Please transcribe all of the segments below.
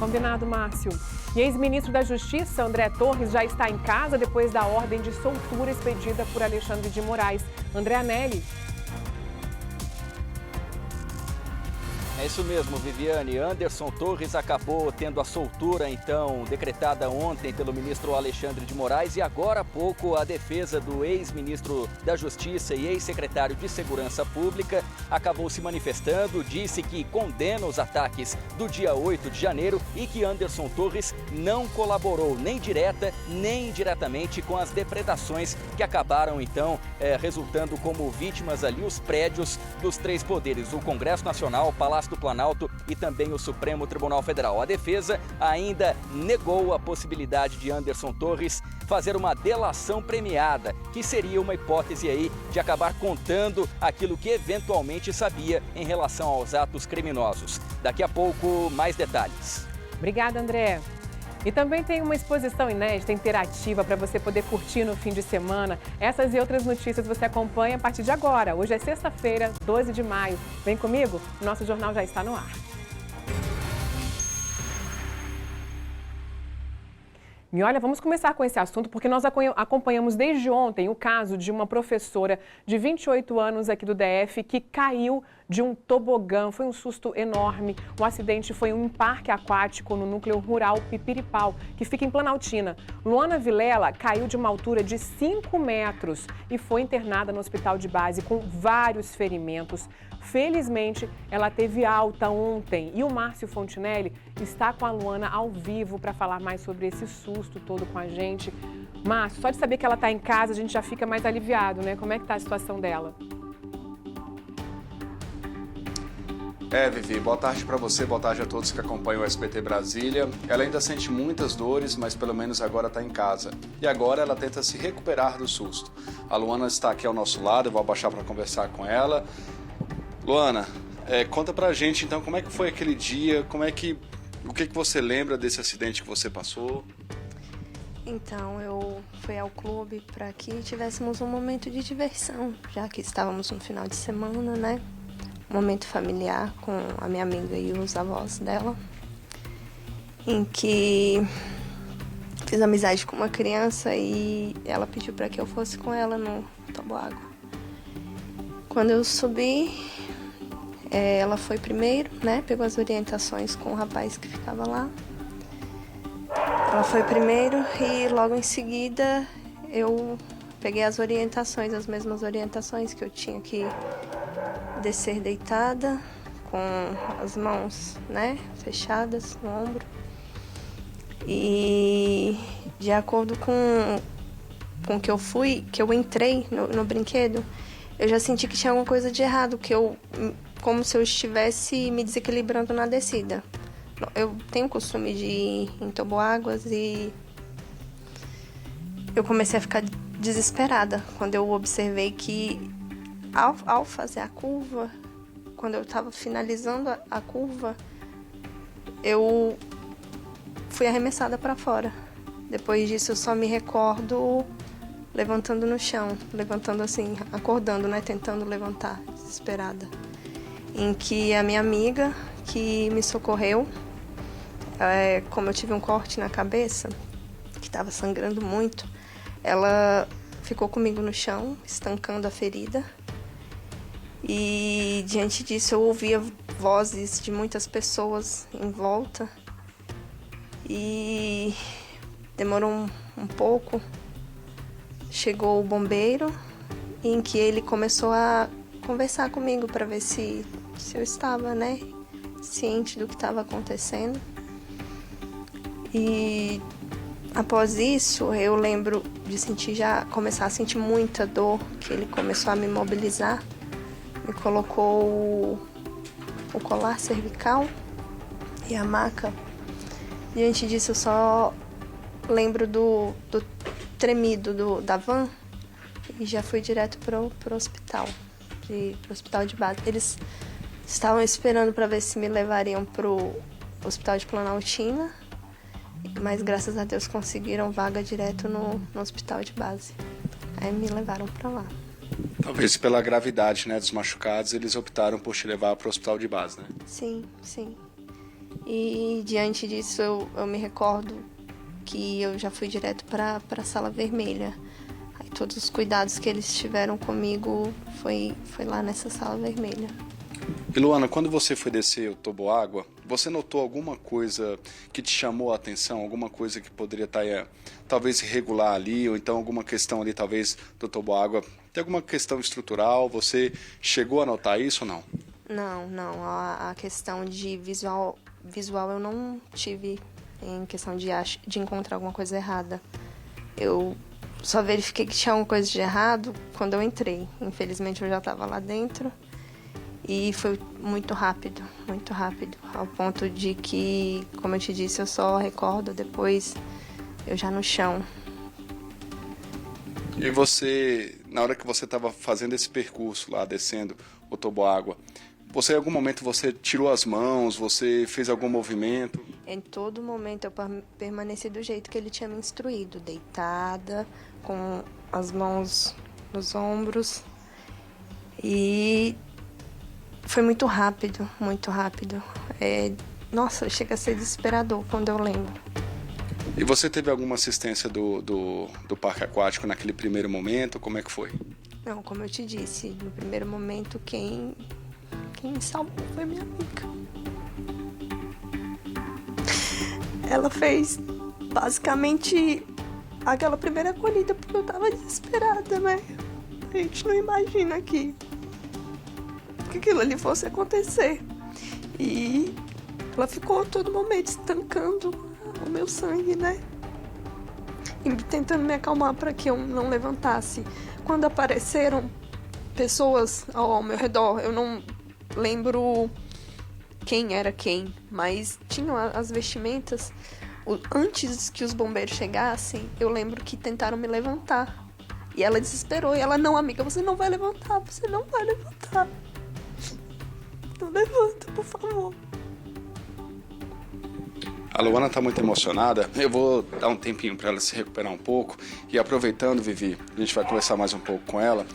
Combinado, Márcio. E ex-ministro da Justiça, André Torres, já está em casa depois da ordem de soltura expedida por Alexandre de Moraes. André Anelli. É isso mesmo, Viviane. Anderson Torres acabou tendo a soltura, então, decretada ontem pelo ministro Alexandre de Moraes e agora há pouco a defesa do ex-ministro da Justiça e ex-secretário de Segurança Pública acabou se manifestando, disse que condena os ataques do dia 8 de janeiro e que Anderson Torres não colaborou nem direta nem indiretamente com as depredações que acabaram, então, resultando como vítimas ali os prédios dos três poderes, o Congresso Nacional, o Palácio do Planalto e também o Supremo Tribunal Federal. A defesa ainda negou a possibilidade de Anderson Torres fazer uma delação premiada, que seria uma hipótese aí de acabar contando aquilo que eventualmente sabia em relação aos atos criminosos. Daqui a pouco, mais detalhes. Obrigada, André. E também tem uma exposição inédita, interativa, para você poder curtir no fim de semana. Essas e outras notícias você acompanha a partir de agora. Hoje é sexta-feira, 12 de maio. Vem comigo, o nosso jornal já está no ar. E olha, vamos começar com esse assunto, porque nós acompanhamos desde ontem o caso de uma professora de 28 anos aqui do DF que caiu de um tobogã. Foi um susto enorme. O acidente foi em um parque aquático no núcleo rural Pipiripau, que fica em Planaltina. Luana Vilela caiu de uma altura de 5 metros e foi internada no hospital de base com vários ferimentos. Felizmente, ela teve alta ontem e o Márcio Fontinelli está com a Luana ao vivo para falar mais sobre esse susto todo com a gente. Márcio, só de saber que ela está em casa, a gente já fica mais aliviado, né? Como é que está a situação dela? Vivi, boa tarde para você, boa tarde a todos que acompanham o SBT Brasília. Ela ainda sente muitas dores, mas pelo menos agora está em casa. E agora ela tenta se recuperar do susto. A Luana está aqui ao nosso lado, eu vou abaixar para conversar com ela. Luana, conta pra gente então como é que foi aquele dia, o que você lembra desse acidente que você passou? Então, eu fui ao clube para que tivéssemos um momento de diversão, já que estávamos no final de semana, né? Um momento familiar com a minha amiga e os avós dela, em que fiz amizade com uma criança e ela pediu para que eu fosse com ela no toboágua. Quando eu subi, ela foi primeiro, né? Pegou as orientações com o rapaz que ficava lá. Ela foi primeiro e logo em seguida eu peguei as orientações, as mesmas orientações que eu tinha que descer deitada, com as mãos, né, fechadas no ombro. E de acordo com que eu entrei no brinquedo, eu já senti que tinha alguma coisa de errado, como se eu estivesse me desequilibrando na descida. Eu tenho o costume de ir em toboáguas e eu comecei a ficar desesperada quando eu observei que ao fazer a curva, quando eu estava finalizando a curva, eu fui arremessada para fora. Depois disso eu só me recordo levantando no chão, levantando assim, acordando, né, tentando levantar, desesperada. Em que a minha amiga que me socorreu, como eu tive um corte na cabeça, que estava sangrando muito, ela ficou comigo no chão, estancando a ferida. E diante disso eu ouvia vozes de muitas pessoas em volta. E demorou um pouco, chegou o bombeiro, em que ele começou a conversar comigo para ver se eu estava, né, ciente do que estava acontecendo. E após isso, eu lembro de começar a sentir muita dor, que ele começou a me imobilizar, me colocou o colar cervical e a maca. Diante disso, eu só lembro do tremido da van e já fui direto pro hospital, pro hospital de base. Eles estavam esperando para ver se me levariam pro hospital de Planaltina, mas graças a Deus conseguiram vaga direto no hospital de base. Aí me levaram para lá. Talvez pela gravidade, né, dos machucados, eles optaram por te levar para o hospital de base, né? Sim, sim. E diante disso eu me recordo que eu já fui direto para a sala vermelha. Aí todos os cuidados que eles tiveram comigo foi lá nessa sala vermelha. E Luana, quando você foi descer o toboágua, você notou alguma coisa que te chamou a atenção? Alguma coisa que poderia estar talvez irregular ali, ou então alguma questão ali talvez do toboágua? Tem alguma questão estrutural? Você chegou a notar isso ou não? Não. A questão de visual eu não tive em questão de encontrar alguma coisa errada. Eu só verifiquei que tinha alguma coisa de errado quando eu entrei. Infelizmente eu já estava lá dentro e foi muito rápido, ao ponto de que, como eu te disse, eu só recordo depois eu já no chão. E você, na hora que você estava fazendo esse percurso lá, descendo o toboágua, você em algum momento você tirou as mãos, você fez algum movimento? Em todo momento eu permaneci do jeito que ele tinha me instruído, deitada, com as mãos nos ombros. E foi muito rápido. Nossa, chega a ser desesperador quando eu lembro. E você teve alguma assistência do parque aquático naquele primeiro momento? Como é que foi? Não, como eu te disse, no primeiro momento quem me salvou foi minha amiga. Ela fez basicamente aquela primeira acolhida porque eu tava desesperada, né? A gente não imagina que aquilo ali fosse acontecer. E ela ficou a todo momento estancando o meu sangue, né? E tentando me acalmar para que eu não levantasse. Quando apareceram pessoas ao meu redor, eu não lembro quem era quem, mas tinham as vestimentas. Antes que os bombeiros chegassem, eu lembro que tentaram me levantar. E ela desesperou, e ela, não, amiga, você não vai levantar. Não levanta, por favor. A Luana está muito emocionada. Eu vou dar um tempinho para ela se recuperar um pouco. E aproveitando, Vivi, a gente vai conversar mais um pouco com ela.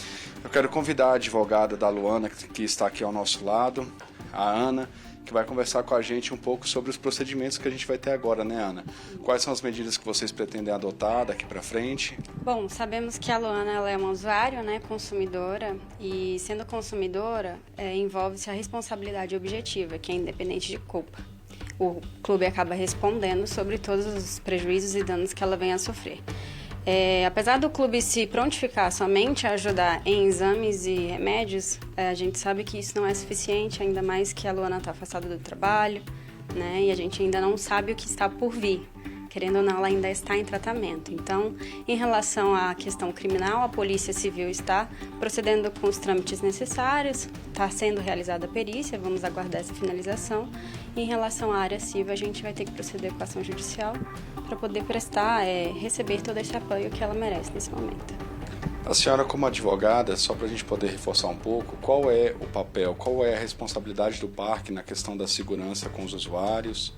Eu quero convidar a advogada da Luana, que está aqui ao nosso lado, a Ana, que vai conversar com a gente um pouco sobre os procedimentos que a gente vai ter agora, né, Ana? Quais são as medidas que vocês pretendem adotar daqui para frente? Bom, sabemos que a Luana ela é uma usuária, né, consumidora, e sendo consumidora, envolve-se a responsabilidade objetiva, que é independente de culpa. O clube acaba respondendo sobre todos os prejuízos e danos que ela venha a sofrer. Apesar do clube se prontificar somente a ajudar em exames e remédios, a gente sabe que isso não é suficiente, ainda mais que a Luana está afastada do trabalho, né? E a gente ainda não sabe o que está por vir. Querendo ou não, ela ainda está em tratamento. Então, em relação à questão criminal, a Polícia Civil está procedendo com os trâmites necessários, está sendo realizada a perícia, vamos aguardar essa finalização. E em relação à área civil, a gente vai ter que proceder com a ação judicial para poder receber todo esse apoio que ela merece nesse momento. A senhora, como advogada, só para a gente poder reforçar um pouco, qual é o papel, qual é a responsabilidade do parque na questão da segurança com os usuários?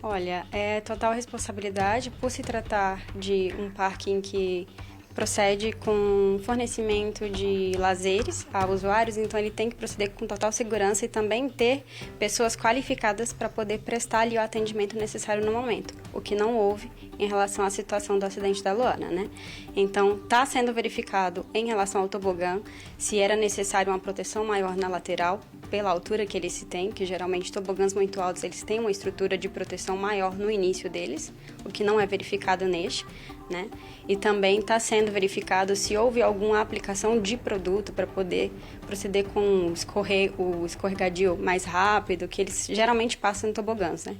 Olha, é total responsabilidade por se tratar de um parque em que procede com fornecimento de lazeres a usuários, então ele tem que proceder com total segurança e também ter pessoas qualificadas para poder prestar ali o atendimento necessário no momento, o que não houve em relação à situação do acidente da Luana, né? Então, está sendo verificado em relação ao tobogã se era necessário uma proteção maior na lateral, pela altura que eles se têm, que geralmente tobogãs muito altos, eles têm uma estrutura de proteção maior no início deles, o que não é verificado neste, né? E também está sendo verificado se houve alguma aplicação de produto para poder proceder com o escorregadio mais rápido, que eles geralmente passam em tobogãs, né?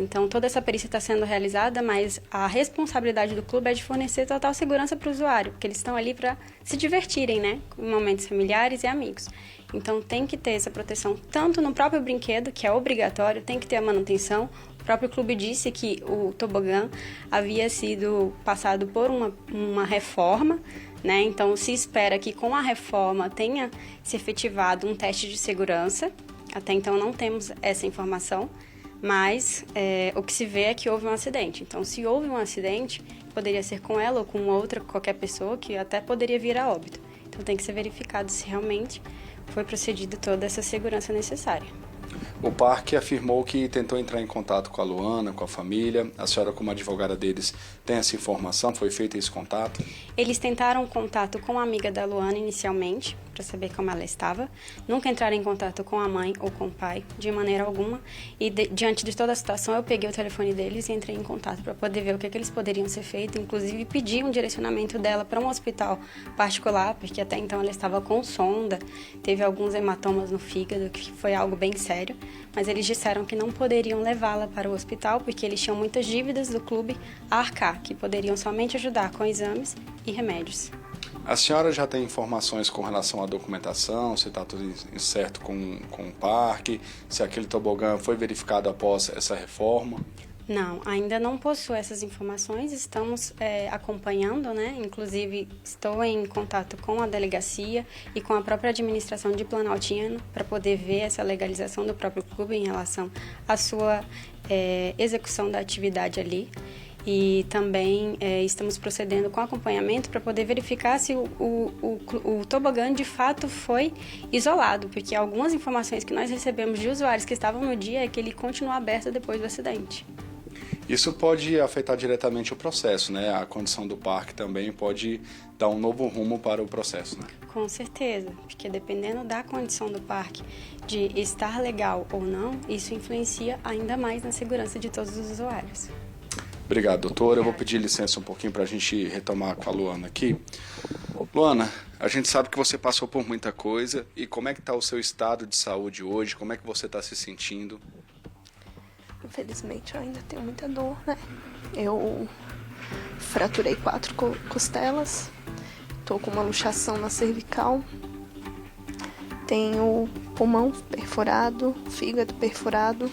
Então, toda essa perícia está sendo realizada, mas a responsabilidade do clube é de fornecer total segurança para o usuário, porque eles estão ali para se divertirem, né? Em momentos familiares e amigos. Então, tem que ter essa proteção tanto no próprio brinquedo, que é obrigatório, tem que ter a manutenção. O próprio clube disse que o tobogã havia sido passado por uma reforma, né? Então, se espera que com a reforma tenha se efetivado um teste de segurança. Até então, não temos essa informação, mas o que se vê é que houve um acidente. Então, se houve um acidente, poderia ser com ela ou com qualquer pessoa que até poderia vir a óbito. Então, tem que ser verificado se realmente foi procedida toda essa segurança necessária. O parque afirmou que tentou entrar em contato com a Luana, com a família. A senhora, como advogada deles, tem essa informação? Foi feito esse contato? Eles tentaram contato com a amiga da Luana inicialmente, para saber como ela estava. Nunca entraram em contato com a mãe ou com o pai, de maneira alguma. E diante de toda a situação, eu peguei o telefone deles e entrei em contato para poder ver o que eles poderiam ser feito. Inclusive, pedi um direcionamento dela para um hospital particular, porque até então ela estava com sonda, teve alguns hematomas no fígado, que foi algo bem sério. Mas eles disseram que não poderiam levá-la para o hospital, porque eles tinham muitas dívidas do clube a arcar, que poderiam somente ajudar com exames e remédios. A senhora já tem informações com relação à documentação, se está tudo certo com o parque, se aquele tobogã foi verificado após essa reforma? Não, ainda não possuo essas informações, estamos acompanhando, né? Inclusive, estou em contato com a delegacia e com a própria administração de Planaltina para poder ver essa legalização do próprio clube em relação à sua execução da atividade ali. E também estamos procedendo com acompanhamento para poder verificar se o tobogã de fato foi isolado, porque algumas informações que nós recebemos de usuários que estavam no dia é que ele continuou aberto depois do acidente. Isso pode afetar diretamente o processo, né? A condição do parque também pode dar um novo rumo para o processo, né? Com certeza, porque dependendo da condição do parque, de estar legal ou não, isso influencia ainda mais na segurança de todos os usuários. Obrigado, doutora. Eu vou pedir licença um pouquinho para a gente retomar com a Luana aqui. Luana, a gente sabe que você passou por muita coisa. E como é que está o seu estado de saúde hoje? Como é que você está se sentindo? Infelizmente, eu ainda tenho muita dor, né? Eu fraturei 4 costelas. Tô com uma luxação na cervical. Tenho pulmão perfurado, fígado perfurado.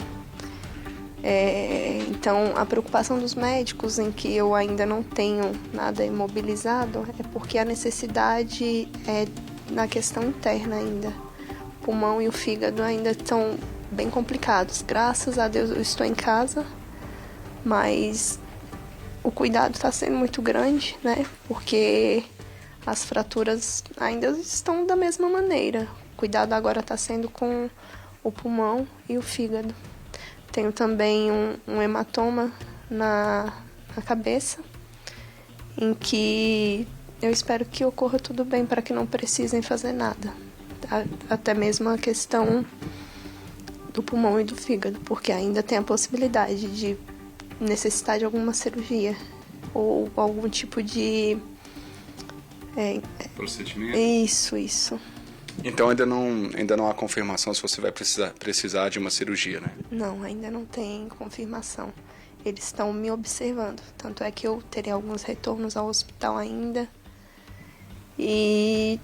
Então, a preocupação dos médicos em que eu ainda não tenho nada imobilizado é porque a necessidade é na questão interna ainda. O pulmão e o fígado ainda estão bem complicados. Graças a Deus eu estou em casa, mas o cuidado está sendo muito grande, né? Porque as fraturas ainda estão da mesma maneira. O cuidado agora está sendo com o pulmão e o fígado. Tenho também um hematoma na cabeça, em que eu espero que ocorra tudo bem para que não precisem fazer nada. Até mesmo a questão do pulmão e do fígado, porque ainda tem a possibilidade de necessitar de alguma cirurgia ou algum tipo de... procedimento? Isso. Então ainda não há confirmação se você vai precisar de uma cirurgia, né? Não, ainda não tem confirmação. Eles estão me observando. Tanto é que eu terei alguns retornos ao hospital ainda. E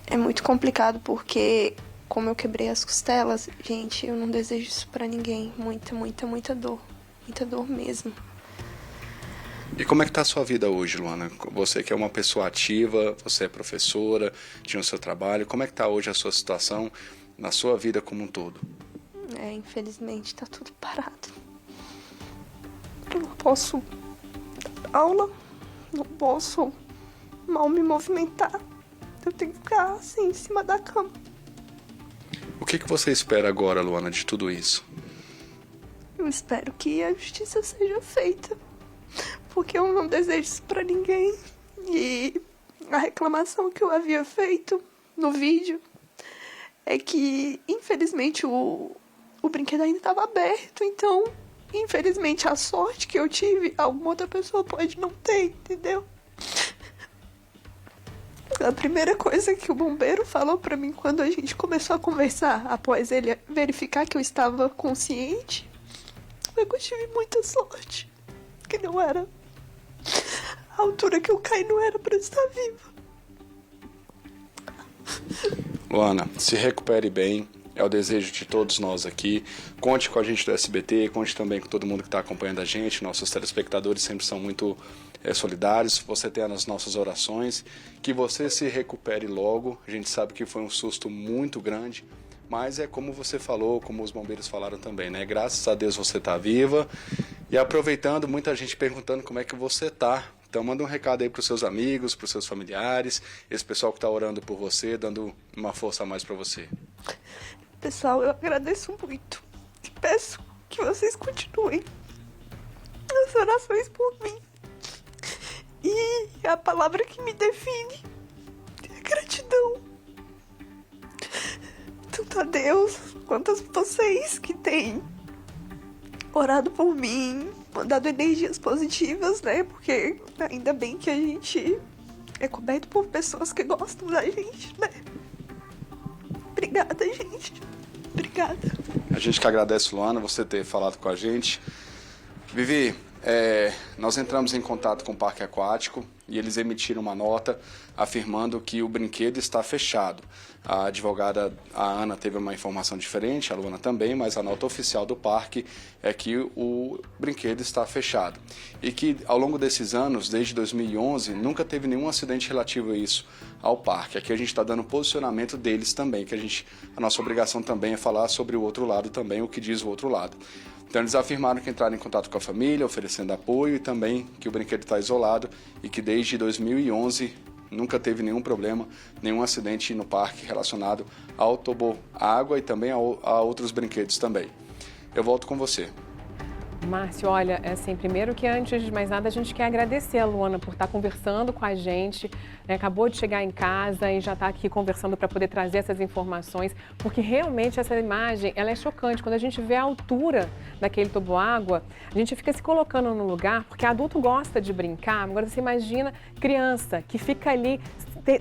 é muito complicado porque, como eu quebrei as costelas, gente, eu não desejo isso pra ninguém. Muita dor. Muita dor mesmo. E como é que está a sua vida hoje, Luana? Você que é uma pessoa ativa, você é professora, tinha o seu trabalho. Como é que está hoje a sua situação na sua vida como um todo? Infelizmente está tudo parado. Eu não posso dar aula, não posso mal me movimentar. Eu tenho que ficar assim, em cima da cama. O que você espera agora, Luana, de tudo isso? Eu espero que a justiça seja feita. Porque eu não desejo isso pra ninguém. E a reclamação que eu havia feito no vídeo é que, infelizmente, o brinquedo ainda estava aberto. Então, infelizmente, a sorte que eu tive, alguma outra pessoa pode não ter, entendeu? A primeira coisa que o bombeiro falou pra mim quando a gente começou a conversar, após ele verificar que eu estava consciente, foi que eu tive muita sorte. Que não era... A altura que eu caí não era pra estar viva. Luana, se recupere bem. É o desejo de todos nós aqui. Conte com a gente do SBT, conte também com todo mundo que está acompanhando a gente. Nossos telespectadores sempre são muito solidários. Você tem as nossas orações. Que você se recupere logo. A gente sabe que foi um susto muito grande. Mas é como você falou, como os bombeiros falaram também, né? Graças a Deus você está viva. E aproveitando, muita gente perguntando como é que você está. Então manda um recado aí para os seus amigos, para os seus familiares, esse pessoal que está orando por você, dando uma força a mais para você. Pessoal, eu agradeço muito e peço que vocês continuem as orações por mim. E a palavra que me define é gratidão. Tanto a Deus quanto a vocês que têm orado por mim, mandado energias positivas, né? Porque ainda bem que a gente é coberto por pessoas que gostam da gente, né? Obrigada, gente. Obrigada. A gente que agradece, Luana, você ter falado com a gente. Vivi, nós entramos em contato com o Parque Aquático e eles emitiram uma nota afirmando que o brinquedo está fechado. A advogada, a Ana, teve uma informação diferente, a Luana também, mas a nota oficial do parque é que o brinquedo está fechado. E que ao longo desses anos, desde 2011, nunca teve nenhum acidente relativo a isso, ao parque. Aqui a gente está dando posicionamento deles também, que a nossa obrigação também é falar sobre o outro lado também, o que diz o outro lado. Então eles afirmaram que entraram em contato com a família, oferecendo apoio e também que o brinquedo está isolado e que desde 2011 nunca teve nenhum problema, nenhum acidente no parque relacionado ao toboágua e também a outros brinquedos também. Eu volto com você. Márcio, olha, assim, primeiro que antes de mais nada a gente quer agradecer a Luana por estar conversando com a gente, né? Acabou de chegar em casa e já está aqui conversando para poder trazer essas informações, porque realmente essa imagem, ela é chocante. Quando a gente vê a altura daquele toboágua, a gente fica se colocando no lugar, porque adulto gosta de brincar, agora você imagina criança que fica ali,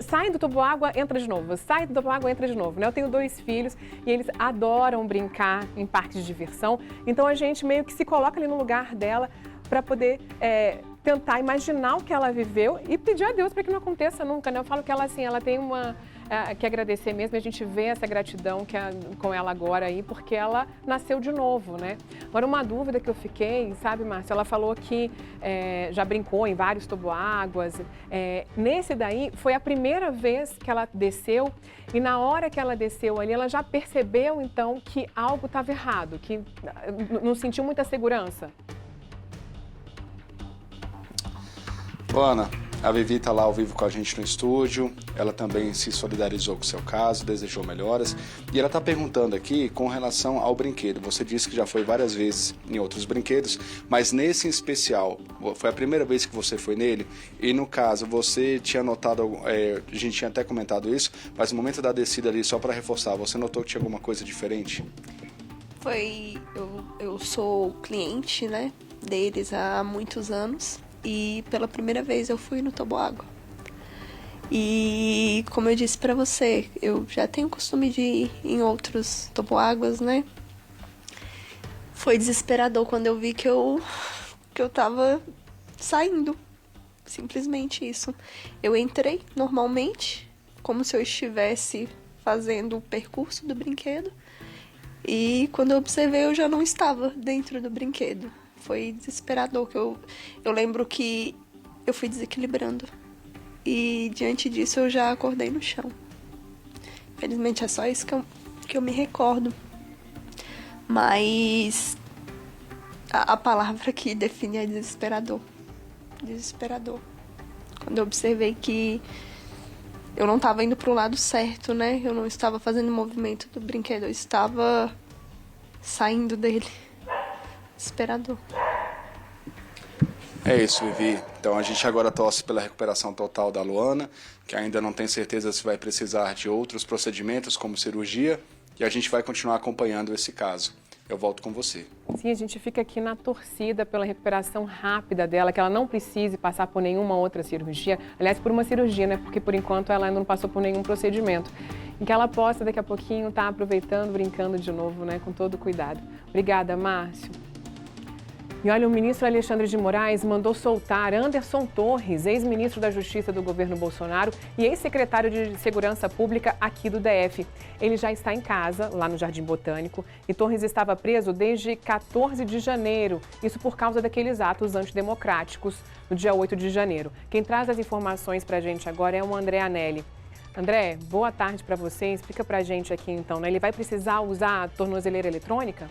sai do toboágua, entra de novo, sai do toboágua, entra de novo, né? Eu tenho 2 filhos e eles adoram brincar em parques de diversão, então a gente meio que se coloca ali no lugar dela para poder tentar imaginar o que ela viveu e pedir a Deus para que não aconteça nunca, né? Eu falo que ela, assim, ela tem que agradecer mesmo, a gente vê essa gratidão com ela agora aí, porque ela nasceu de novo, né? Agora, uma dúvida que eu fiquei, sabe, Márcia, ela falou que já brincou em vários toboáguas, nesse daí foi a primeira vez que ela desceu e na hora que ela desceu ali, ela já percebeu, então, que algo estava errado, que não sentiu muita segurança. Luana, a Vivi está lá ao vivo com a gente no estúdio, ela também se solidarizou com o seu caso, desejou melhoras e ela está perguntando aqui com relação ao brinquedo. Você disse que já foi várias vezes em outros brinquedos, mas nesse em especial, foi a primeira vez que você foi nele? E no caso, você tinha notado, a gente tinha até comentado isso, mas no momento da descida ali, só para reforçar, você notou que tinha alguma coisa diferente? Eu sou cliente, né, deles há muitos anos. E pela primeira vez eu fui no toboágua. E como eu disse pra você, eu já tenho o costume de ir em outros toboáguas, né? Foi desesperador quando eu vi que eu tava saindo. Simplesmente isso. Eu entrei normalmente, como se eu estivesse fazendo o percurso do brinquedo. E quando eu observei, eu já não estava dentro do brinquedo. Foi desesperador, que eu lembro que eu fui desequilibrando. E diante disso eu já acordei no chão. Infelizmente é só isso que eu me recordo. Mas a palavra que define é desesperador. Desesperador. Quando eu observei que eu não estava indo para o lado certo, né? Eu não estava fazendo o movimento do brinquedo, eu estava saindo dele. Desesperador. É isso, Vivi. Então a gente agora torce pela recuperação total da Luana, que ainda não tem certeza se vai precisar de outros procedimentos, como cirurgia, e a gente vai continuar acompanhando esse caso. Eu volto com você. Sim, a gente fica aqui na torcida pela recuperação rápida dela, que ela não precise passar por nenhuma outra cirurgia. Aliás, por uma cirurgia, né? Porque por enquanto ela ainda não passou por nenhum procedimento. E que ela possa daqui a pouquinho estar aproveitando, brincando de novo, né? Com todo cuidado. Obrigada, Márcio. E olha, o ministro Alexandre de Moraes mandou soltar Anderson Torres, ex-ministro da Justiça do governo Bolsonaro e ex-secretário de Segurança Pública aqui do DF. Ele já está em casa, lá no Jardim Botânico, e Torres estava preso desde 14 de janeiro, isso por causa daqueles atos antidemocráticos no dia 8 de janeiro. Quem traz as informações para a gente agora é o André Anelli. André, boa tarde para você. Explica para a gente aqui então, né? Ele vai precisar usar a tornozeleira eletrônica?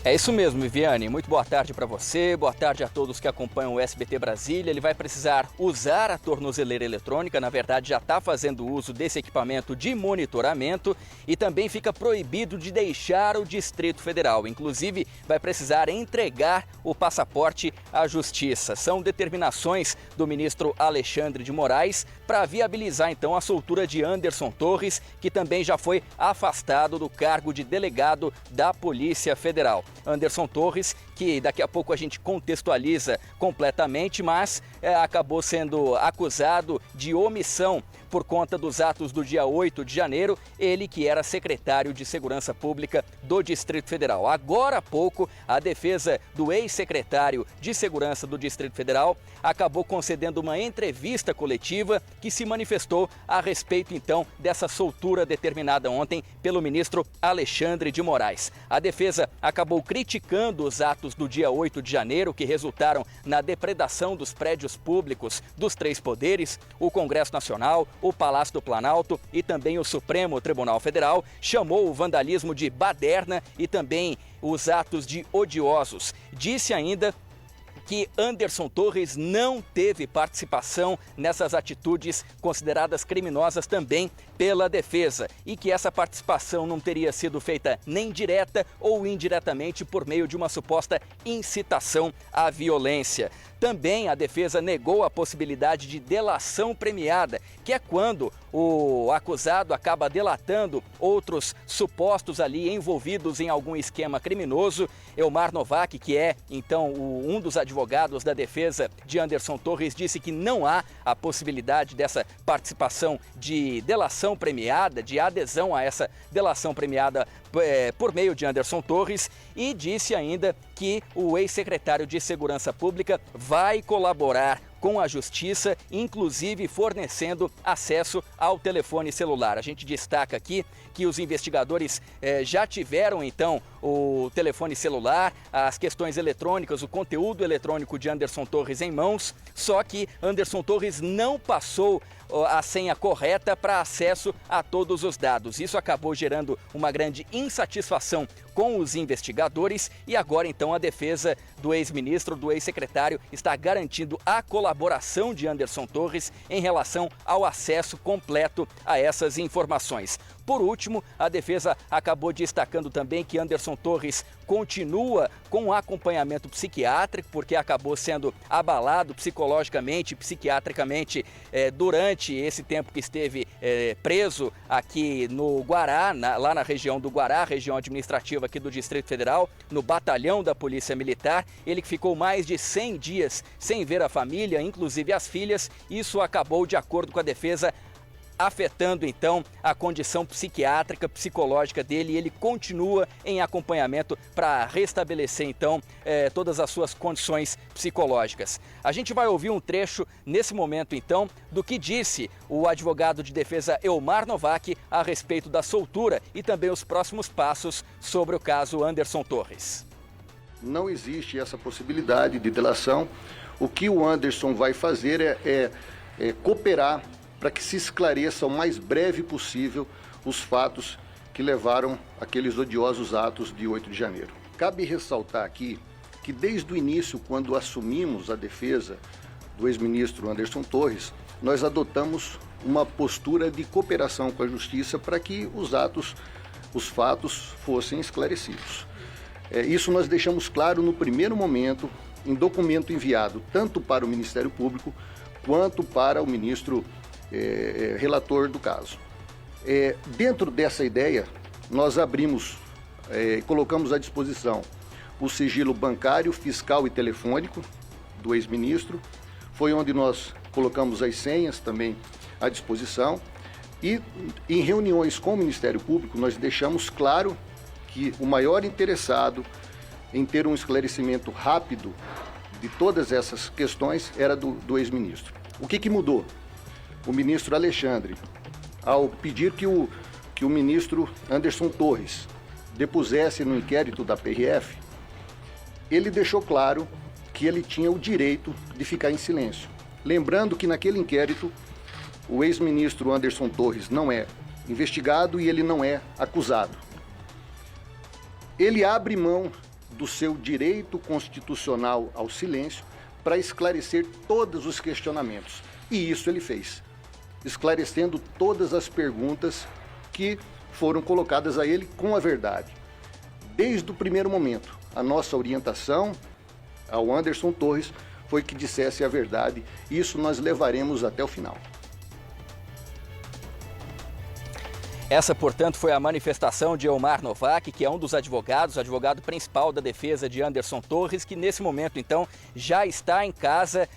É isso mesmo, Viviane. Muito boa tarde para você, boa tarde a todos que acompanham o SBT Brasília. Ele vai precisar usar a tornozeleira eletrônica, na verdade já está fazendo uso desse equipamento de monitoramento e também fica proibido de deixar o Distrito Federal. Inclusive, vai precisar entregar o passaporte à Justiça. São determinações do ministro Alexandre de Moraes para viabilizar então a soltura de Anderson Torres, que também já foi afastado do cargo de delegado da Polícia Federal. Anderson Torres, que daqui a pouco a gente contextualiza completamente, mas acabou sendo acusado de omissão por conta dos atos do dia 8 de janeiro, ele que era secretário de Segurança Pública do Distrito Federal. Agora há pouco, a defesa do ex-secretário de Segurança do Distrito Federal acabou concedendo uma entrevista coletiva que se manifestou a respeito, então, dessa soltura determinada ontem pelo ministro Alexandre de Moraes. A defesa acabou criticando os atos do dia 8 de janeiro, que resultaram na depredação dos prédios públicos dos três poderes, o Congresso Nacional, o Palácio do Planalto e também o Supremo Tribunal Federal, chamou o vandalismo de baderna e também os atos de odiosos. Disse ainda que Anderson Torres não teve participação nessas atitudes consideradas criminosas também pela defesa e que essa participação não teria sido feita nem direta ou indiretamente por meio de uma suposta incitação à violência. Também a defesa negou a possibilidade de delação premiada, que é quando o acusado acaba delatando outros supostos ali envolvidos em algum esquema criminoso. Elmar Novak, que é então um dos advogados da defesa de Anderson Torres, disse que não há a possibilidade dessa participação de delação premiada, de adesão a essa delação premiada por meio de Anderson Torres, e disse ainda que o ex-secretário de Segurança Pública vai colaborar com a Justiça, inclusive fornecendo acesso ao telefone celular. A gente destaca aqui que os investigadores já tiveram, então, o telefone celular, as questões eletrônicas, o conteúdo eletrônico de Anderson Torres em mãos, só que Anderson Torres não passou a senha correta para acesso a todos os dados. Isso acabou gerando uma grande insatisfação com os investigadores e agora, então, a defesa do ex-ministro, do ex-secretário, está garantindo a colaboração de Anderson Torres em relação ao acesso completo a essas informações. Por último, a defesa acabou destacando também que Anderson Torres continua com acompanhamento psiquiátrico, porque acabou sendo abalado psicologicamente, psiquiatricamente durante esse tempo que esteve preso aqui no Guará, lá na região do Guará, região administrativa aqui do Distrito Federal, no batalhão da Polícia Militar. Ele que ficou mais de 100 dias sem ver a família, inclusive as filhas. Isso acabou, de acordo com a defesa, afetando então a condição psiquiátrica, psicológica dele, e ele continua em acompanhamento para restabelecer então todas as suas condições psicológicas. A gente vai ouvir um trecho nesse momento então do que disse o advogado de defesa Elmar Novak a respeito da soltura e também os próximos passos sobre o caso Anderson Torres. Não existe essa possibilidade de delação. O que o Anderson vai fazer é cooperar para que se esclareça o mais breve possível os fatos que levaram aqueles odiosos atos de 8 de janeiro. Cabe ressaltar aqui que desde o início, quando assumimos a defesa do ex-ministro Anderson Torres, nós adotamos uma postura de cooperação com a Justiça para que os fatos fossem esclarecidos. Isso nós deixamos claro no primeiro momento, em documento enviado tanto para o Ministério Público quanto para o ministro relator do caso. Dentro dessa ideia, nós colocamos à disposição o sigilo bancário, fiscal e telefônico do ex-ministro. Foi onde nós colocamos as senhas também à disposição. E em reuniões com o Ministério Público, nós deixamos claro que o maior interessado em ter um esclarecimento rápido de todas essas questões era do ex-ministro. O que mudou? O ministro Alexandre, ao pedir que o ministro Anderson Torres depusesse no inquérito da PRF, ele deixou claro que ele tinha o direito de ficar em silêncio. Lembrando que naquele inquérito, o ex-ministro Anderson Torres não é investigado e ele não é acusado. Ele abre mão do seu direito constitucional ao silêncio para esclarecer todos os questionamentos. E isso ele fez, esclarecendo todas as perguntas que foram colocadas a ele com a verdade. Desde o primeiro momento, a nossa orientação ao Anderson Torres foi que dissesse a verdade. Isso nós levaremos até o final. Essa, portanto, foi a manifestação de Elmar Novak, que é um dos advogados, advogado principal da defesa de Anderson Torres, que nesse momento, então, já está em casa,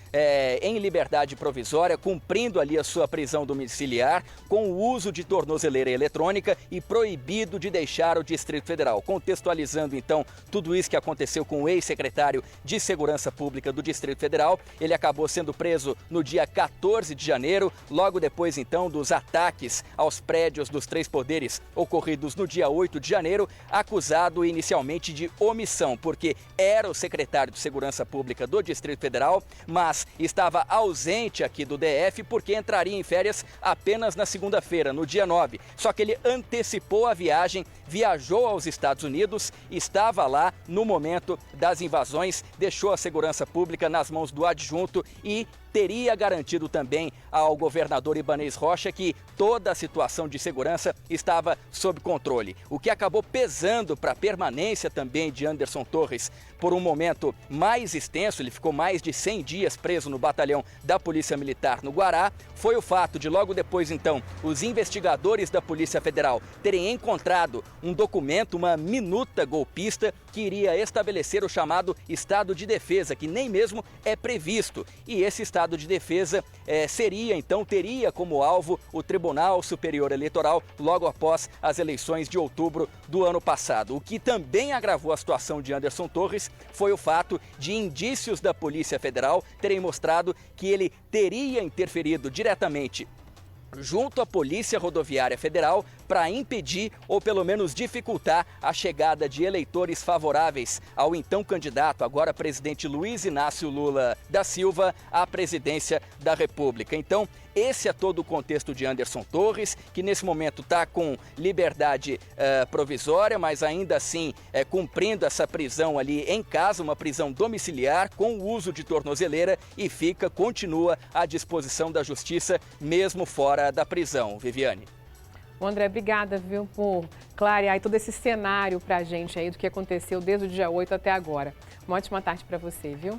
em liberdade provisória, cumprindo ali a sua prisão domiciliar, com o uso de tornozeleira eletrônica e proibido de deixar o Distrito Federal. Contextualizando, então, tudo isso que aconteceu com o ex-secretário de Segurança Pública do Distrito Federal, ele acabou sendo preso no dia 14 de janeiro, logo depois, então, dos ataques aos prédios dos três poderes ocorridos no dia 8 de janeiro, acusado inicialmente de omissão, porque era o secretário de Segurança Pública do Distrito Federal, mas estava ausente aqui do DF porque entraria em férias apenas na segunda-feira, no dia 9. Só que ele antecipou a viagem, viajou aos Estados Unidos, estava lá no momento das invasões, deixou a Segurança Pública nas mãos do adjunto e teria garantido também ao governador Ibanez Rocha que toda a situação de segurança estava sob controle, o que acabou pesando para a permanência também de Anderson Torres por um momento mais extenso. Ele ficou mais de 100 dias preso no batalhão da Polícia Militar no Guará. Foi o fato de logo depois, então, os investigadores da Polícia Federal terem encontrado um documento, uma minuta golpista que iria estabelecer o chamado estado de defesa, que nem mesmo é previsto. E esse estado de defesa teria como alvo o Tribunal Superior Eleitoral logo após as eleições de outubro do ano passado. O que também agravou a situação de Anderson Torres foi o fato de indícios da Polícia Federal terem mostrado que ele teria interferido diretamente junto à Polícia Rodoviária Federal para impedir ou pelo menos dificultar a chegada de eleitores favoráveis ao então candidato, agora presidente Luiz Inácio Lula da Silva, à presidência da República. Então, esse é todo o contexto de Anderson Torres, que nesse momento está com liberdade provisória, mas ainda assim cumprindo essa prisão ali em casa, uma prisão domiciliar com o uso de tornozeleira e continua à disposição da Justiça, mesmo fora da prisão. Viviane. André, obrigada, viu, por clarear todo esse cenário para a gente aí do que aconteceu desde o dia 8 até agora. Uma ótima tarde para você, viu?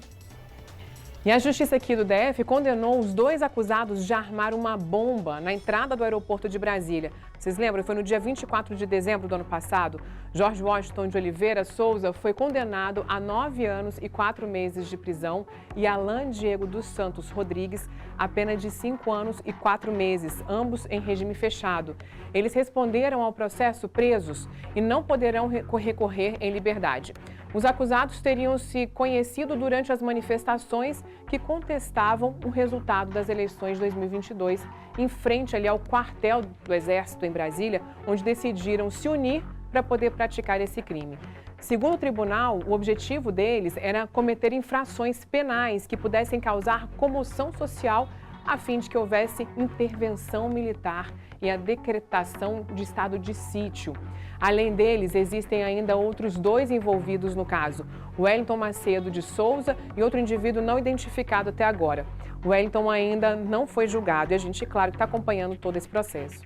E a Justiça aqui do DF condenou os dois acusados de armar uma bomba na entrada do aeroporto de Brasília. Vocês lembram? Foi no dia 24 de dezembro do ano passado. Jorge Washington de Oliveira Souza foi condenado a 9 anos e 4 meses de prisão e Alan Diego dos Santos Rodrigues a pena de 5 anos e 4 meses, ambos em regime fechado. Eles responderam ao processo presos e não poderão recorrer em liberdade. Os acusados teriam se conhecido durante as manifestações que contestavam o resultado das eleições de 2022, em frente ali ao quartel do Exército em Brasília, onde decidiram se unir para poder praticar esse crime. Segundo o tribunal, o objetivo deles era cometer infrações penais que pudessem causar comoção social a fim de que houvesse intervenção militar e a decretação de estado de sítio. Além deles, existem ainda outros 2 envolvidos no caso, Wellington Macedo de Souza e outro indivíduo não identificado até agora. O Wellington ainda não foi julgado e a gente, claro, está acompanhando todo esse processo.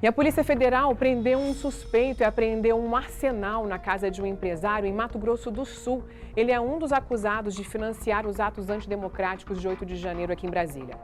E a Polícia Federal prendeu um suspeito e apreendeu um arsenal na casa de um empresário em Mato Grosso do Sul. Ele é um dos acusados de financiar os atos antidemocráticos de 8 de janeiro aqui em Brasília.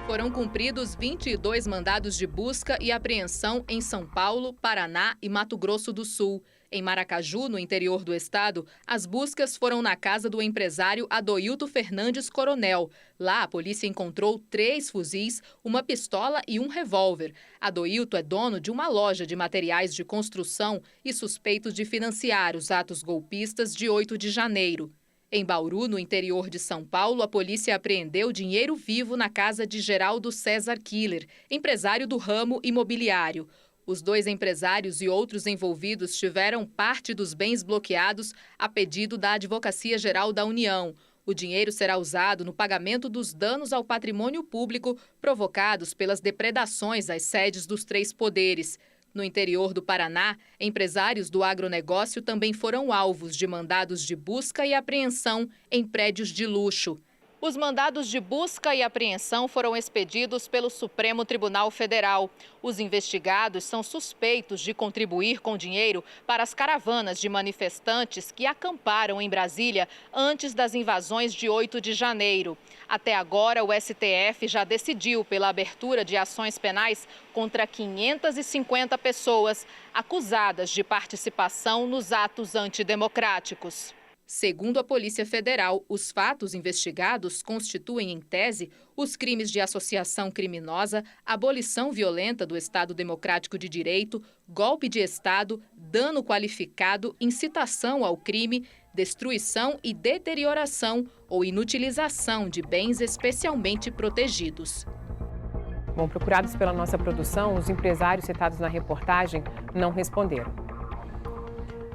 Foram cumpridos 22 mandados de busca e apreensão em São Paulo, Paraná e Mato Grosso do Sul. Em Maracaju, no interior do estado, as buscas foram na casa do empresário Adoilto Fernandes Coronel. Lá, a polícia encontrou 3 fuzis, uma pistola e um revólver. Adoilto é dono de uma loja de materiais de construção e suspeito de financiar os atos golpistas de 8 de janeiro. Em Bauru, no interior de São Paulo, a polícia apreendeu dinheiro vivo na casa de Geraldo César Killer, empresário do ramo imobiliário. Os 2 empresários e outros envolvidos tiveram parte dos bens bloqueados a pedido da Advocacia Geral da União. O dinheiro será usado no pagamento dos danos ao patrimônio público provocados pelas depredações às sedes dos 3 poderes. No interior do Paraná, empresários do agronegócio também foram alvos de mandados de busca e apreensão em prédios de luxo. Os mandados de busca e apreensão foram expedidos pelo Supremo Tribunal Federal. Os investigados são suspeitos de contribuir com dinheiro para as caravanas de manifestantes que acamparam em Brasília antes das invasões de 8 de janeiro. Até agora, o STF já decidiu pela abertura de ações penais contra 550 pessoas acusadas de participação nos atos antidemocráticos. Segundo a Polícia Federal, os fatos investigados constituem, em tese, os crimes de associação criminosa, abolição violenta do Estado Democrático de Direito, golpe de Estado, dano qualificado, incitação ao crime, destruição e deterioração ou inutilização de bens especialmente protegidos. Bom, procurados pela nossa produção, os empresários citados na reportagem não responderam.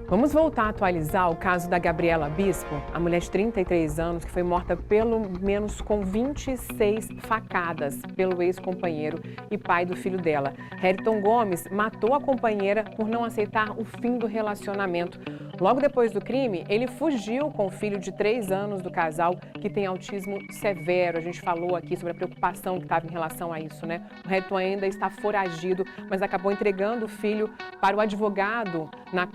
Vamos voltar a atualizar o caso da Gabriela Bispo, a mulher de 33 anos que foi morta pelo menos com 26 facadas pelo ex-companheiro e pai do filho dela. Heriton Gomes matou a companheira por não aceitar o fim do relacionamento. Logo depois do crime, ele fugiu com o filho de 3 anos do casal que tem autismo severo. A gente falou aqui sobre a preocupação que estava em relação a isso, né? O Heriton ainda está foragido, mas acabou entregando o filho para o advogado na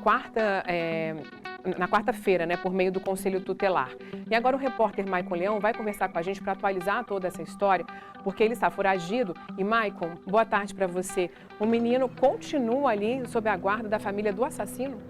quarta-feira, né, por meio do Conselho Tutelar. E agora o repórter Maicon Leão vai conversar com a gente para atualizar toda essa história, porque ele está foragido. E Maicon, boa tarde para você. O menino continua ali sob a guarda da família do assassino?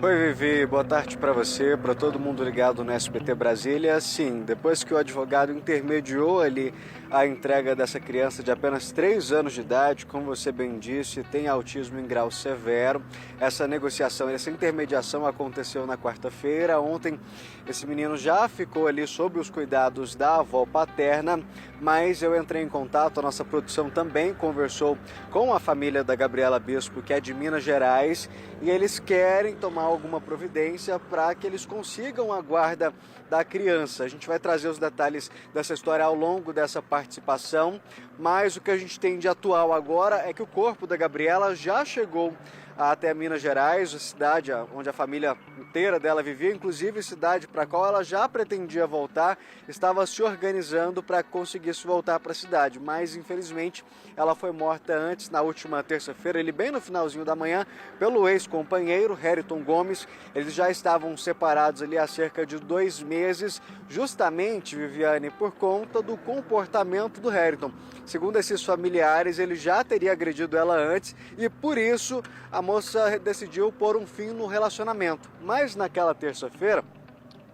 Oi, Vivi, boa tarde para você, para todo mundo ligado no SBT Brasília. Sim, depois que o advogado intermediou ali a entrega dessa criança de apenas 3 anos de idade, como você bem disse, tem autismo em grau severo. Essa negociação, essa intermediação aconteceu na quarta-feira. Ontem esse menino já ficou ali sob os cuidados da avó paterna, mas eu entrei em contato, a nossa produção também conversou com a família da Gabriela Bispo, que é de Minas Gerais, e eles querem tomar alguma providência para que eles consigam a guarda da criança. A gente vai trazer os detalhes dessa história ao longo dessa participação, mas o que a gente tem de atual agora é que o corpo da Gabriela já chegou até Minas Gerais, a cidade onde a família inteira dela vivia, inclusive cidade para a qual ela já pretendia voltar, estava se organizando para conseguir se voltar para a cidade, mas infelizmente ela foi morta antes, na última terça-feira, ele bem no finalzinho da manhã, pelo ex-companheiro Heriton Gomes. Eles já estavam separados ali há cerca de 2 meses, justamente, Viviane, por conta do comportamento do Heriton. Segundo esses familiares, ele já teria agredido ela antes e por isso a moça decidiu pôr um fim no relacionamento. Mas naquela terça-feira,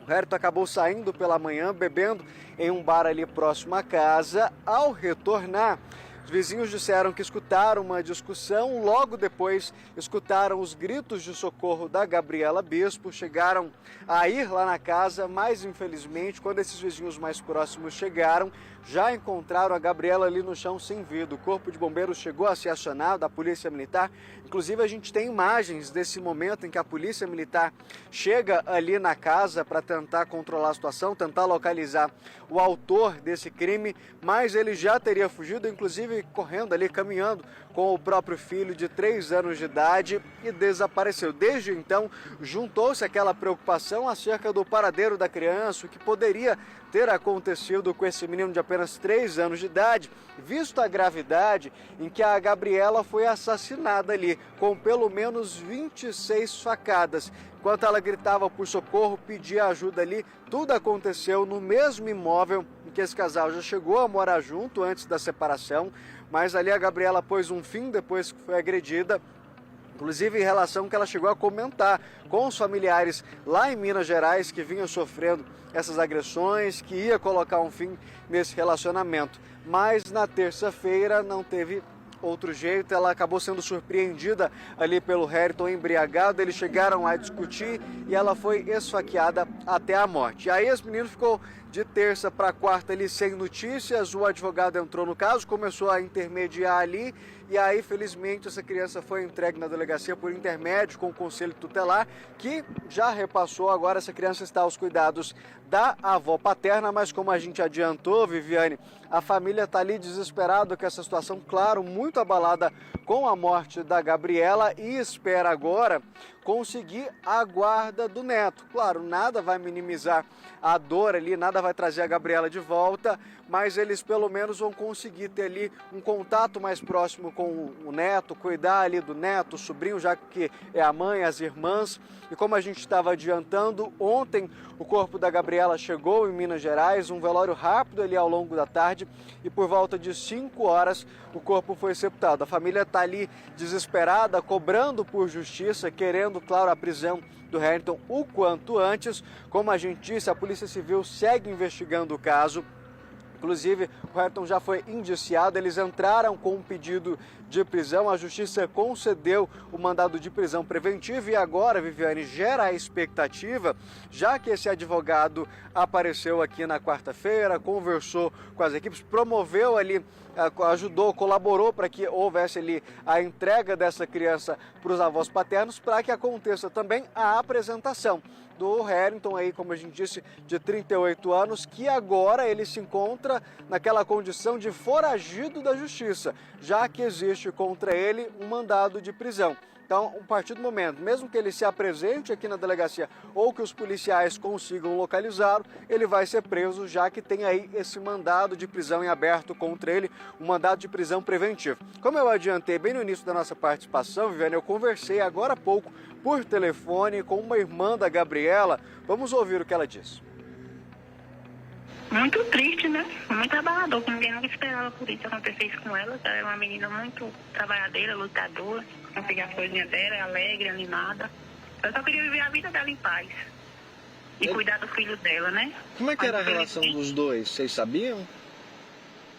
o Heriton acabou saindo pela manhã, bebendo em um bar ali próximo à casa. Ao retornar, os vizinhos disseram que escutaram uma discussão, logo depois escutaram os gritos de socorro da Gabriela Bispo, chegaram a ir lá na casa, mas infelizmente quando esses vizinhos mais próximos chegaram, já encontraram a Gabriela ali no chão sem vida. O corpo de bombeiros chegou a ser acionado, a polícia militar. Inclusive a gente tem imagens desse momento em que a polícia militar chega ali na casa para tentar controlar a situação, tentar localizar o autor desse crime, mas ele já teria fugido, inclusive correndo ali, caminhando com o próprio filho de 3 anos de idade e desapareceu. Desde então, juntou-se aquela preocupação acerca do paradeiro da criança, o que poderia ter acontecido com esse menino de apenas 3 anos de idade, visto a gravidade em que a Gabriela foi assassinada ali, com pelo menos 26 facadas. Enquanto ela gritava por socorro, pedia ajuda ali, tudo aconteceu no mesmo imóvel em que esse casal já chegou a morar junto antes da separação, mas ali a Gabriela pôs um fim depois que foi agredida. Inclusive em relação que ela chegou a comentar com os familiares lá em Minas Gerais que vinham sofrendo essas agressões, que ia colocar um fim nesse relacionamento. Mas na terça-feira não teve outro jeito, ela acabou sendo surpreendida ali pelo Heriton embriagado, eles chegaram a discutir e ela foi esfaqueada até a morte. E aí esse menino ficou de terça para quarta ali sem notícias, o advogado entrou no caso, começou a intermediar ali, e aí felizmente essa criança foi entregue na delegacia por intermédio com o conselho tutelar, que já repassou. Agora essa criança está aos cuidados da avó paterna, mas como a gente adiantou, Viviane, a família está ali desesperada com essa situação, claro, muito abalada com a morte da Gabriela, e espera agora conseguir a guarda do neto. Claro, nada vai minimizar a dor ali, nada vai trazer a Gabriela de volta, mas eles pelo menos vão conseguir ter ali um contato mais próximo com o neto, cuidar ali do neto, o sobrinho, já que é a mãe, as irmãs. E como a gente estava adiantando, ontem o corpo da Gabriela chegou em Minas Gerais, um velório rápido ali ao longo da tarde, e por volta de 5 horas o corpo foi sepultado. A família está ali desesperada, cobrando por justiça, querendo, claro, a prisão do Harrington o quanto antes. Como a gente disse, a Polícia Civil segue investigando o caso. Inclusive, o Harrington já foi indiciado, eles entraram com um pedido de prisão, a Justiça concedeu o mandado de prisão preventivo, e agora, Viviane, gera a expectativa, já que esse advogado apareceu aqui na quarta-feira, conversou com as equipes, promoveu ali, ajudou, colaborou para que houvesse ali a entrega dessa criança para os avós paternos, para que aconteça também a apresentação do Harrington aí, como a gente disse, de 38 anos, que agora ele se encontra naquela condição de foragido da justiça, já que existe contra ele um mandado de prisão. Então, a partir do momento, mesmo que ele se apresente aqui na delegacia ou que os policiais consigam localizá-lo, ele vai ser preso, já que tem aí esse mandado de prisão em aberto contra ele, um mandado de prisão preventivo. Como eu adiantei bem no início da nossa participação, Viviane, eu conversei agora há pouco por telefone com uma irmã da Gabriela. Vamos ouvir o que ela disse. Muito triste, né? Muito abalador, porque ninguém nunca esperava por isso acontecer isso com ela. Ela é uma menina muito trabalhadeira, lutadora, conseguir as coisinhas dela, alegre, animada. Eu só queria viver a vida dela em paz e cuidar do filho dela, né? Como é que era a relação dos dois? Vocês sabiam?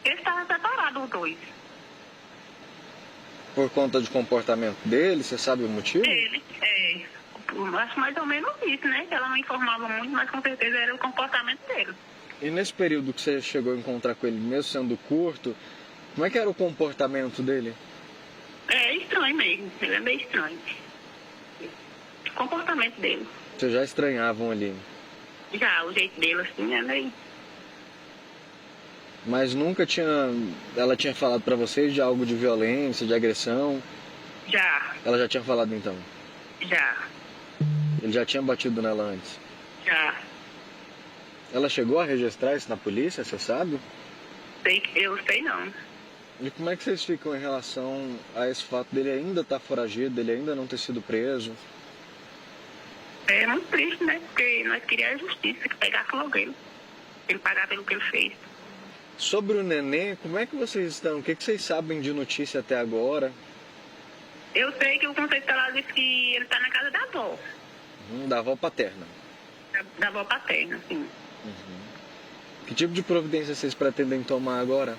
Eles estavam separados, os dois. Por conta do comportamento dele, você sabe o motivo? Ele, acho mais ou menos isso, né? Ela não informava muito, mas com certeza era o comportamento dele. E nesse período que você chegou a encontrar com ele, mesmo sendo curto, como é que era o comportamento dele? É estranho mesmo, ele é meio estranho. O comportamento dele. Vocês já estranhavam ali? Já, o jeito dele assim é meio... Mas nunca ela tinha falado pra vocês de algo de violência, de agressão? Já. Ela já tinha falado então? Já. Ele já tinha batido nela antes? Já. Ela chegou a registrar isso na polícia, você sabe? Eu sei não. E como é que vocês ficam em relação a esse fato dele ainda estar foragido, dele ainda não ter sido preso? É muito triste, né? Porque nós queríamos a justiça, que pegasse logo ele pagar pelo que ele fez. Sobre o neném, como é que vocês estão? O que vocês sabem de notícia até agora? Eu sei que o conselho tutelar disse que ele está na casa da avó. Da avó paterna? Da avó paterna, sim. Que tipo de providência vocês pretendem tomar agora?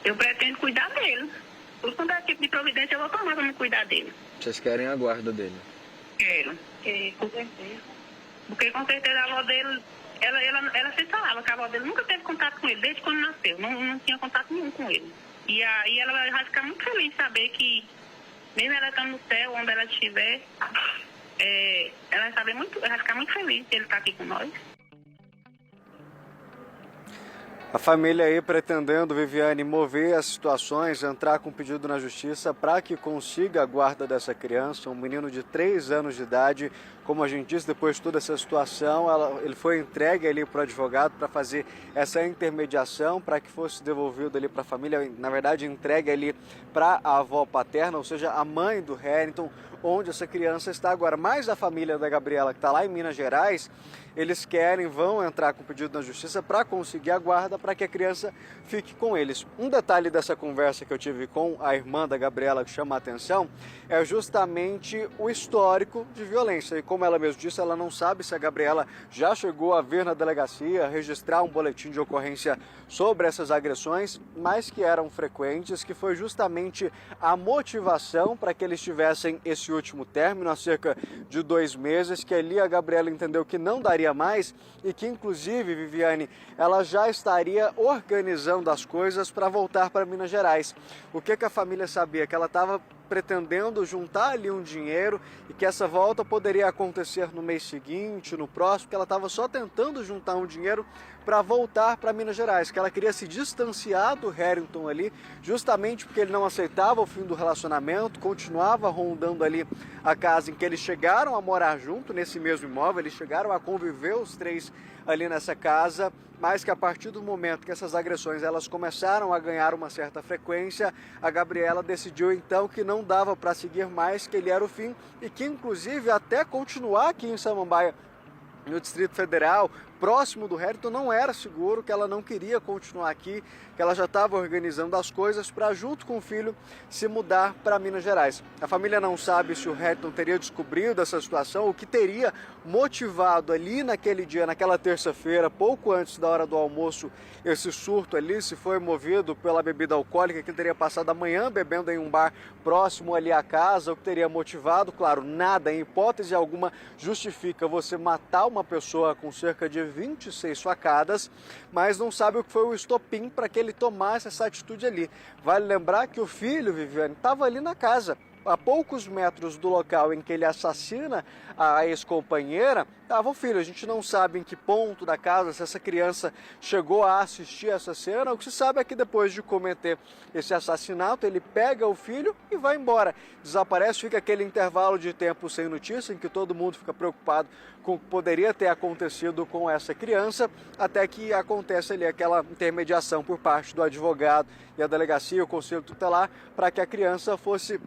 Eu pretendo cuidar dele. Por quanto é tipo de providência eu vou tomar para me cuidar dele. Vocês querem a guarda dele? Quero. Com certeza. Porque com certeza a avó dele, ela se falava que a avó dele nunca teve contato com ele, desde quando nasceu. Não tinha contato nenhum com ele. E aí ela vai ficar muito feliz de saber que, mesmo ela estando no céu, onde ela estiver, ela vai ficar muito feliz de ele estar aqui com nós. A família aí pretendendo, Viviane, mover as situações, entrar com pedido na justiça para que consiga a guarda dessa criança, um menino de 3 anos de idade. Como a gente disse, depois de toda essa situação, ele foi entregue ali para o advogado para fazer essa intermediação, para que fosse devolvido ali para a família, na verdade entregue ali para a avó paterna, ou seja, a mãe do Harrington, onde essa criança está agora. Mas a família da Gabriela, que está lá em Minas Gerais, eles vão entrar com pedido na justiça para conseguir a guarda, para que a criança fique com eles. Um detalhe dessa conversa que eu tive com a irmã da Gabriela que chama a atenção é justamente o histórico de violência. E como ela mesmo disse, ela não sabe se a Gabriela já chegou a vir na delegacia, registrar um boletim de ocorrência sobre essas agressões, mas que eram frequentes, que foi justamente a motivação para que eles tivessem esse último término, há cerca de 2 meses, que ali a Gabriela entendeu que não daria mais e que, inclusive, Viviane, ela já estaria organizando as coisas para voltar para Minas Gerais. O que a família sabia? Que ela estava pretendendo juntar ali um dinheiro e que essa volta poderia acontecer no mês seguinte, no próximo, que ela estava só tentando juntar um dinheiro para voltar para Minas Gerais, que ela queria se distanciar do Herington ali, justamente porque ele não aceitava o fim do relacionamento, continuava rondando ali a casa em que eles chegaram a morar junto, nesse mesmo imóvel, eles chegaram a conviver os 3 ali nessa casa, mas que a partir do momento que essas agressões elas começaram a ganhar uma certa frequência, a Gabriela decidiu então que não dava para seguir mais, que ele era o fim e que inclusive até continuar aqui em Samambaia, no Distrito Federal, próximo do Herington, não era seguro, que ela não queria continuar aqui, que ela já estava organizando as coisas para, junto com o filho, se mudar para Minas Gerais. A família não sabe se o Herington teria descobrido essa situação, o que teria motivado ali naquele dia, naquela terça-feira, pouco antes da hora do almoço, esse surto ali, se foi movido pela bebida alcoólica, que ele teria passado a manhã bebendo em um bar próximo ali à casa, o que teria motivado. Claro, nada, em hipótese alguma, justifica você matar uma pessoa com cerca de 26 facadas, mas não sabe o que foi o estopim para que ele tomasse essa atitude ali. Vale lembrar que o filho, Viviane, estava ali na casa. A poucos metros do local em que ele assassina a ex-companheira, estava o filho. A gente não sabe em que ponto da casa, se essa criança chegou a assistir essa cena. O que se sabe é que depois de cometer esse assassinato, ele pega o filho e vai embora. Desaparece, fica aquele intervalo de tempo sem notícia, em que todo mundo fica preocupado com o que poderia ter acontecido com essa criança, até que acontece ali aquela intermediação por parte do advogado e a delegacia, o conselho tutelar, para que a criança fosse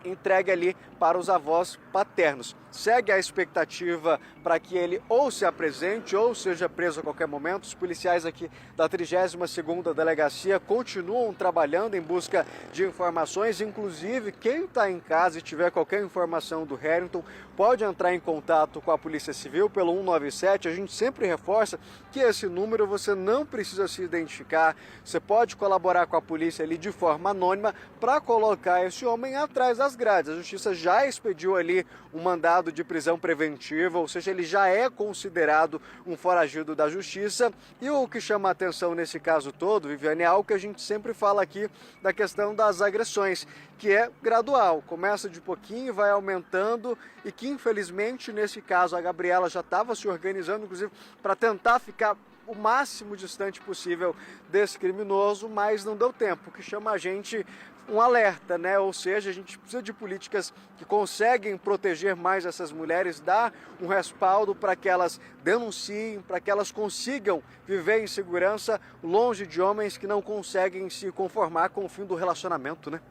entregue ali para os avós paternos. Segue a expectativa para que ele ou se apresente ou seja preso a qualquer momento. Os policiais aqui da 32ª Delegacia continuam trabalhando em busca de informações. Inclusive, quem está em casa e tiver qualquer informação do Herington pode entrar em contato com a Polícia Civil pelo 197. A gente sempre reforça que esse número você não precisa se identificar. Você pode colaborar com a polícia ali de forma anônima para colocar esse homem atrás das grades. A Justiça já expediu ali um mandado de prisão preventiva, ou seja, ele já é considerado um foragido da Justiça. E o que chama a atenção nesse caso todo, Viviane, é algo que a gente sempre fala aqui da questão das agressões, que é gradual, começa de pouquinho, vai aumentando e que infelizmente nesse caso a Gabriela já estava se organizando, inclusive, para tentar ficar o máximo distante possível desse criminoso, mas não deu tempo, o que chama a gente um alerta, né? Ou seja, a gente precisa de políticas que conseguem proteger mais essas mulheres, dar um respaldo para que elas denunciem, para que elas consigam viver em segurança longe de homens que não conseguem se conformar com o fim do relacionamento, né?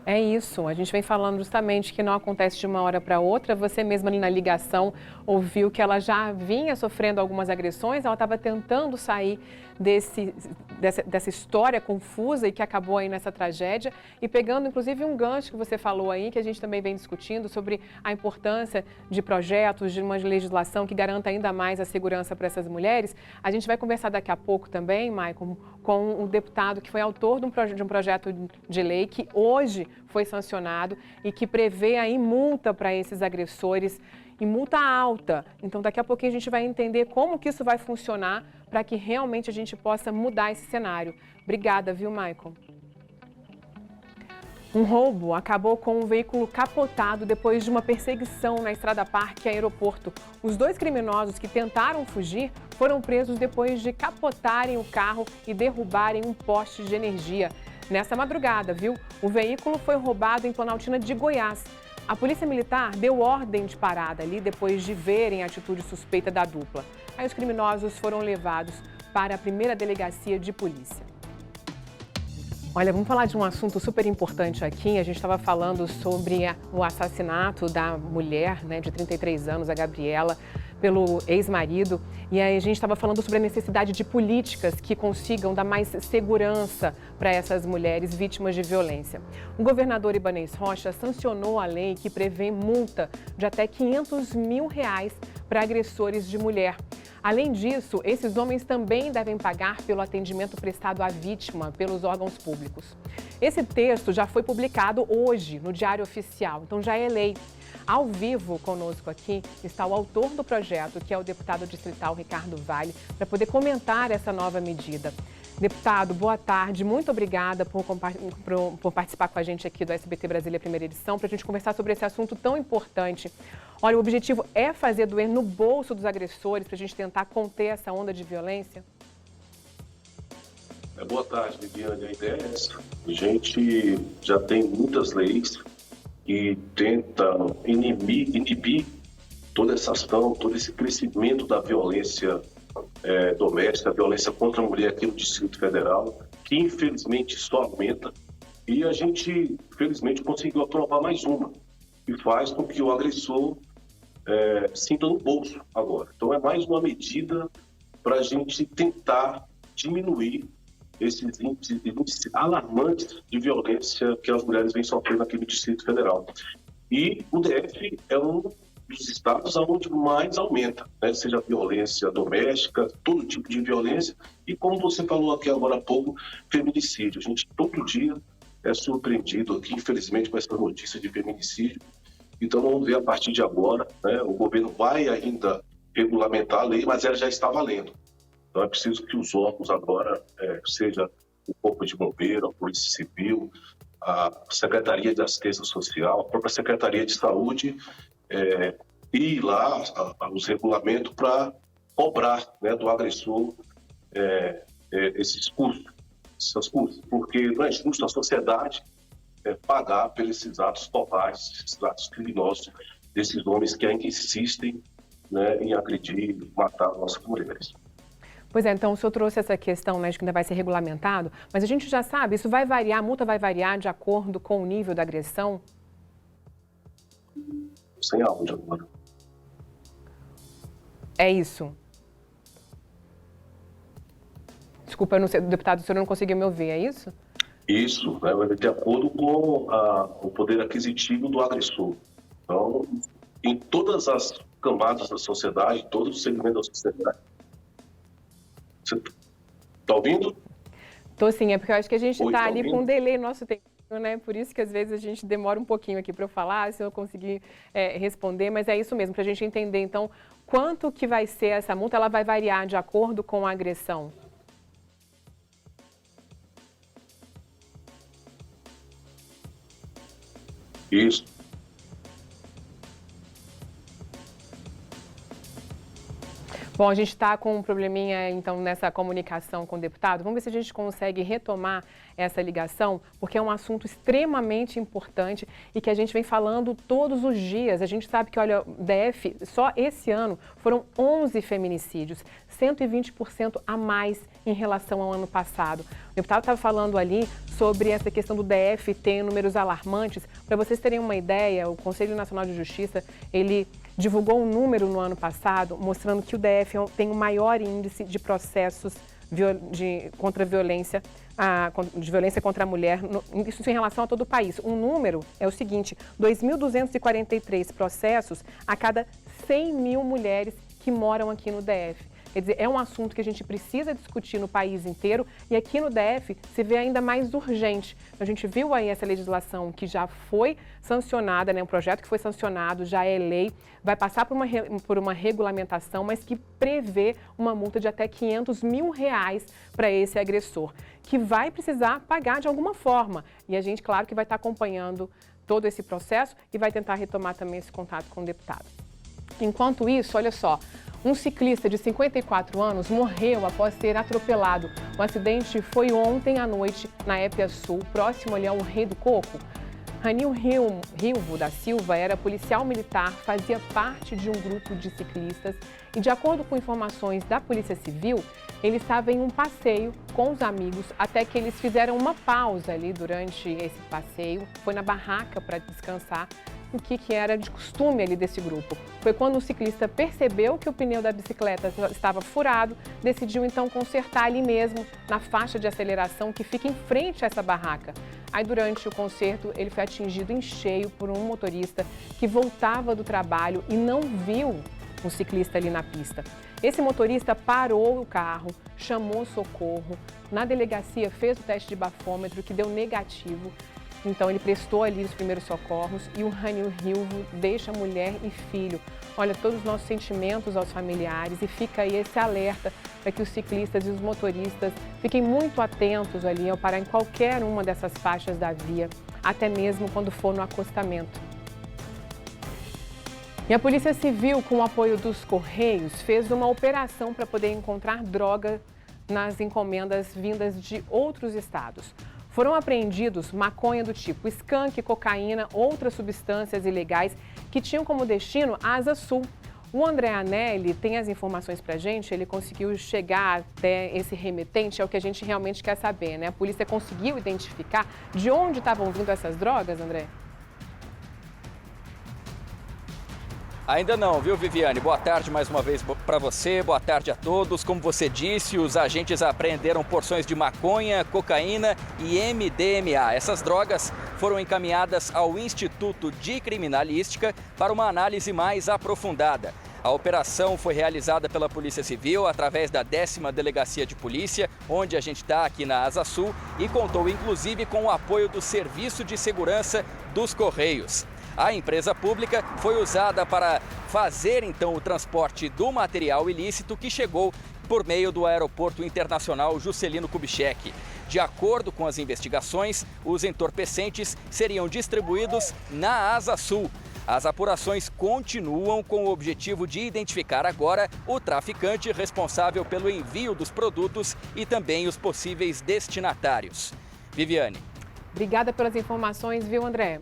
É isso, a gente vem falando justamente que não acontece de uma hora para outra. Você mesma ali na ligação ouviu que ela já vinha sofrendo algumas agressões, ela estava tentando sair dessa história confusa e que acabou aí nessa tragédia, e pegando inclusive um gancho que você falou aí, que a gente também vem discutindo sobre a importância de projetos, de uma legislação que garanta ainda mais a segurança para essas mulheres. A gente vai conversar daqui a pouco também, Maicon, com um deputado que foi autor de um projeto de lei que hoje foi sancionado e que prevê aí multa para esses agressores, e multa alta. Então, daqui a pouquinho a gente vai entender como que isso vai funcionar para que realmente a gente possa mudar esse cenário. Obrigada, viu, Maicon? Um roubo acabou com um veículo capotado depois de uma perseguição na Estrada Parque Aeroporto. Os 2 criminosos que tentaram fugir foram presos depois de capotarem o carro e derrubarem um poste de energia. Nessa madrugada, viu? O veículo foi roubado em Planaltina de Goiás. A Polícia Militar deu ordem de parada ali depois de verem a atitude suspeita da dupla. Aí os criminosos foram levados para a 1ª Delegacia de Polícia. Olha, vamos falar de um assunto super importante aqui. A gente estava falando sobre o assassinato da mulher, né, de 33 anos, a Gabriela, pelo ex-marido. E aí a gente estava falando sobre a necessidade de políticas que consigam dar mais segurança para essas mulheres vítimas de violência. O governador Ibanez Rocha sancionou a lei que prevê multa de até R$500 mil para agressores de mulher. Além disso, esses homens também devem pagar pelo atendimento prestado à vítima pelos órgãos públicos. Esse texto já foi publicado hoje no Diário Oficial, então já é lei. Ao vivo conosco aqui está o autor do projeto, que é o deputado distrital Ricardo Vale, para poder comentar essa nova medida. Deputado, boa tarde. Muito obrigada por participar com a gente aqui do SBT Brasília Primeira Edição, para a gente conversar sobre esse assunto tão importante. Olha, o objetivo é fazer doer no bolso dos agressores, para a gente tentar conter essa onda de violência? Boa tarde, Viviane. A ideia é essa. A gente já tem muitas leis que tentam inibir toda essa ação, todo esse crescimento da violência doméstica, a violência contra a mulher aqui no Distrito Federal, que infelizmente só aumenta. E a gente, felizmente, conseguiu aprovar mais uma, que faz com que o agressor sinta no bolso agora. Então é mais uma medida para a gente tentar diminuir esses índices alarmantes de violência que as mulheres vêm sofrendo aqui no Distrito Federal. E o DF é um dos estados onde mais aumenta, né? Seja violência doméstica, todo tipo de violência, e como você falou aqui agora há pouco, feminicídio. A gente todo dia é surpreendido aqui, infelizmente, com essa notícia de feminicídio. Então vamos ver a partir de agora, né? O governo vai ainda regulamentar a lei, mas ela já está valendo. Então é preciso que os órgãos agora, seja o Corpo de Bombeiro, a Polícia Civil, a Secretaria de Assistência Social, a própria Secretaria de Saúde, ir lá os regulamentos para cobrar, né, do agressor esses custos, porque não é justo a sociedade pagar pelos esses atos totais, esses atos criminosos desses homens que ainda insistem, né, em agredir, matar nossas mulheres. Pois é, então o senhor trouxe essa questão, né, de que ainda vai ser regulamentado, mas a gente já sabe, isso vai variar, a multa vai variar de acordo com o nível da agressão? Sem áudio agora. É isso. Desculpa, eu não sei, deputado, o senhor não conseguiu me ouvir, é isso? Isso, né, vai de acordo com o poder aquisitivo do agressor. Então, em todas as camadas da sociedade, todos os segmentos da sociedade. Você está ouvindo? Tô sim, é porque eu acho que a gente está ali ouvindo? com um delay no nosso tempo, né? Por isso que às vezes a gente demora um pouquinho aqui para eu falar, se eu conseguir responder, mas é isso mesmo, para a gente entender então quanto que vai ser essa multa, ela vai variar de acordo com a agressão. Isso. Bom, a gente está com um probleminha, então, nessa comunicação com o deputado. Vamos ver se a gente consegue retomar essa ligação, porque é um assunto extremamente importante e que a gente vem falando todos os dias. A gente sabe que, olha, o DF, só esse ano, foram 11 feminicídios, 120% a mais em relação ao ano passado. O deputado estava falando ali sobre essa questão do DF ter números alarmantes. Para vocês terem uma ideia, o Conselho Nacional de Justiça, ele divulgou um número no ano passado mostrando que o DF tem o maior índice de processos contra violência, de violência contra a mulher, isso em relação a todo o país. Um número é o seguinte: 2.243 processos a cada 100 mil mulheres que moram aqui no DF. Quer dizer, é um assunto que a gente precisa discutir no país inteiro e aqui no DF se vê ainda mais urgente. A gente viu aí essa legislação que já foi sancionada, né, um projeto que foi sancionado, já é lei, vai passar por uma regulamentação, mas que prevê uma multa de até R$500 mil para esse agressor, que vai precisar pagar de alguma forma. E a gente, claro, que vai estar acompanhando todo esse processo e vai tentar retomar também esse contato com o deputado. Enquanto isso, olha só, um ciclista de 54 anos morreu após ser atropelado. O acidente foi ontem à noite na Épia Sul, próximo ali ao Rei do Coco. Ranil Rilvo da Silva era policial militar, fazia parte de um grupo de ciclistas e, de acordo com informações da Polícia Civil, ele estava em um passeio com os amigos até que eles fizeram uma pausa ali durante esse passeio, foi na barraca para descansar o que era de costume ali desse grupo. Foi quando o ciclista percebeu que o pneu da bicicleta estava furado, decidiu então consertar ali mesmo, na faixa de aceleração que fica em frente a essa barraca. Aí, durante o conserto, ele foi atingido em cheio por um motorista que voltava do trabalho e não viu um ciclista ali na pista. Esse motorista parou o carro, chamou socorro, na delegacia fez o teste de bafômetro que deu negativo. Então ele prestou ali os primeiros socorros e o Ranil Rilvo deixa mulher e filho. Olha, todos os nossos sentimentos aos familiares e fica aí esse alerta para que os ciclistas e os motoristas fiquem muito atentos ali ao parar em qualquer uma dessas faixas da via, até mesmo quando for no acostamento. E a Polícia Civil, com o apoio dos Correios, fez uma operação para poder encontrar droga nas encomendas vindas de outros estados. Foram apreendidos maconha do tipo skunk, cocaína, outras substâncias ilegais que tinham como destino a Asa Sul. O André Anelli tem as informações para a gente, ele conseguiu chegar até esse remetente, é o que a gente realmente quer saber, né? A polícia conseguiu identificar de onde estavam vindo essas drogas, André? Ainda não, viu, Viviane? Boa tarde mais uma vez para você, boa tarde a todos. Como você disse, os agentes apreenderam porções de maconha, cocaína e MDMA. Essas drogas foram encaminhadas ao Instituto de Criminalística para uma análise mais aprofundada. A operação foi realizada pela Polícia Civil através da 10ª Delegacia de Polícia, onde a gente está aqui na Asa Sul, e contou inclusive com o apoio do Serviço de Segurança dos Correios. A empresa pública foi usada para fazer, então, o transporte do material ilícito que chegou por meio do Aeroporto Internacional Juscelino Kubitschek. De acordo com as investigações, os entorpecentes seriam distribuídos na Asa Sul. As apurações continuam com o objetivo de identificar agora o traficante responsável pelo envio dos produtos e também os possíveis destinatários. Viviane. Obrigada pelas informações, viu, André?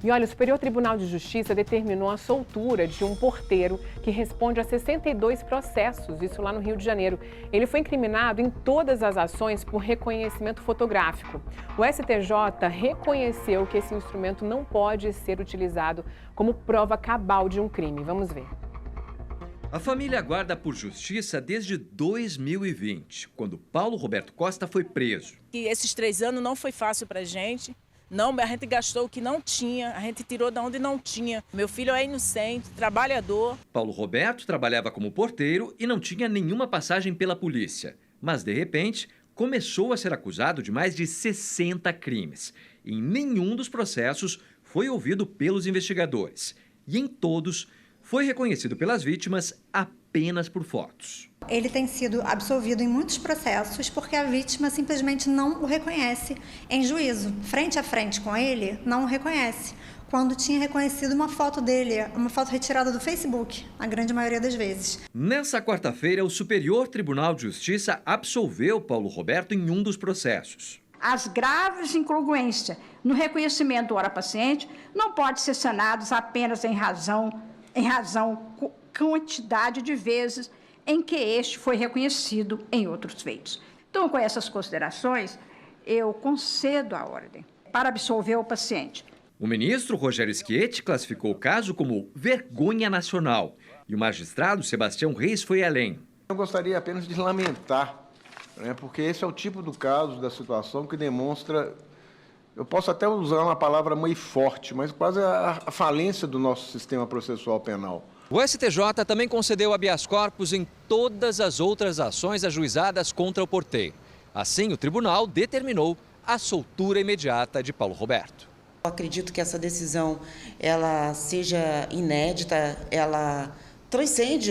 E olha, o Superior Tribunal de Justiça determinou a soltura de um porteiro que responde a 62 processos, isso lá no Rio de Janeiro. Ele foi incriminado em todas as ações por reconhecimento fotográfico. O STJ reconheceu que esse instrumento não pode ser utilizado como prova cabal de um crime. Vamos ver. A família aguarda por justiça desde 2020, quando Paulo Roberto Costa foi preso. E esses 3 anos não foi fácil pra gente. Não, a gente gastou o que não tinha, a gente tirou de onde não tinha. Meu filho é inocente, trabalhador. Paulo Roberto trabalhava como porteiro e não tinha nenhuma passagem pela polícia. Mas, de repente, começou a ser acusado de mais de 60 crimes. Em nenhum dos processos foi ouvido pelos investigadores. E em todos foi reconhecido pelas vítimas apenas por fotos. Ele tem sido absolvido em muitos processos porque a vítima simplesmente não o reconhece em juízo. Frente a frente com ele, não o reconhece. Quando tinha reconhecido uma foto dele, uma foto retirada do Facebook, a grande maioria das vezes. Nessa quarta-feira, o Superior Tribunal de Justiça absolveu Paulo Roberto em um dos processos. As graves incongruências no reconhecimento do hora-paciente não podem ser sanadas apenas em razão quantidade de vezes em que este foi reconhecido em outros feitos. Então, com essas considerações, eu concedo a ordem para absolver o paciente. O ministro Rogério Schietti classificou o caso como vergonha nacional e o magistrado Sebastião Reis foi além. Eu gostaria apenas de lamentar, porque esse é o tipo do caso, da situação que demonstra, eu posso até usar uma palavra meio forte, mas quase a falência do nosso sistema processual penal. O STJ também concedeu habeas corpus em todas as outras ações ajuizadas contra o porteiro. Assim, o tribunal determinou a soltura imediata de Paulo Roberto. Eu acredito que essa decisão ela seja inédita, ela transcende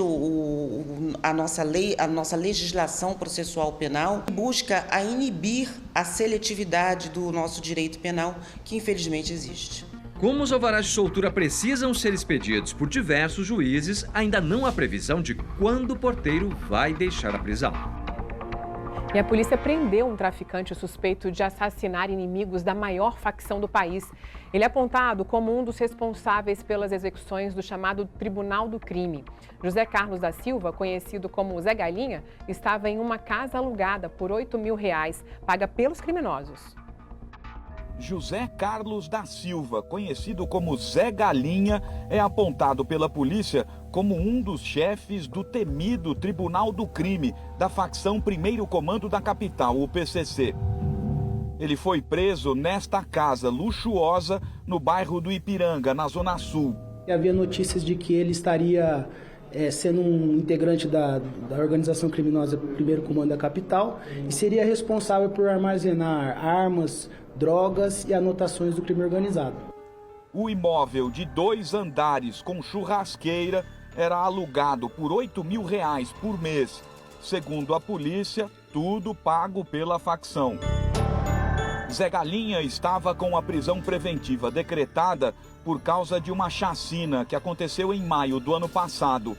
a nossa lei, a nossa legislação processual penal, busca a inibir a seletividade do nosso direito penal, que infelizmente existe. Como os alvarás de soltura precisam ser expedidos por diversos juízes, ainda não há previsão de quando o porteiro vai deixar a prisão. E a polícia prendeu um traficante suspeito de assassinar inimigos da maior facção do país. Ele é apontado como um dos responsáveis pelas execuções do chamado Tribunal do Crime. José Carlos da Silva, conhecido como Zé Galinha, estava em uma casa alugada por R$8.000, paga pelos criminosos. José Carlos da Silva, conhecido como Zé Galinha, é apontado pela polícia como um dos chefes do temido Tribunal do Crime, da facção Primeiro Comando da Capital, o PCC. Ele foi preso nesta casa luxuosa no bairro do Ipiranga, na Zona Sul. Havia notícias de que ele estaria sendo um integrante da organização criminosa Primeiro Comando da Capital e seria responsável por armazenar armas, drogas e anotações do crime organizado. O imóvel de 2 andares com churrasqueira era alugado por R$8.000 por mês. Segundo a polícia, tudo pago pela facção. Zé Galinha estava com a prisão preventiva decretada por causa de uma chacina que aconteceu em maio do ano passado.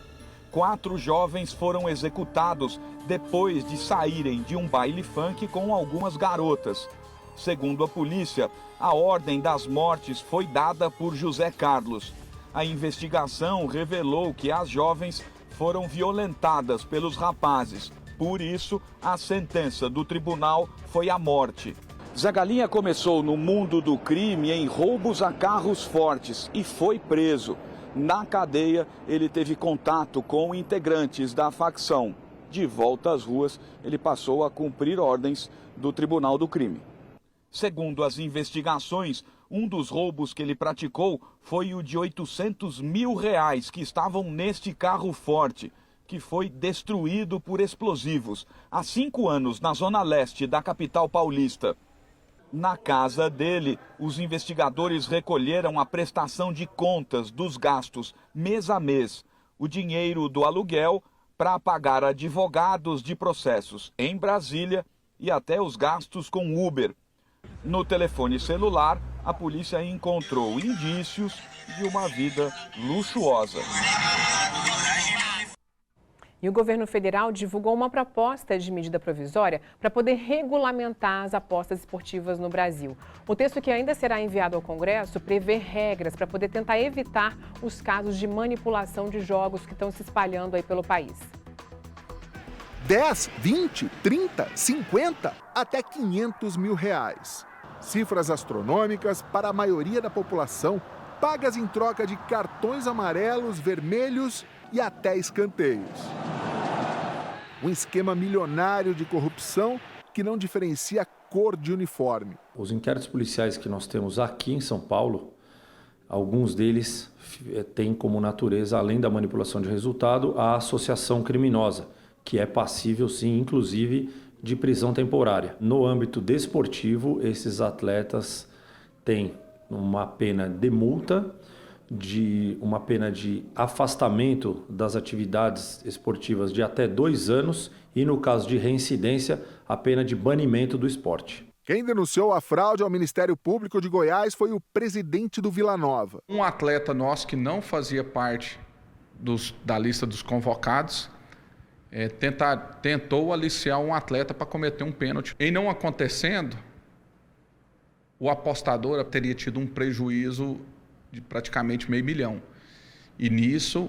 4 jovens foram executados depois de saírem de um baile funk com algumas garotas. Segundo a polícia, a ordem das mortes foi dada por José Carlos. A investigação revelou que as jovens foram violentadas pelos rapazes. Por isso, a sentença do tribunal foi a morte. Zé Galinha começou no mundo do crime em roubos a carros fortes e foi preso. Na cadeia, ele teve contato com integrantes da facção. De volta às ruas, ele passou a cumprir ordens do Tribunal do Crime. Segundo as investigações, um dos roubos que ele praticou foi o de R$800.000 que estavam neste carro forte, que foi destruído por explosivos há 5 anos na zona leste da capital paulista. Na casa dele, os investigadores recolheram a prestação de contas dos gastos mês a mês, o dinheiro do aluguel para pagar advogados de processos em Brasília e até os gastos com Uber. No telefone celular, a polícia encontrou indícios de uma vida luxuosa. E o governo federal divulgou uma proposta de medida provisória para poder regulamentar as apostas esportivas no Brasil. O texto, que ainda será enviado ao Congresso, prevê regras para poder tentar evitar os casos de manipulação de jogos que estão se espalhando aí pelo país. 10, 20, 30, 50, até R$500 mil. Cifras astronômicas para a maioria da população, pagas em troca de cartões amarelos, vermelhos e até escanteios. Um esquema milionário de corrupção que não diferencia a cor de uniforme. Os inquéritos policiais que nós temos aqui em São Paulo, alguns deles têm como natureza, além da manipulação de resultado, a associação criminosa, que é passível, sim, inclusive, de prisão temporária. No âmbito desportivo, esses atletas têm uma pena de multa, uma pena de afastamento das atividades esportivas de até 2 anos e, no caso de reincidência, a pena de banimento do esporte. Quem denunciou a fraude ao Ministério Público de Goiás foi o presidente do Vila Nova. Um atleta nosso que não fazia parte da lista dos convocados tentou aliciar um atleta para cometer um pênalti. Em não acontecendo, o apostador teria tido um prejuízo de praticamente R$500 mil. E nisso,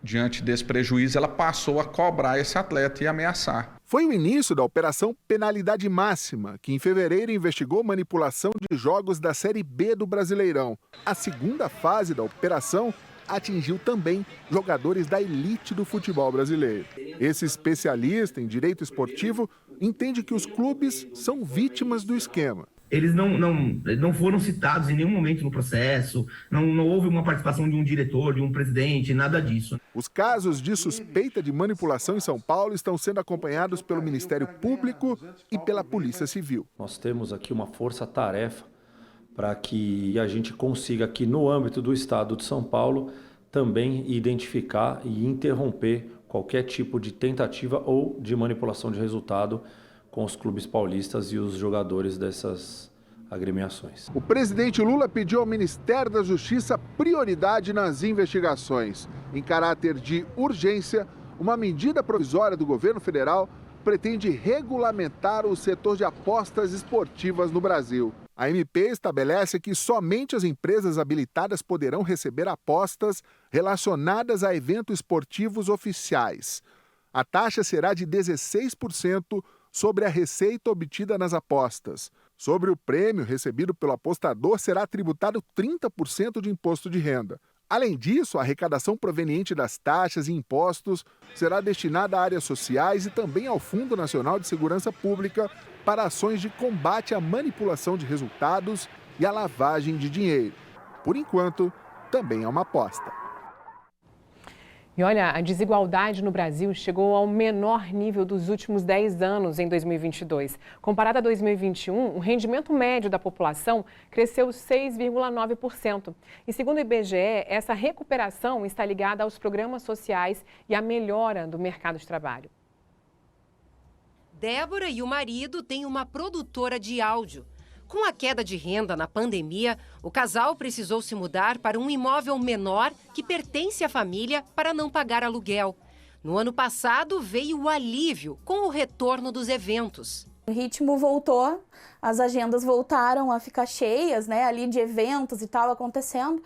diante desse prejuízo, ela passou a cobrar esse atleta e ameaçar. Foi o início da Operação Penalidade Máxima, que em fevereiro investigou manipulação de jogos da Série B do Brasileirão. A segunda fase da operação atingiu também jogadores da elite do futebol brasileiro. Esse especialista em direito esportivo entende que os clubes são vítimas do esquema. Eles não foram citados em nenhum momento no processo, não houve uma participação de um diretor, de um presidente, nada disso. Os casos de suspeita de manipulação em São Paulo estão sendo acompanhados pelo Ministério Público e pela Polícia Civil. Nós temos aqui uma força-tarefa para que a gente consiga aqui no âmbito do Estado de São Paulo também identificar e interromper qualquer tipo de tentativa ou de manipulação de resultado com os clubes paulistas e os jogadores dessas agremiações. O presidente Lula pediu ao Ministério da Justiça prioridade nas investigações. Em caráter de urgência, uma medida provisória do governo federal pretende regulamentar o setor de apostas esportivas no Brasil. A MP estabelece que somente as empresas habilitadas poderão receber apostas relacionadas a eventos esportivos oficiais. A taxa será de 16% sobre a receita obtida nas apostas. Sobre o prêmio recebido pelo apostador, será tributado 30% de imposto de renda. Além disso, a arrecadação proveniente das taxas e impostos será destinada a áreas sociais e também ao Fundo Nacional de Segurança Pública para ações de combate à manipulação de resultados e à lavagem de dinheiro. Por enquanto, também é uma aposta. E olha, a desigualdade no Brasil chegou ao menor nível dos últimos 10 anos em 2022. Comparado a 2021, o rendimento médio da população cresceu 6,9%. E segundo o IBGE, essa recuperação está ligada aos programas sociais e à melhora do mercado de trabalho. Débora e o marido têm uma produtora de áudio. Com a queda de renda na pandemia, o casal precisou se mudar para um imóvel menor que pertence à família para não pagar aluguel. No ano passado, veio o alívio com o retorno dos eventos. O ritmo voltou, as agendas voltaram a ficar cheias, né, ali de eventos e tal acontecendo,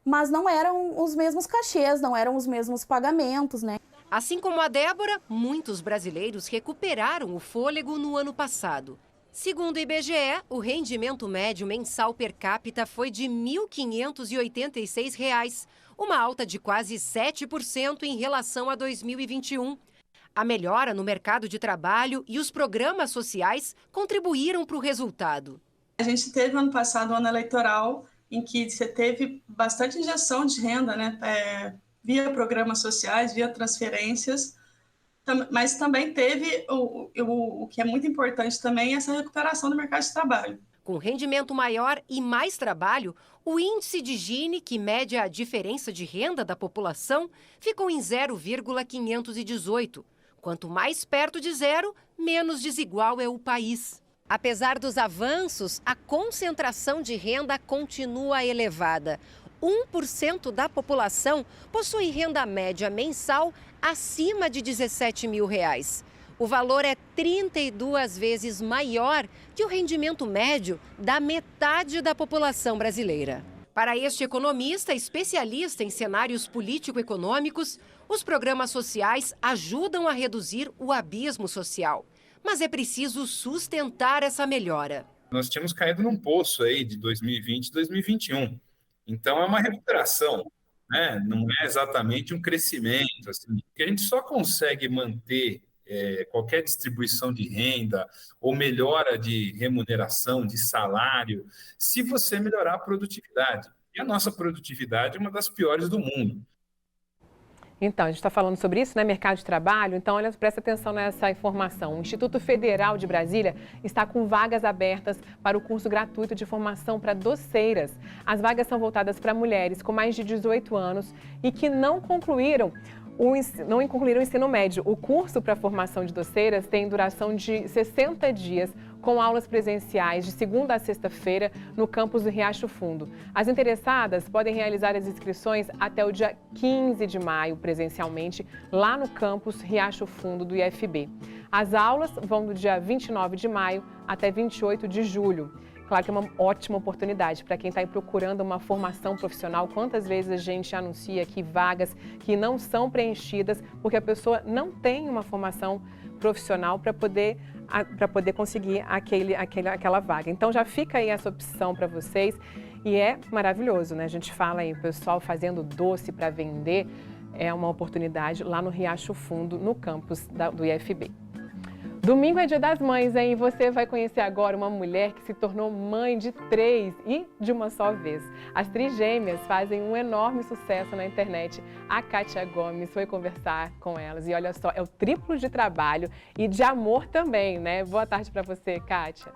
mas não eram os mesmos cachês, não eram os mesmos pagamentos, né? Assim como a Débora, muitos brasileiros recuperaram o fôlego no ano passado. Segundo o IBGE, o rendimento médio mensal per capita foi de R$ 1.586, uma alta de quase 7% em relação a 2021. A melhora no mercado de trabalho e os programas sociais contribuíram para o resultado. A gente teve ano passado um ano eleitoral em que você teve bastante injeção de renda, né? Via programas sociais, via transferências. Mas também teve o que é muito importante também, essa recuperação do mercado de trabalho. Com rendimento maior e mais trabalho, o índice de Gini, que mede a diferença de renda da população, ficou em 0,518. Quanto mais perto de zero, menos desigual é o país. Apesar dos avanços, a concentração de renda continua elevada. 1% da população possui renda média mensal acima de R$ 17 mil. O valor é 32 vezes maior que o rendimento médio da metade da população brasileira. Para este economista, especialista em cenários político-econômicos, os programas sociais ajudam a reduzir o abismo social. Mas é preciso sustentar essa melhora. Nós tínhamos caído num poço aí de 2020 e 2021. Então, é uma recuperação, né? Não é exatamente um crescimento. Assim, porque a gente só consegue manter qualquer distribuição de renda ou melhora de remuneração, de salário, se você melhorar a produtividade. E a nossa produtividade é uma das piores do mundo. Então, a gente está falando sobre isso, né? Mercado de trabalho. Então, olha, presta atenção nessa informação. O Instituto Federal de Brasília está com vagas abertas para o curso gratuito de formação para doceiras. As vagas são voltadas para mulheres com mais de 18 anos e que não concluíram o ensino médio. O curso para formação de doceiras tem duração de 60 dias, com aulas presenciais de segunda a sexta-feira no campus do Riacho Fundo. As interessadas podem realizar as inscrições até o dia 15 de maio, presencialmente, lá no campus Riacho Fundo do IFB. As aulas vão do dia 29 de maio até 28 de julho. Claro que é uma ótima oportunidade para quem está procurando uma formação profissional. Quantas vezes a gente anuncia aqui vagas que não são preenchidas porque a pessoa não tem uma formação profissional para poder conseguir aquela vaga. Então já fica aí essa opção para vocês e é maravilhoso, né? A gente fala aí, o pessoal fazendo doce para vender, é uma oportunidade lá no Riacho Fundo, no campus do IFB. Domingo é Dia das Mães, hein? E você vai conhecer agora uma mulher que se tornou mãe de 3 e de uma só vez. As trigêmeas fazem um enorme sucesso na internet. A Kátia Gomes foi conversar com elas e olha só, é o triplo de trabalho e de amor também, né? Boa tarde para você, Kátia.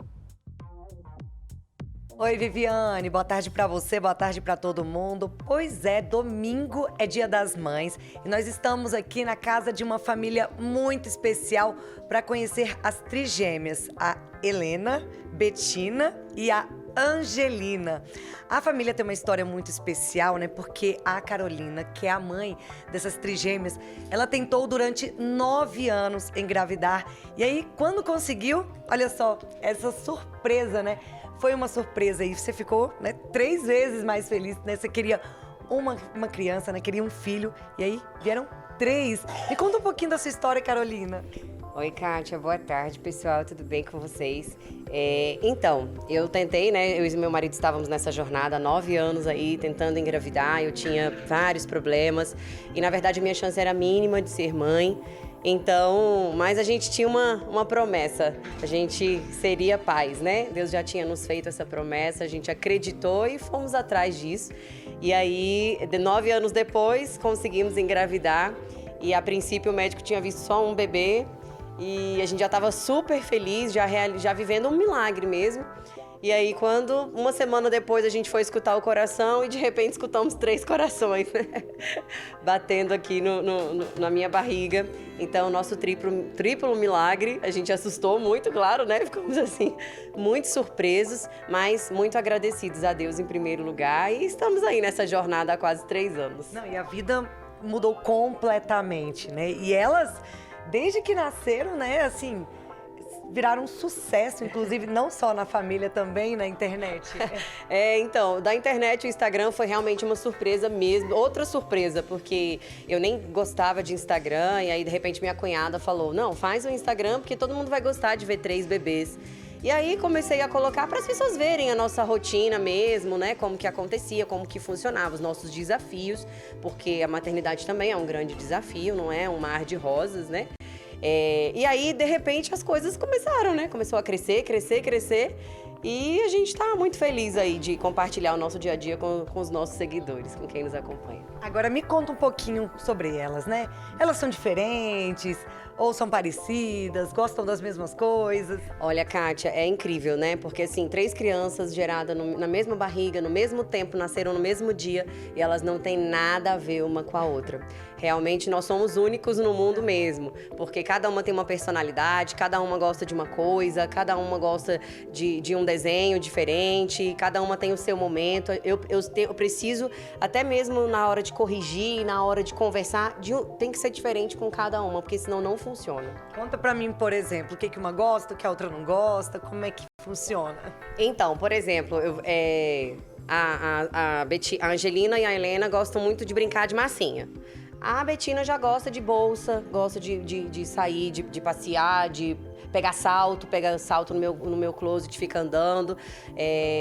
Oi, Viviane, boa tarde para você, boa tarde para todo mundo. Pois é, domingo é Dia das Mães e nós estamos aqui na casa de uma família muito especial para conhecer as trigêmeas, a Helena, Betina e a Angelina. A família tem uma história muito especial, né? Porque a Carolina, que é a mãe dessas trigêmeas, ela tentou durante 9 anos engravidar e aí, quando conseguiu, olha só, essa surpresa, né? Foi uma surpresa e você ficou, né, 3 vezes mais feliz, né? Você queria uma criança, né? Queria um filho e aí vieram 3. Me conta um pouquinho da sua história, Carolina. Oi, Kátia, boa tarde, pessoal, tudo bem com vocês? Então, eu tentei, né, eu e meu marido estávamos nessa jornada há 9 anos aí, tentando engravidar, eu tinha vários problemas e, na verdade, a minha chance era mínima de ser mãe. Então, mas a gente tinha uma promessa, a gente seria pais, né? Deus já tinha nos feito essa promessa, a gente acreditou e fomos atrás disso. E aí, 9 anos depois, conseguimos engravidar e, a princípio, o médico tinha visto só um bebê e a gente já estava super feliz, já vivendo um milagre mesmo. E aí, uma semana depois, a gente foi escutar o coração e, de repente, escutamos 3 corações, né? Batendo aqui na minha barriga. Então, nosso triplo milagre, a gente assustou muito, claro, né? Ficamos, assim, muito surpresos, mas muito agradecidos a Deus em primeiro lugar. E estamos aí nessa jornada há quase 3 anos. Não, e a vida mudou completamente, né? E elas, desde que nasceram, né, assim, viraram um sucesso, inclusive, não só na família, também na internet. Então, da internet, o Instagram foi realmente uma surpresa mesmo, outra surpresa, porque eu nem gostava de Instagram, e aí, de repente, minha cunhada falou, não, faz o Instagram, porque todo mundo vai gostar de ver 3 bebês. E aí, comecei a colocar para as pessoas verem a nossa rotina mesmo, né, como que acontecia, como que funcionava, os nossos desafios, porque a maternidade também é um grande desafio, não é um mar de rosas, né? E aí, de repente, as coisas começaram, né? Começou a crescer. E a gente tá muito feliz aí de compartilhar o nosso dia a dia com os nossos seguidores, com quem nos acompanha. Agora, me conta um pouquinho sobre elas, né? Elas são diferentes ou são parecidas? Gostam das mesmas coisas? Olha, Kátia, é incrível, né? Porque, assim, 3 crianças geradas na mesma barriga, no mesmo tempo, nasceram no mesmo dia e elas não têm nada a ver uma com a outra. Realmente, nós somos únicos no mundo mesmo, porque cada uma tem uma personalidade, cada uma gosta de uma coisa, cada uma gosta de um desenho diferente, cada uma tem o seu momento. Eu preciso, até mesmo na hora de corrigir, na hora de conversar, tem que ser diferente com cada uma, porque senão não funciona. Conta pra mim, por exemplo, o que uma gosta, o que a outra não gosta, como é que funciona? Então, por exemplo, a Angelina e a Helena gostam muito de brincar de massinha. A Betina já gosta de bolsa, gosta de sair, de passear, de pegar salto no meu closet, fica andando.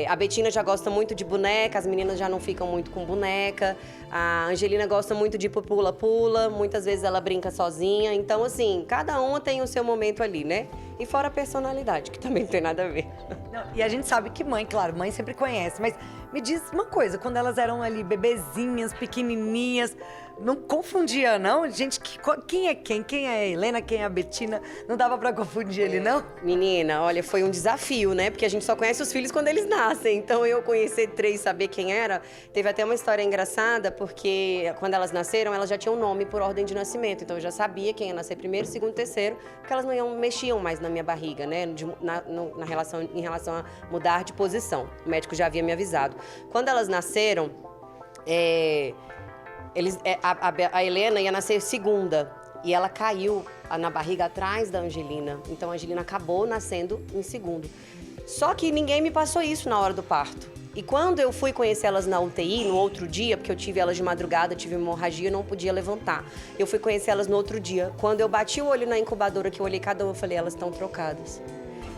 A Betina já gosta muito de boneca, as meninas já não ficam muito com boneca. A Angelina gosta muito de pula-pula, muitas vezes ela brinca sozinha. Então, assim, cada uma tem o seu momento ali, né? E fora a personalidade, que também não tem nada a ver. Não, e a gente sabe que mãe, claro, mãe sempre conhece, mas me diz uma coisa, quando elas eram ali bebezinhas, pequenininhas, não confundia, não? Gente, quem é quem? Quem é a Helena? Quem é a Betina? Não dava pra confundir ele, não? Menina, olha, foi um desafio, né? Porque a gente só conhece os filhos quando eles nascem. Então, eu conhecer 3, saber quem era, teve até uma história engraçada, porque quando elas nasceram, elas já tinham nome por ordem de nascimento. Então, eu já sabia quem ia nascer primeiro, segundo, terceiro, porque elas não mexiam mais na minha barriga, né? Em relação a mudar de posição. O médico já havia me avisado. Quando elas nasceram, a Helena ia nascer segunda e ela caiu na barriga atrás da Angelina. Então a Angelina acabou nascendo em segundo. Só que ninguém me passou isso na hora do parto. E quando eu fui conhecer elas na UTI, no outro dia, porque eu tive elas de madrugada, tive hemorragia e não podia levantar. Eu fui conhecer elas no outro dia. Quando eu bati o olho na incubadora, que eu olhei cada uma, eu falei, elas estão trocadas.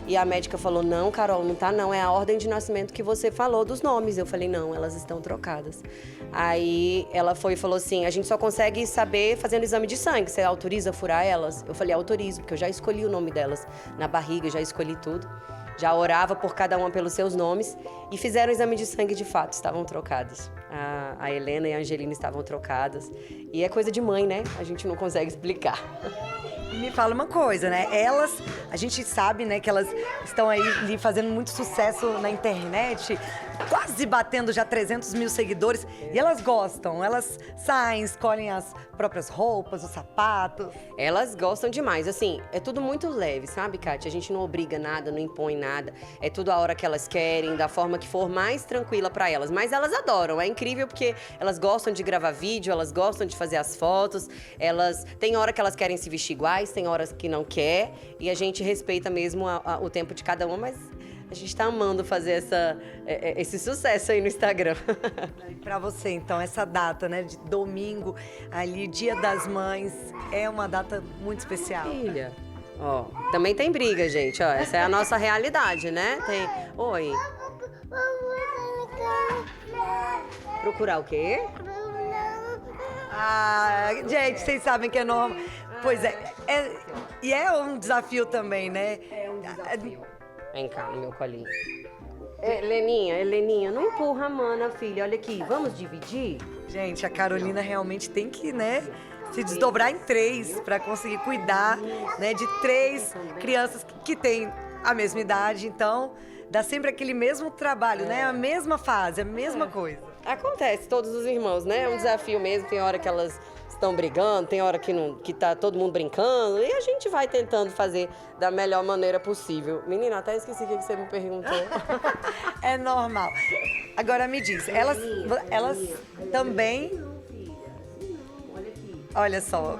E a médica falou, não, Carol, não tá não, é a ordem de nascimento que você falou dos nomes. Eu falei, não, elas estão trocadas. Aí ela foi e falou assim, a gente só consegue saber fazendo exame de sangue, você autoriza furar elas? Eu falei, autorizo, porque eu já escolhi o nome delas na barriga, já escolhi tudo. Já orava por cada uma pelos seus nomes e fizeram o exame de sangue de fato, estavam trocadas. A Helena e a Angelina estavam trocadas. E é coisa de mãe, né? A gente não consegue explicar. Me fala uma coisa, né? Elas, a gente sabe, né, que elas estão aí fazendo muito sucesso na internet, quase batendo já 300 mil seguidores. E elas gostam, elas saem, escolhem as próprias roupas, os sapatos. Elas gostam demais, assim, é tudo muito leve, sabe, Kátia? A gente não obriga nada, não impõe nada. É tudo a hora que elas querem, da forma que for mais tranquila pra elas. Mas elas adoram, é incrível porque elas gostam de gravar vídeo, elas gostam de fazer as fotos, tem hora que elas querem se vestir iguais, tem horas que não quer, e a gente respeita mesmo o tempo de cada uma, mas a gente tá amando fazer esse sucesso aí no Instagram. E pra você, então, essa data, né, de domingo, ali, Dia das Mães, é uma data muito especial. Filha, Ó, também tem briga, gente, ó. Essa é a nossa realidade, né? Tem... Oi. Procurar o quê? Ah, gente, vocês sabem que é normal. Pois é, e é um desafio também, né? É um desafio. Vem cá no meu colinho. Heleninha, não empurra a mana, filha. Olha aqui, vamos dividir? Gente, a Carolina realmente tem que, né, se desdobrar em 3 para conseguir cuidar, né, de 3 crianças que têm a mesma idade. Então, dá sempre aquele mesmo trabalho, né? A mesma fase, a mesma coisa. Acontece, todos os irmãos, né? É um desafio mesmo. Tem hora que elas estão brigando, tem hora que tá todo mundo brincando. E a gente vai tentando fazer da melhor maneira possível. Menina, até esqueci o que você me perguntou. É normal. Agora me diz, elas também... Olha só.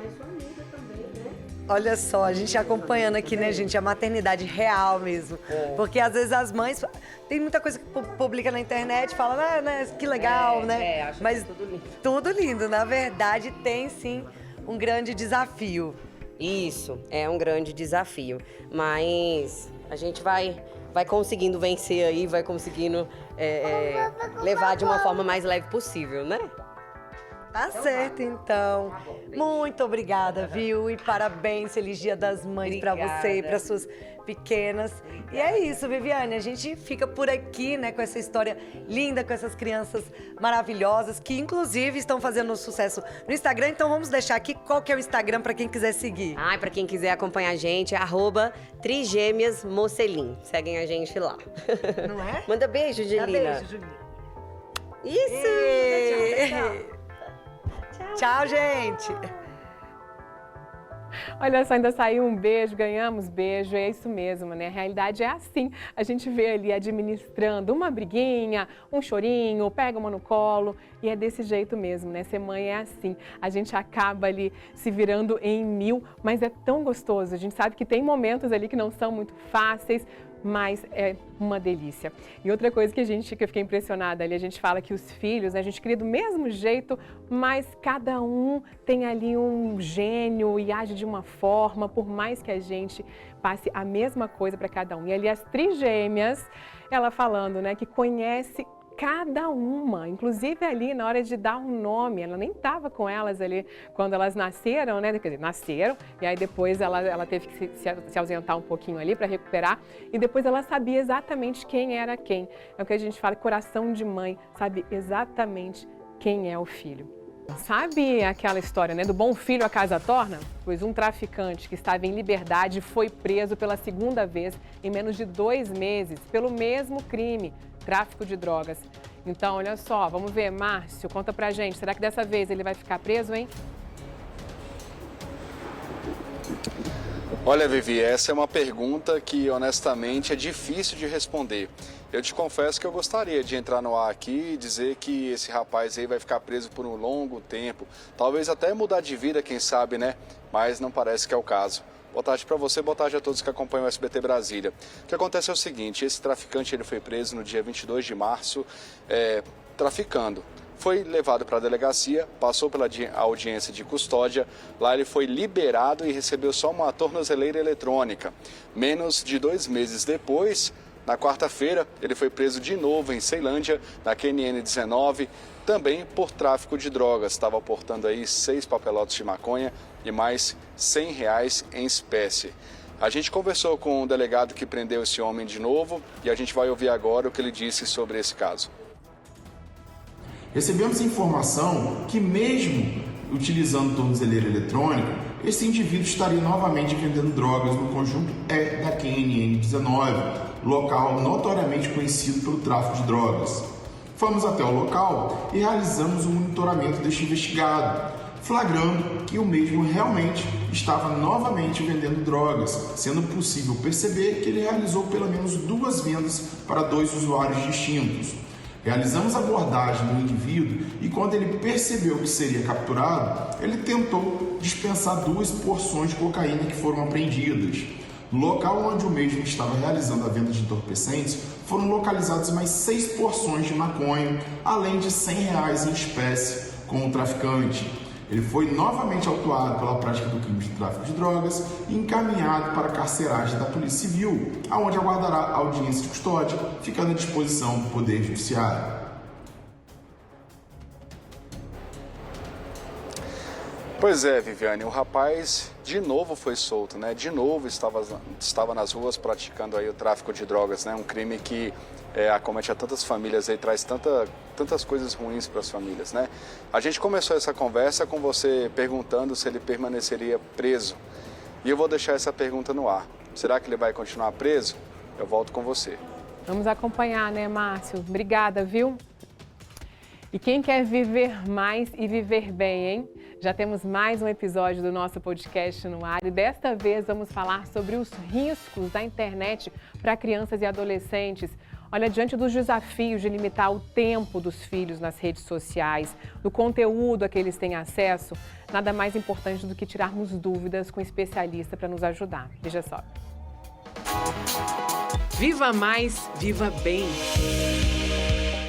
Olha só, a gente acompanhando aqui, né, gente, a maternidade real mesmo. Porque às vezes as mães... Tem muita coisa que publica na internet, fala, né, que legal, né? Acho mas tudo lindo. Tudo lindo. Na verdade, tem sim um grande desafio. Isso, é um grande desafio. Mas a gente vai conseguindo vencer aí, vai conseguindo levar de uma forma mais leve possível, né? Tá certo, então. Muito obrigada, viu? E parabéns, feliz Dia das Mães para você e para suas pequenas. E é isso, Viviane, a gente fica por aqui, né, com essa história linda, com essas crianças maravilhosas, que inclusive estão fazendo sucesso no Instagram. Então vamos deixar aqui qual que é o Instagram para quem quiser seguir. Para quem quiser acompanhar a gente, é @trigêmeasmocelin. Seguem a gente lá. Não é? Manda beijo, Julina. Beijo, Julina. Isso! Tchau, gente! Olha só, ainda saiu um beijo, ganhamos beijo, é isso mesmo, né? A realidade é assim, a gente vê ali administrando uma briguinha, um chorinho, pega uma no colo e é desse jeito mesmo, né? Ser mãe é assim, a gente acaba ali se virando em 1000, mas é tão gostoso, a gente sabe que tem momentos ali que não são muito fáceis, mas é uma delícia. E outra coisa que eu fiquei impressionada ali, a gente fala que os filhos, né, a gente cria do mesmo jeito, mas cada um tem ali um gênio e age de uma forma, por mais que a gente passe a mesma coisa para cada um. E ali as trigêmeas, ela falando, né, que conhece cada uma, inclusive ali na hora de dar um nome, ela nem estava com elas ali quando elas nasceram, né? Quer dizer, nasceram e aí depois ela teve que se ausentar um pouquinho ali para recuperar e depois ela sabia exatamente quem era quem. É o que a gente fala, coração de mãe, sabe exatamente quem é o filho. Sabe aquela história, né, do bom filho a casa torna? Pois um traficante que estava em liberdade foi preso pela segunda vez em menos de 2 meses pelo mesmo crime, tráfico de drogas. Então, olha só, vamos ver, Márcio, conta pra gente, será que dessa vez ele vai ficar preso, hein? Olha, Vivi, essa é uma pergunta que, honestamente, é difícil de responder. Eu te confesso que eu gostaria de entrar no ar aqui e dizer que esse rapaz aí vai ficar preso por um longo tempo. Talvez até mudar de vida, quem sabe, né? Mas não parece que é o caso. Boa tarde para você, boa tarde a todos que acompanham o SBT Brasília. O que acontece é o seguinte, esse traficante ele foi preso no dia 22 de março, traficando. Foi levado para a delegacia, passou pela audiência de custódia, lá ele foi liberado e recebeu só uma tornozeleira eletrônica. Menos de 2 meses depois, na quarta-feira, ele foi preso de novo em Ceilândia, na QNN 19, também por tráfico de drogas. Estava portando aí 6 papelotes de maconha e mais R$100 em espécie. A gente conversou com o delegado que prendeu esse homem de novo e a gente vai ouvir agora o que ele disse sobre esse caso. Recebemos informação que mesmo utilizando tornozeleira eletrônica, esse indivíduo estaria novamente vendendo drogas no conjunto da QNN 19, local notoriamente conhecido pelo tráfico de drogas. Fomos até o local e realizamos um monitoramento deste investigado, flagrando que o mesmo realmente estava novamente vendendo drogas, sendo possível perceber que ele realizou pelo menos 2 vendas para 2 usuários distintos. Realizamos a abordagem do indivíduo e quando ele percebeu que seria capturado, ele tentou dispensar 2 porções de cocaína que foram apreendidas. No local onde o mesmo estava realizando a venda de entorpecentes, foram localizadas mais 6 porções de maconha, além de R$100 em espécie com o traficante. Ele foi novamente autuado pela prática do crime de tráfico de drogas e encaminhado para a carceragem da Polícia Civil, aonde aguardará audiência de custódia, ficando à disposição do Poder Judiciário. Pois é, Viviane, o rapaz de novo foi solto, né? De novo estava nas ruas praticando aí o tráfico de drogas, né? Um crime que acomete a tantas famílias e traz tantas coisas ruins para as famílias, né? A gente começou essa conversa com você perguntando se ele permaneceria preso. E eu vou deixar essa pergunta no ar. Será que ele vai continuar preso? Eu volto com você. Vamos acompanhar, né, Márcio? Obrigada, viu? E quem quer viver mais e viver bem, hein? Já temos mais um episódio do nosso podcast no ar e desta vez vamos falar sobre os riscos da internet para crianças e adolescentes. Olha, diante dos desafios de limitar o tempo dos filhos nas redes sociais, do conteúdo a que eles têm acesso, nada mais importante do que tirarmos dúvidas com um especialista para nos ajudar. Veja só. Viva mais, viva bem.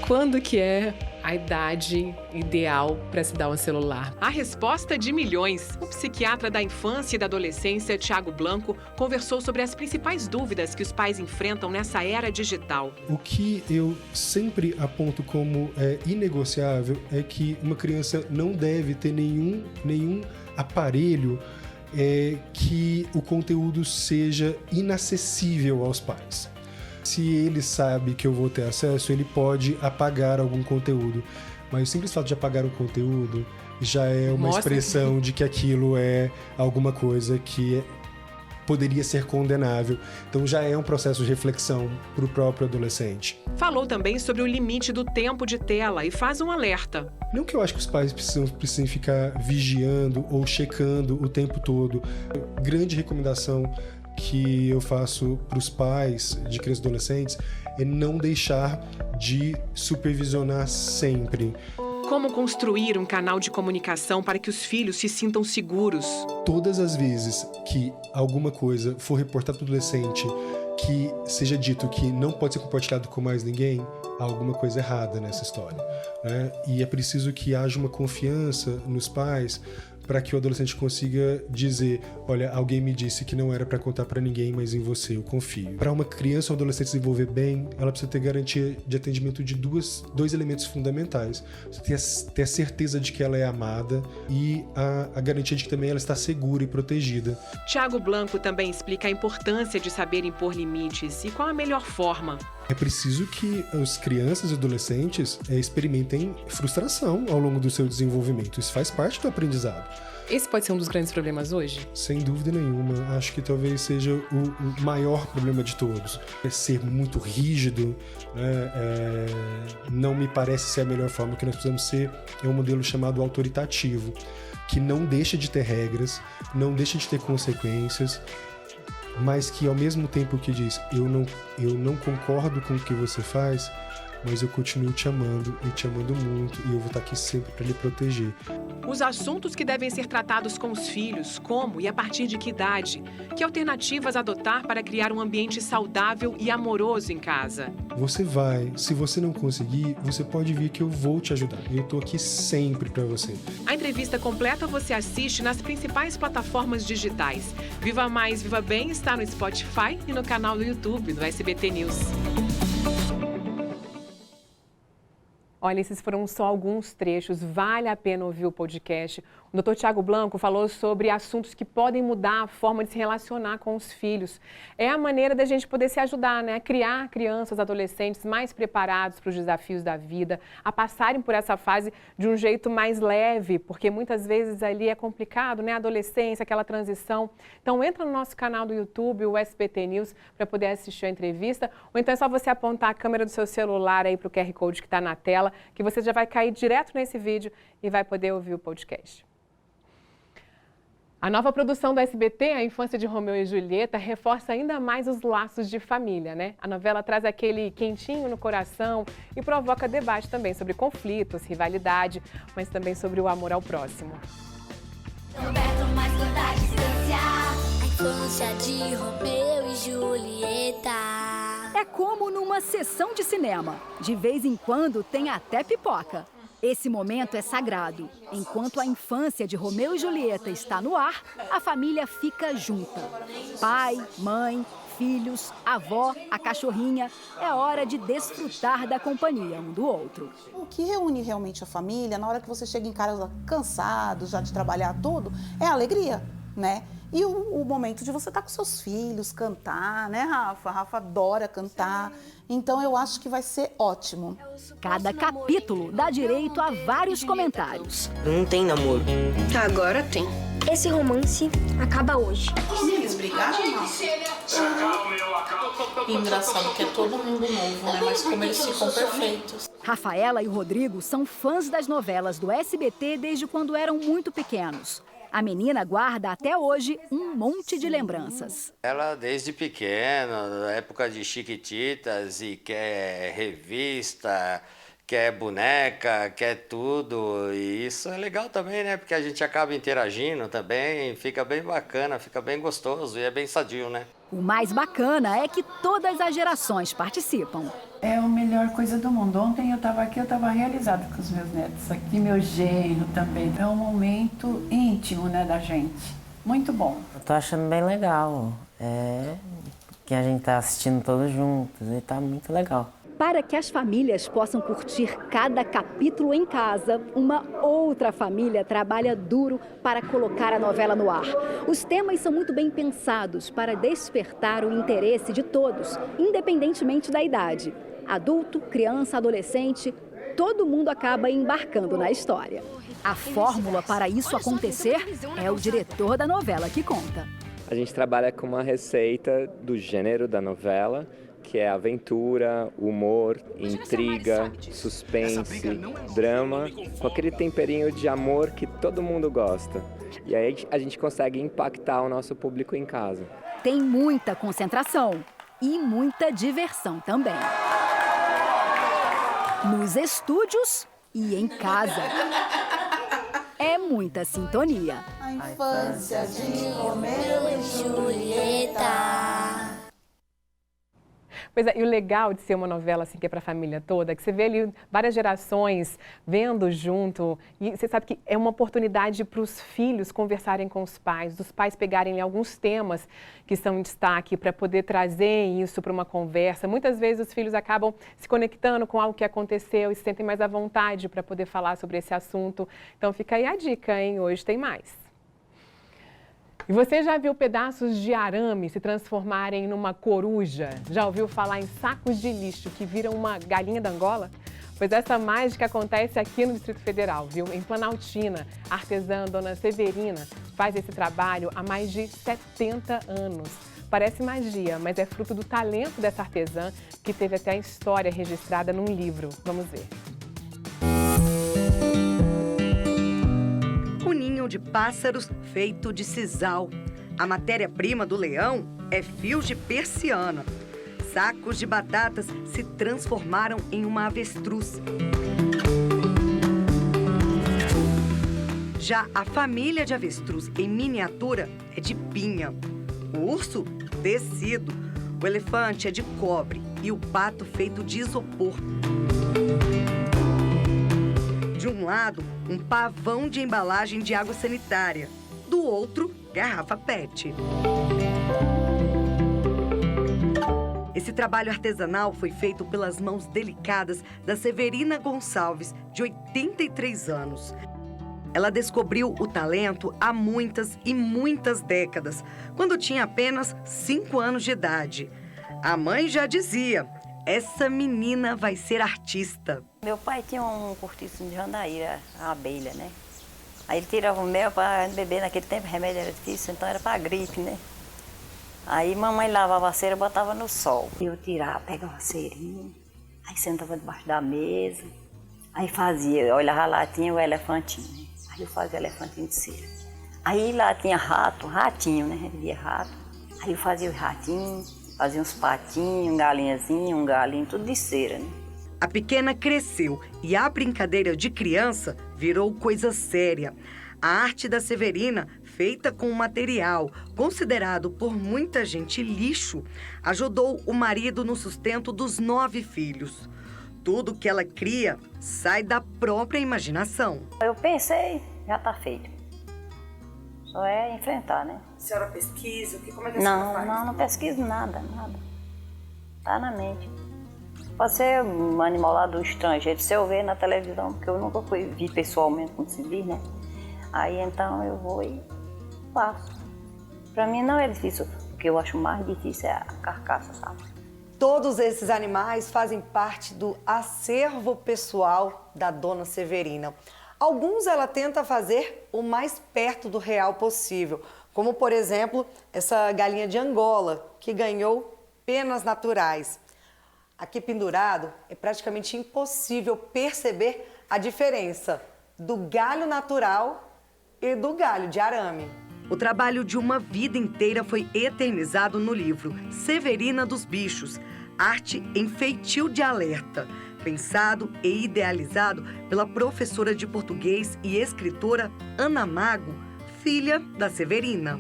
Quando que é a idade ideal para se dar um celular? A resposta de milhões. O psiquiatra da infância e da adolescência, Thiago Blanco, conversou sobre as principais dúvidas que os pais enfrentam nessa era digital. O que eu sempre aponto como inegociável é que uma criança não deve ter nenhum aparelho que o conteúdo seja inacessível aos pais. Se ele sabe que eu vou ter acesso, ele pode apagar algum conteúdo. Mas o simples fato de apagar um conteúdo já é uma expressão de que aquilo é alguma coisa que poderia ser condenável. Então já é um processo de reflexão para o próprio adolescente. Falou também sobre o limite do tempo de tela e faz um alerta. Não que eu acho que os pais precisem ficar vigiando ou checando o tempo todo. Grande recomendação que eu faço para os pais de crianças e adolescentes é não deixar de supervisionar sempre. Como construir um canal de comunicação para que os filhos se sintam seguros? Todas as vezes que alguma coisa for reportada para o adolescente que seja dito que não pode ser compartilhado com mais ninguém, há alguma coisa errada nessa história, né? E é preciso que haja uma confiança nos pais para que o adolescente consiga dizer, olha, alguém me disse que não era para contar para ninguém, mas em você eu confio. Para uma criança ou adolescente se desenvolver bem, ela precisa ter garantia de atendimento de dois elementos fundamentais. Você ter a certeza de que ela é amada e a garantia de que também ela está segura e protegida. Thiago Blanco também explica a importância de saber impor limites e qual a melhor forma. É preciso que as crianças e adolescentes experimentem frustração ao longo do seu desenvolvimento. Isso faz parte do aprendizado. Esse pode ser um dos grandes problemas hoje? Sem dúvida nenhuma. Acho que talvez seja o maior problema de todos. É ser muito rígido, né? Não me parece ser a melhor forma. Que nós precisamos ser um modelo chamado autoritativo, que não deixa de ter regras, não deixa de ter consequências, mas que ao mesmo tempo que diz, eu não concordo com o que você faz, mas eu continuo te amando e te amando muito e eu vou estar aqui sempre para lhe proteger. Os assuntos que devem ser tratados com os filhos, como e a partir de que idade? Que alternativas adotar para criar um ambiente saudável e amoroso em casa? Você vai, se você não conseguir, você pode vir que eu vou te ajudar. Eu estou aqui sempre para você. A entrevista completa você assiste nas principais plataformas digitais. Viva Mais, Viva Bem está no Spotify e no canal do YouTube do SBT News. Olha, esses foram só alguns trechos, vale a pena ouvir o podcast. O Dr. Thiago Blanco falou sobre assuntos que podem mudar a forma de se relacionar com os filhos. É a maneira da gente poder se ajudar, né? A criar crianças, adolescentes mais preparados para os desafios da vida, a passarem por essa fase de um jeito mais leve, porque muitas vezes ali é complicado, né? A adolescência, aquela transição. Então entra no nosso canal do YouTube, o SBT News, para poder assistir a entrevista. Ou então é só você apontar a câmera do seu celular aí para o QR Code que está na tela, que você já vai cair direto nesse vídeo e vai poder ouvir o podcast. A nova produção do SBT, A Infância de Romeu e Julieta, reforça ainda mais os laços de família, né? A novela traz aquele quentinho no coração e provoca debate também sobre conflitos, rivalidade, mas também sobre o amor ao próximo. A Infância de Romeu e Julieta. É como numa sessão de cinema. De vez em quando tem até pipoca. Esse momento é sagrado. Enquanto a infância de Romeu e Julieta está no ar, a família fica junta. Pai, mãe, filhos, avó, a cachorrinha. É hora de desfrutar da companhia um do outro. O que reúne realmente a família, na hora que você chega em casa cansado já de trabalhar tudo, é a alegria, né? E o momento de você estar com seus filhos, cantar, né, Rafa? A Rafa adora cantar. Então, eu acho que vai ser ótimo. Cada capítulo dá direito a vários comentários. Não tem namoro. Agora tem. Esse romance acaba hoje. Eles brigaram, não? Engraçado que é todo mundo novo, né? Mas como eles ficam perfeitos. Rafaela e Rodrigo são fãs das novelas do SBT desde quando eram muito pequenos. A menina guarda até hoje um monte de lembranças. Ela, desde pequena, na época de Chiquititas, e quer revista, quer boneca, quer tudo. E isso é legal também, né? Porque a gente acaba interagindo também, fica bem bacana, fica bem gostoso e é bem sadio, né? O mais bacana é que todas as gerações participam. É a melhor coisa do mundo. Ontem eu estava aqui, eu estava realizada com os meus netos. Aqui meu genro também. É um momento íntimo, né, da gente. Muito bom. Eu tô achando bem legal. Que a gente tá assistindo todos juntos e tá muito legal. Para que as famílias possam curtir cada capítulo em casa, uma outra família trabalha duro para colocar a novela no ar. Os temas são muito bem pensados para despertar o interesse de todos, independentemente da idade. Adulto, criança, adolescente, todo mundo acaba embarcando na história. A fórmula para isso acontecer é o diretor da novela que conta. A gente trabalha com uma receita do gênero da novela, que é aventura, humor, intriga, suspense, drama, com aquele temperinho de amor que todo mundo gosta. E aí a gente consegue impactar o nosso público em casa. Tem muita concentração e muita diversão também. Nos estúdios e em casa. É muita sintonia. A infância de Romeu e Julieta. Pois é, e o legal de ser uma novela assim que é para a família toda, é que você vê ali várias gerações vendo junto, e você sabe que é uma oportunidade para os filhos conversarem com os pais, dos pais pegarem alguns temas que são em destaque para poder trazer isso para uma conversa. Muitas vezes os filhos acabam se conectando com algo que aconteceu e se sentem mais à vontade para poder falar sobre esse assunto. Então fica aí a dica, hein? Hoje tem mais. E você já viu pedaços de arame se transformarem numa coruja? Já ouviu falar em sacos de lixo que viram uma galinha da Angola? Pois essa mágica acontece aqui no Distrito Federal, viu? Em Planaltina, a artesã Dona Severina faz esse trabalho há mais de 70 anos. Parece magia, mas é fruto do talento dessa artesã que teve até a história registrada num livro. Vamos ver. De pássaros feito de sisal. A matéria-prima do leão é fios de persiana. Sacos de batatas se transformaram em uma avestruz. Já a família de avestruz em miniatura é de pinha. O urso, tecido. O elefante é de cobre e o pato feito de isopor. De um lado, um pavão de embalagem de água sanitária. Do outro, garrafa PET. Esse trabalho artesanal foi feito pelas mãos delicadas da Severina Gonçalves, de 83 anos. Ela descobriu o talento há muitas e muitas décadas, quando tinha apenas 5 anos de idade. A mãe já dizia: essa menina vai ser artista. Meu pai tinha um cortiço de jandaíra, a abelha, né? Aí ele tirava o mel para beber, naquele tempo remédio era difícil, então era para gripe, né? Aí mamãe lavava a cera e botava no sol. Eu tirava, pegava a cerinha, aí sentava debaixo da mesa, aí fazia, olhava lá, tinha o elefantinho, né? Aí eu fazia o elefantinho de cera. Aí lá tinha rato, ratinho, né? Via rato. Aí eu fazia o ratinho, fazia uns patinhos, um galinhazinho, um galinho, tudo de cera, né? A pequena cresceu e a brincadeira de criança virou coisa séria. A arte da Severina, feita com um material considerado por muita gente lixo, ajudou o marido no sustento dos 9 filhos. Tudo que ela cria sai da própria imaginação. Eu pensei, já está feito. Só é enfrentar, né? A senhora pesquisa? Como é que a senhora faz? Não pesquiso nada. Tá na mente. Pode ser um animal lá do estrangeiro, se eu ver na televisão, porque eu nunca vi pessoalmente, como se diz, né? Aí então eu vou e faço. Pra mim não é difícil, o que eu acho mais difícil é a carcaça, sabe? Todos esses animais fazem parte do acervo pessoal da Dona Severina. Alguns ela tenta fazer o mais perto do real possível, como, por exemplo, essa galinha de Angola, que ganhou penas naturais. Aqui pendurado, é praticamente impossível perceber a diferença do galho natural e do galho de arame. O trabalho de uma vida inteira foi eternizado no livro Severina dos Bichos, Arte em Feitio de Alerta, pensado e idealizado pela professora de português e escritora Ana Mago, filha da Severina.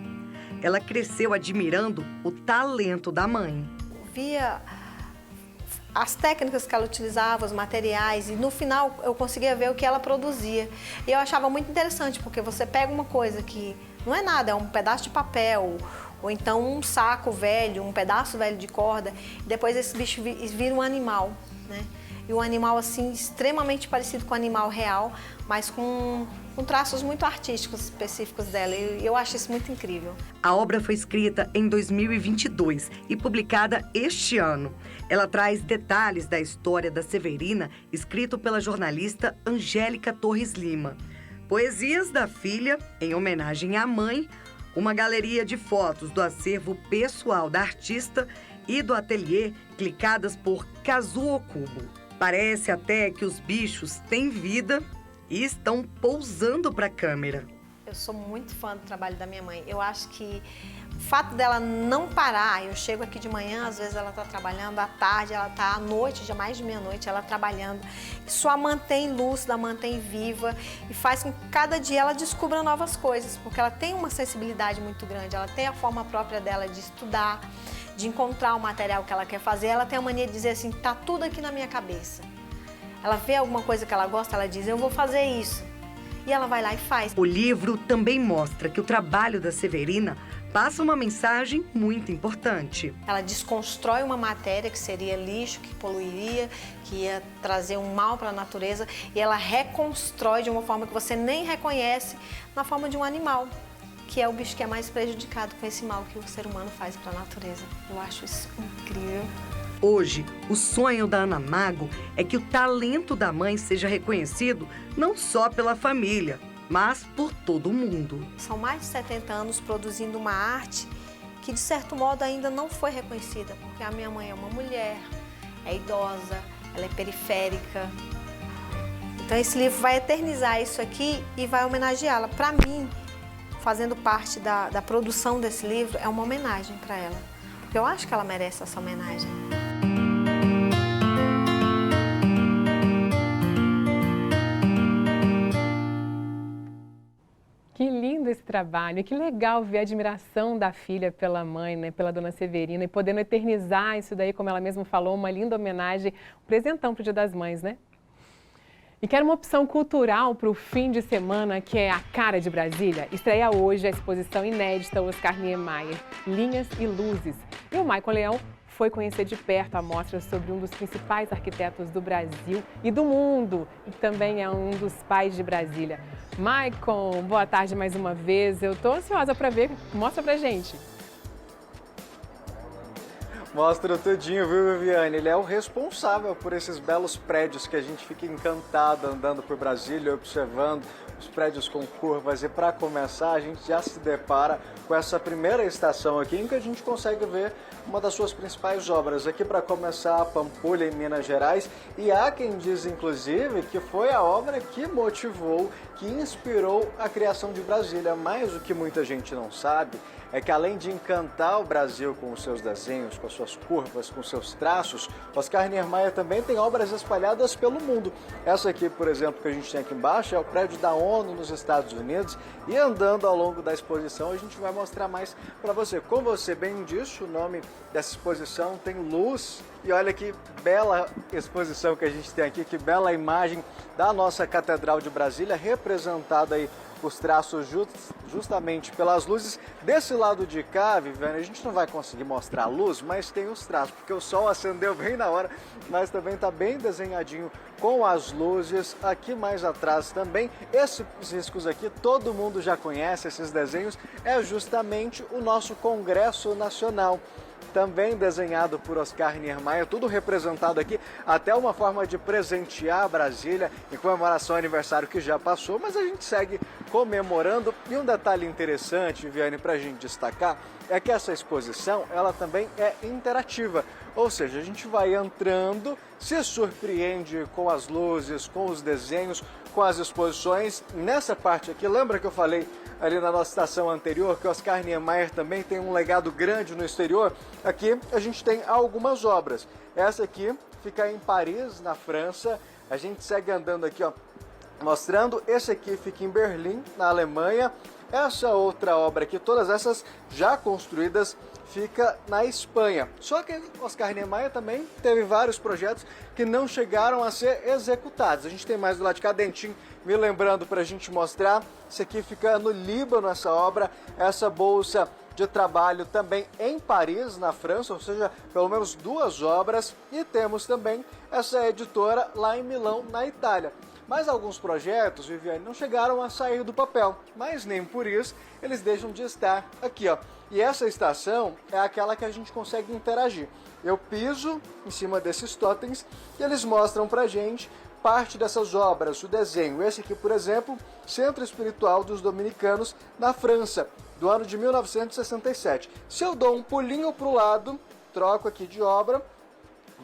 Ela cresceu admirando o talento da mãe. Via as técnicas que ela utilizava, os materiais, e no final eu conseguia ver o que ela produzia. E eu achava muito interessante, porque você pega uma coisa que não é nada, é um pedaço de papel, ou então um saco velho, um pedaço velho de corda, e depois esse bicho vira um animal, né? E um animal assim extremamente parecido com o animal real, mas com traços muito artísticos específicos dela. E eu acho isso muito incrível. A obra foi escrita em 2022 e publicada este ano. Ela traz detalhes da história da Severina, escrito pela jornalista Angélica Torres Lima. Poesias da filha, em homenagem à mãe, uma galeria de fotos do acervo pessoal da artista e do ateliê clicadas por Kazuo Okubo. Parece até que os bichos têm vida e estão pousando para a câmera. Eu sou muito fã do trabalho da minha mãe. Eu acho que o fato dela não parar, eu chego aqui de manhã, às vezes ela está trabalhando, à tarde, ela está à noite, já mais de meia-noite, ela trabalhando. Isso a mantém lúcida, a mantém viva e faz com que cada dia ela descubra novas coisas, porque ela tem uma sensibilidade muito grande, ela tem a forma própria dela de estudar, de encontrar o material que ela quer fazer. Ela tem a mania de dizer assim, tá tudo aqui na minha cabeça. Ela vê alguma coisa que ela gosta, ela diz, eu vou fazer isso. E ela vai lá e faz. O livro também mostra que o trabalho da Severina passa uma mensagem muito importante. Ela desconstrói uma matéria que seria lixo, que poluiria, que ia trazer um mal para a natureza, e ela reconstrói de uma forma que você nem reconhece, na forma de um animal, que é o bicho que é mais prejudicado com esse mal que o ser humano faz para a natureza. Eu acho isso incrível. Hoje, o sonho da Ana Mago é que o talento da mãe seja reconhecido não só pela família, mas por todo mundo. São mais de 70 anos produzindo uma arte que, de certo modo, ainda não foi reconhecida, porque a minha mãe é uma mulher, é idosa, ela é periférica. Então, esse livro vai eternizar isso aqui e vai homenageá-la. Para mim, fazendo parte da produção desse livro, é uma homenagem para ela, porque eu acho que ela merece essa homenagem. Que lindo esse trabalho, que legal ver a admiração da filha pela mãe, né, pela Dona Severina, e podendo eternizar isso daí, como ela mesma falou, uma linda homenagem, um presentão para o Dia das Mães, né? E quero uma opção cultural para o fim de semana, que é a cara de Brasília. Estreia hoje a exposição inédita Oscar Niemeyer, Linhas e Luzes. E o Maicon Leão foi conhecer de perto a mostra sobre um dos principais arquitetos do Brasil e do mundo, e também é um dos pais de Brasília. Maicon, boa tarde mais uma vez. Eu estou ansiosa para ver. Mostra pra gente. Mostra tudinho, viu, Viviane? Ele é o responsável por esses belos prédios que a gente fica encantado andando por Brasília, observando os prédios com curvas. E para começar, a gente já se depara com essa primeira estação aqui, em que a gente consegue ver uma das suas principais obras. Aqui, para começar, a Pampulha, em Minas Gerais. E há quem diz, inclusive, que foi a obra que motivou, que inspirou a criação de Brasília. Mas o que muita gente não sabe é que, além de encantar o Brasil com os seus desenhos, com a sua suas curvas, com seus traços, Oscar Niemeyer também tem obras espalhadas pelo mundo. Essa aqui, por exemplo, que a gente tem aqui embaixo, é o prédio da ONU nos Estados Unidos, e andando ao longo da exposição a gente vai mostrar mais para você. Como você bem disse, o nome dessa exposição tem luz, e olha que bela exposição que a gente tem aqui, que bela imagem da nossa Catedral de Brasília, representada aí os traços justamente pelas luzes. Desse lado de cá, Viviane, a gente não vai conseguir mostrar a luz, mas tem os traços, porque o sol acendeu bem na hora, mas também está bem desenhadinho com as luzes. Aqui mais atrás também, esses riscos aqui, todo mundo já conhece esses desenhos, é justamente o nosso Congresso Nacional, também desenhado por Oscar Niemeyer, tudo representado aqui, até uma forma de presentear Brasília em comemoração ao aniversário que já passou, mas a gente segue comemorando. E um detalhe interessante, Viviane, para a gente destacar, é que essa exposição, ela também é interativa, ou seja, a gente vai entrando, se surpreende com as luzes, com os desenhos, com as exposições. Nessa parte aqui, lembra que eu falei ali na nossa estação anterior que Oscar Niemeyer também tem um legado grande no exterior? Aqui a gente tem algumas obras. Essa aqui fica em Paris, na França. A gente segue andando aqui, ó, mostrando. Esse aqui fica em Berlim, na Alemanha. Essa outra obra aqui, todas essas já construídas, fica na Espanha. Só que Oscar Niemeyer também teve vários projetos que não chegaram a ser executados. A gente tem mais do lado de cá, dentinho, me lembrando para a gente mostrar. Isso aqui fica no Líbano, essa obra, essa bolsa de trabalho também em Paris, na França, ou seja, pelo menos duas obras. E temos também essa editora lá em Milão, na Itália. Mas alguns projetos, Viviane, não chegaram a sair do papel, mas nem por isso eles deixam de estar aqui, ó. E essa estação é aquela que a gente consegue interagir. Eu piso em cima desses totens e eles mostram pra gente parte dessas obras, o desenho. Esse aqui, por exemplo, Centro Espiritual dos Dominicanos, na França, do ano de 1967. Se eu dou um pulinho pro lado, troco aqui de obra,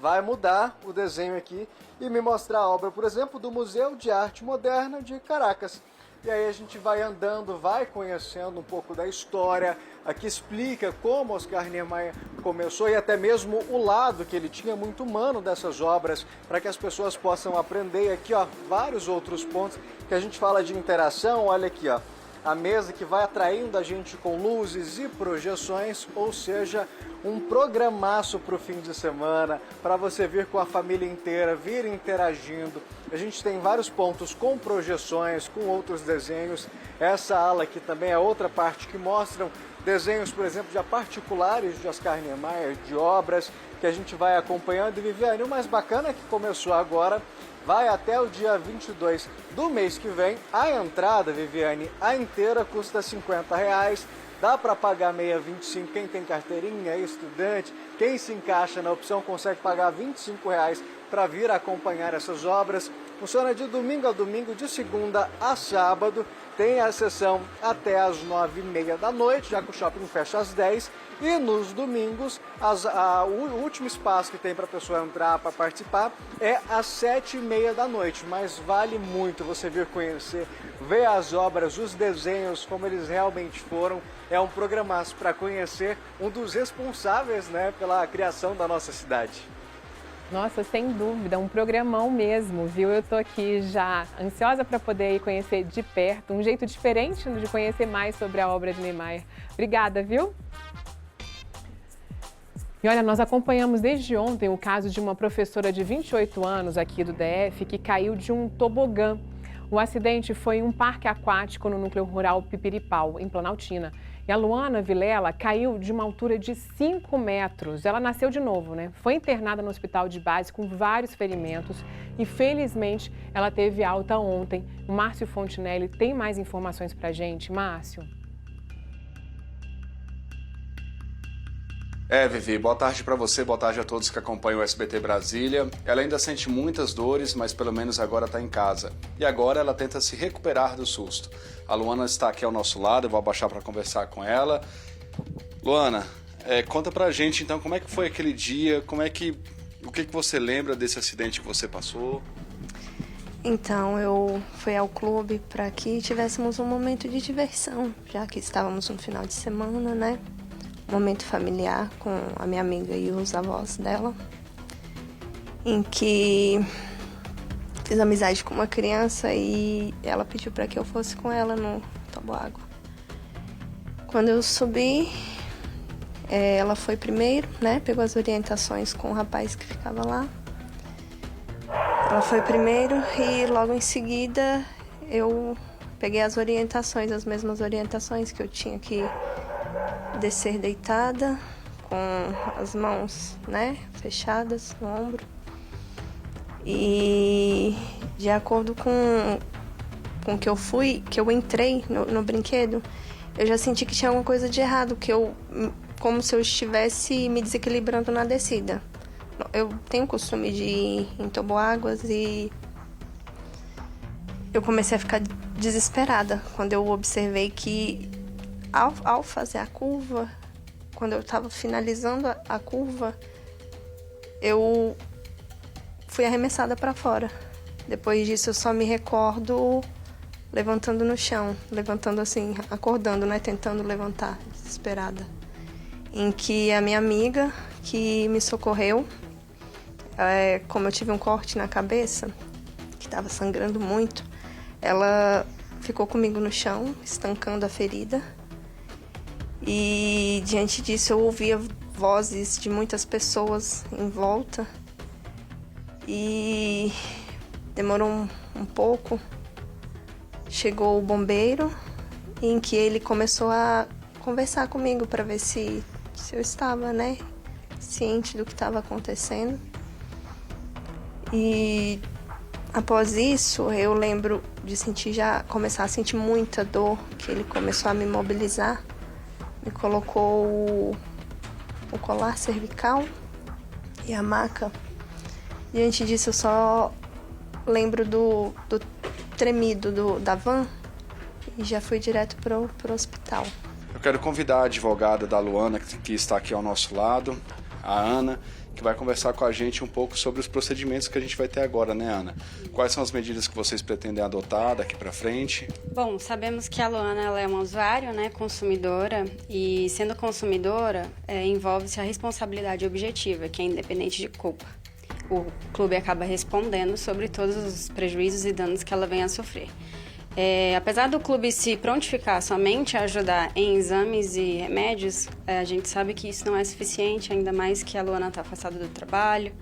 vai mudar o desenho aqui e me mostrar a obra, por exemplo, do Museu de Arte Moderna de Caracas. E aí a gente vai andando, vai conhecendo um pouco da história, aqui explica como Oscar Niemeyer começou e até mesmo o lado que ele tinha muito humano dessas obras, para que as pessoas possam aprender. E aqui, ó, vários outros pontos que a gente fala de interação. Olha aqui, ó, a mesa que vai atraindo a gente com luzes e projeções, ou seja, um programaço para o fim de semana, para você vir com a família inteira, vir interagindo. A gente tem vários pontos com projeções, com outros desenhos. Essa ala aqui também é outra parte que mostram desenhos, por exemplo, de particulares de Oscar Niemeyer, de obras que a gente vai acompanhando. E Viviane, o mais bacana é que começou agora, vai até o dia 22 do mês que vem. A entrada, Viviane, a inteira custa R$50. Dá para pagar meia 25, quem tem carteirinha, é estudante, quem se encaixa na opção consegue pagar R$25 para vir acompanhar essas obras. Funciona de domingo a domingo, de segunda a sábado, tem a sessão até às 9h30 da noite, já que o shopping fecha às 10h. E nos domingos, o último espaço que tem para a pessoa entrar para participar é às 7h30 da noite. Mas vale muito você vir conhecer, ver as obras, os desenhos, como eles realmente foram. É um programaço para conhecer um dos responsáveis, né, pela criação da nossa cidade. Nossa, sem dúvida, um programão mesmo, viu? Eu tô aqui já ansiosa para poder ir conhecer de perto, um jeito diferente de conhecer mais sobre a obra de Niemeyer. Obrigada, viu? E olha, nós acompanhamos desde ontem o caso de uma professora de 28 anos aqui do DF que caiu de um tobogã. O acidente foi em um parque aquático no núcleo rural Pipiripau, em Planaltina. E a Luana Vilela caiu de uma altura de 5 metros. Ela nasceu de novo, né? Foi internada no hospital de base com vários ferimentos e, felizmente, ela teve alta ontem. O Márcio Fontinelli tem mais informações pra gente. Márcio. Vivi, boa tarde para você, boa tarde a todos que acompanham o SBT Brasília. Ela ainda sente muitas dores, mas pelo menos agora está em casa. E agora ela tenta se recuperar do susto. A Luana está aqui ao nosso lado, eu vou abaixar para conversar com ela. Luana, conta pra gente então como é que foi aquele dia, o que você lembra desse acidente que você passou? Então, eu fui ao clube para que tivéssemos um momento de diversão, já que estávamos no final de semana, né? momento familiar com a minha amiga e os avós dela, em que fiz amizade com uma criança e ela pediu para que eu fosse com ela no toboágua. Quando eu subi, ela foi primeiro, né? Pegou as orientações com o rapaz que ficava lá. Ela foi primeiro e logo em seguida eu peguei as orientações, as mesmas orientações que eu tinha que descer deitada, com as mãos, né, fechadas no ombro. E de acordo com que eu entrei no brinquedo, eu já senti que tinha alguma coisa de errado, como se eu estivesse me desequilibrando na descida. Eu tenho o costume de ir em toboáguas e eu comecei a ficar desesperada quando eu observei que ao fazer a curva, quando eu estava finalizando a curva, eu fui arremessada para fora. Depois disso eu só me recordo levantando no chão, levantando assim, acordando, né, tentando levantar, desesperada. Em que a minha amiga que me socorreu, como eu tive um corte na cabeça, que estava sangrando muito, ela ficou comigo no chão, estancando a ferida. E diante disso eu ouvia vozes de muitas pessoas em volta. E demorou um pouco. Chegou o bombeiro, em que ele começou a conversar comigo para ver se eu estava, né, ciente do que estava acontecendo. E após isso, eu lembro de começar a sentir muita dor, que ele começou a me mobilizar, me colocou o colar cervical e a maca. Diante disso, eu só lembro do tremido da van e já fui direto pro hospital. Eu quero convidar a advogada da Luana, que está aqui ao nosso lado, a Ana, que vai conversar com a gente um pouco sobre os procedimentos que a gente vai ter agora, né, Ana? Quais são as medidas que vocês pretendem adotar daqui para frente? Bom, sabemos que a Luana ela é uma usuária, né, consumidora, e sendo consumidora, envolve-se a responsabilidade objetiva, que é independente de culpa. O clube acaba respondendo sobre todos os prejuízos e danos que ela venha a sofrer. Apesar do clube se prontificar somente a ajudar em exames e remédios, a gente sabe que isso não é suficiente, ainda mais que a Luana está afastada do trabalho,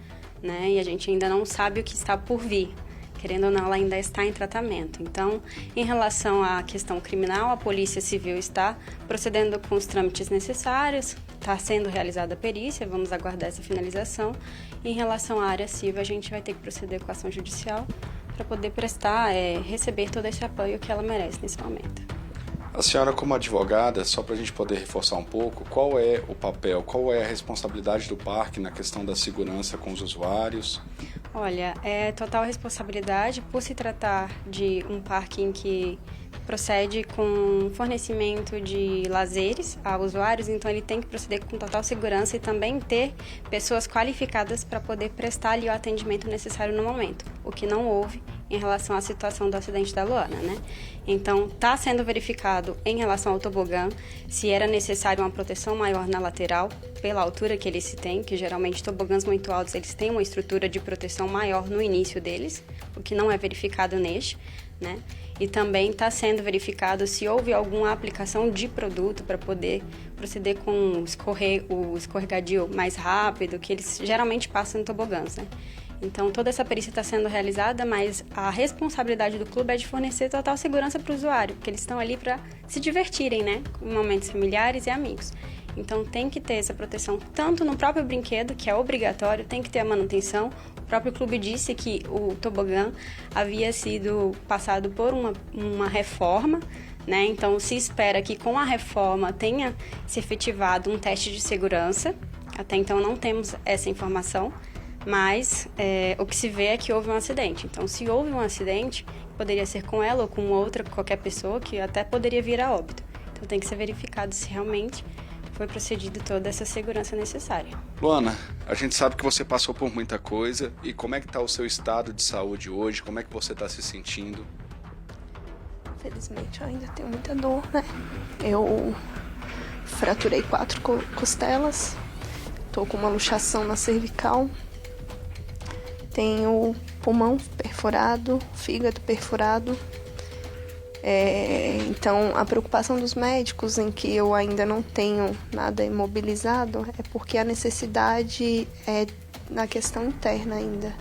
né? E a gente ainda não sabe o que está por vir. Querendo ou não, ela ainda está em tratamento. Então, em relação à questão criminal, a Polícia Civil está procedendo com os trâmites necessários, está sendo realizada a perícia, vamos aguardar essa finalização. Em relação à área civil, a gente vai ter que proceder com a ação judicial para poder receber todo esse apoio que ela merece nesse momento. A senhora, como advogada, só para a gente poder reforçar um pouco, qual é o papel, qual é a responsabilidade do parque na questão da segurança com os usuários? Olha, é total responsabilidade por se tratar de um parque em que procede com fornecimento de lazeres a usuários, então ele tem que proceder com total segurança e também ter pessoas qualificadas para poder prestar ali o atendimento necessário no momento, o que não houve em relação à situação do acidente da Luana, né? Então, está sendo verificado em relação ao tobogã se era necessário uma proteção maior na lateral, pela altura que eles se têm, que geralmente tobogãs muito altos, eles têm uma estrutura de proteção maior no início deles, o que não é verificado neste, né? E também está sendo verificado se houve alguma aplicação de produto para poder proceder com o escorregadio mais rápido, que eles geralmente passam em tobogãs, né? Então, toda essa perícia está sendo realizada, mas a responsabilidade do clube é de fornecer total segurança para o usuário, porque eles estão ali para se divertirem, né? Com momentos familiares e amigos. Então, tem que ter essa proteção tanto no próprio brinquedo, que é obrigatório, tem que ter a manutenção. O próprio clube disse que o tobogã havia sido passado por uma reforma, né? Então, se espera que com a reforma tenha se efetivado um teste de segurança. Até então, não temos essa informação. Mas o que se vê é que houve um acidente. Então, se houve um acidente, poderia ser com ela ou com qualquer pessoa que até poderia vir a óbito. Então, tem que ser verificado se realmente foi procedido toda essa segurança necessária. Luana, a gente sabe que você passou por muita coisa. E como é que está o seu estado de saúde hoje? Como é que você está se sentindo? Infelizmente, eu ainda tenho muita dor, né? Eu fraturei 4 costelas, tô com uma luxação na cervical, tenho pulmão perfurado, fígado perfurado. Então, a preocupação dos médicos em que eu ainda não tenho nada imobilizado é porque a necessidade é na questão interna ainda.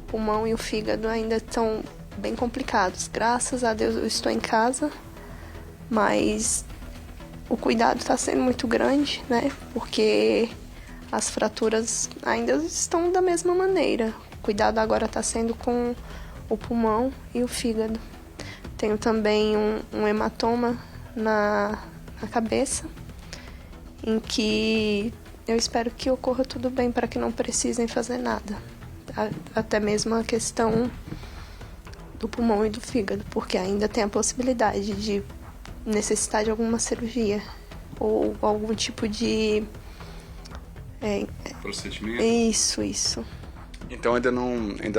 O pulmão e o fígado ainda estão bem complicados. Graças a Deus eu estou em casa, mas o cuidado está sendo muito grande, né? Porque as fraturas ainda estão da mesma maneira. O cuidado agora está sendo com o pulmão e o fígado. Tenho também um hematoma na cabeça, em que eu espero que ocorra tudo bem para que não precisem fazer nada. Até mesmo a questão do pulmão e do fígado, porque ainda tem a possibilidade de necessitar de alguma cirurgia ou algum tipo de... procedimento? Isso. Então ainda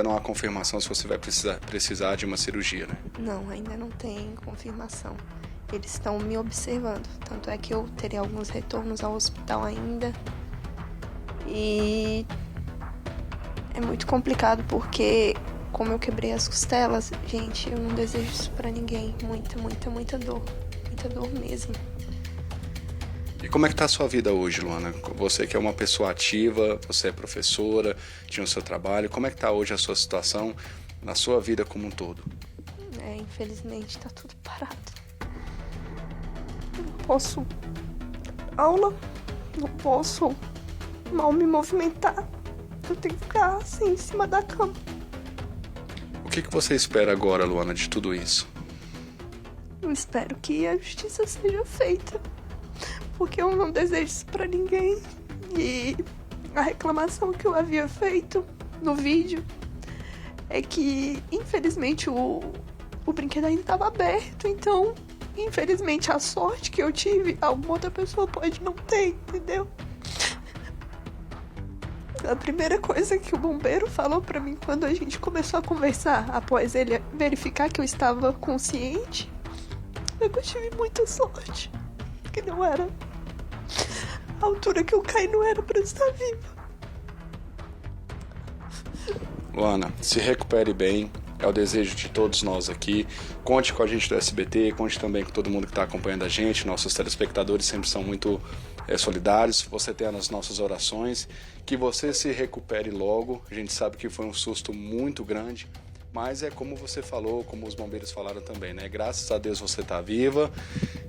não há confirmação se você vai precisar de uma cirurgia, né? Não, ainda não tem confirmação. Eles estão me observando. Tanto é que eu terei alguns retornos ao hospital ainda. E é muito complicado porque, como eu quebrei as costelas, gente, eu não desejo isso pra ninguém. Muita dor. Muita dor mesmo. E como é que tá a sua vida hoje, Luana? Você que é uma pessoa ativa, você é professora, tinha o seu trabalho. Como é que tá hoje a sua situação na sua vida como um todo? Infelizmente tá tudo parado. Eu não posso aula, não posso mal me movimentar. Eu tenho que ficar assim em cima da cama. O que você espera agora, Luana, de tudo isso? Eu espero que a justiça seja feita, porque eu não desejo isso pra ninguém. E a reclamação que eu havia feito no vídeo é que, infelizmente, o brinquedo ainda estava aberto. Então, infelizmente, a sorte que eu tive, alguma outra pessoa pode não ter, entendeu? A primeira coisa que o bombeiro falou pra mim quando a gente começou a conversar, após ele verificar que eu estava consciente, é que eu tive muita sorte. Que não era a altura que eu caí, não era pra eu estar viva. Luana, se recupere bem, é o desejo de todos nós aqui. Conte com a gente do SBT, conte também com todo mundo que está acompanhando a gente. Nossos telespectadores sempre são muito solidários. Você tem as nossas orações, que você se recupere logo. A gente sabe que foi um susto muito grande, mas é como você falou, como os bombeiros falaram também, né? Graças a Deus você está viva.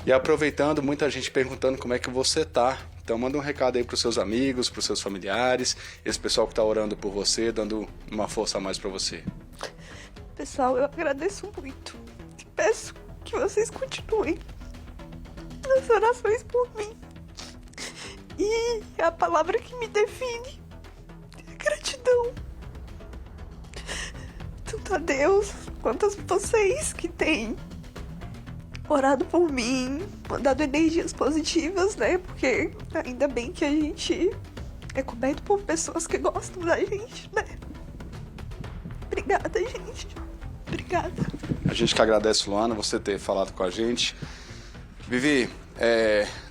E aproveitando, muita gente perguntando como é que você está. Então manda um recado aí para os seus amigos, para os seus familiares, esse pessoal que está orando por você, dando uma força a mais para você. Pessoal, eu agradeço muito. Peço que vocês continuem nas orações por mim. E a palavra que me define é gratidão. Tanto a Deus quanto a vocês que têm orado por mim, mandado energias positivas, né? Porque ainda bem que a gente é coberto por pessoas que gostam da gente, né? Obrigada, gente. Obrigada. A gente que agradece, Luana, você ter falado com a gente. Vivi,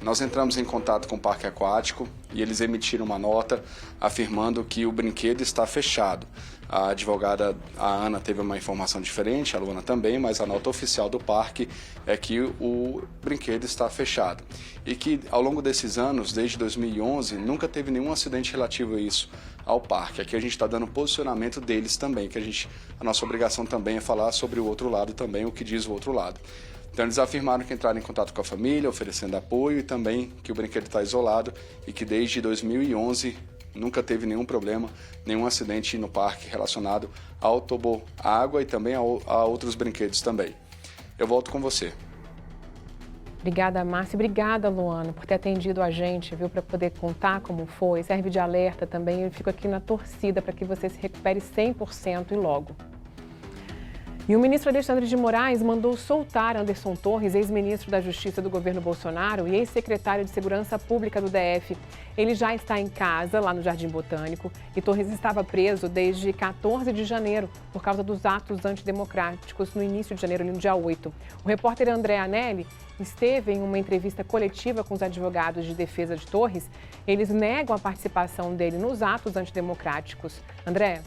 nós entramos em contato com o Parque Aquático e eles emitiram uma nota afirmando que o brinquedo está fechado. A advogada, a Ana, teve uma informação diferente, a Luana também, mas a nota oficial do parque é que o brinquedo está fechado. E que ao longo desses anos, desde 2011, nunca teve nenhum acidente relativo a isso ao parque. Aqui a gente está dando o posicionamento deles também, que a nossa obrigação também é falar sobre o outro lado também, o que diz o outro lado. Então eles afirmaram que entraram em contato com a família, oferecendo apoio e também que o brinquedo está isolado e que desde 2011 nunca teve nenhum problema, nenhum acidente no parque relacionado ao toboágua e também a outros brinquedos também. Eu volto com você. Obrigada, Márcia. Obrigada, Luana, por ter atendido a gente, viu, para poder contar como foi. Serve de alerta também. Eu fico aqui na torcida para que você se recupere 100% e logo. E o ministro Alexandre de Moraes mandou soltar Anderson Torres, ex-ministro da Justiça do governo Bolsonaro e ex-secretário de Segurança Pública do DF. Ele já está em casa, lá no Jardim Botânico, e Torres estava preso desde 14 de janeiro, por causa dos atos antidemocráticos no início de janeiro, ali no dia 8. O repórter André Anelli esteve em uma entrevista coletiva com os advogados de defesa de Torres. Eles negam a participação dele nos atos antidemocráticos. André?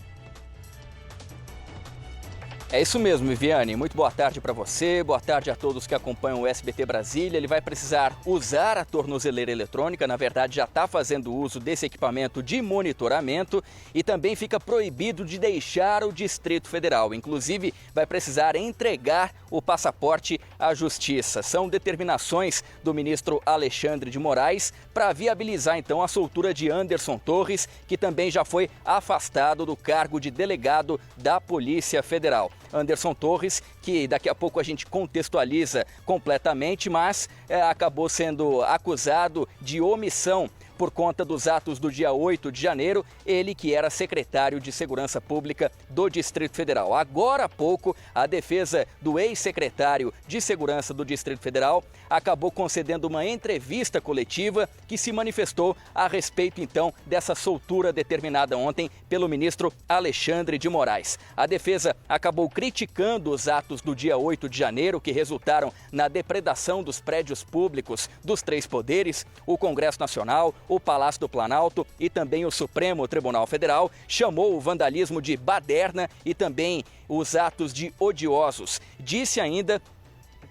É isso mesmo, Viviane. Muito boa tarde para você, boa tarde a todos que acompanham o SBT Brasília. Ele vai precisar usar a tornozeleira eletrônica, na verdade já está fazendo uso desse equipamento de monitoramento e também fica proibido de deixar o Distrito Federal. Inclusive, vai precisar entregar o passaporte à Justiça. São determinações do ministro Alexandre de Moraes para viabilizar então a soltura de Anderson Torres, que também já foi afastado do cargo de delegado da Polícia Federal. Anderson Torres, que daqui a pouco a gente contextualiza completamente, mas acabou sendo acusado de omissão por conta dos atos do dia 8 de janeiro, ele que era secretário de Segurança Pública do Distrito Federal. Agora há pouco, a defesa do ex-secretário de Segurança do Distrito Federal acabou concedendo uma entrevista coletiva que se manifestou a respeito, então, dessa soltura determinada ontem pelo ministro Alexandre de Moraes. A defesa acabou criticando os atos do dia 8 de janeiro, que resultaram na depredação dos prédios públicos dos três poderes, o Congresso Nacional, o Palácio do Planalto e também o Supremo Tribunal Federal. Chamou o vandalismo de baderna e também os atos de odiosos. Disse ainda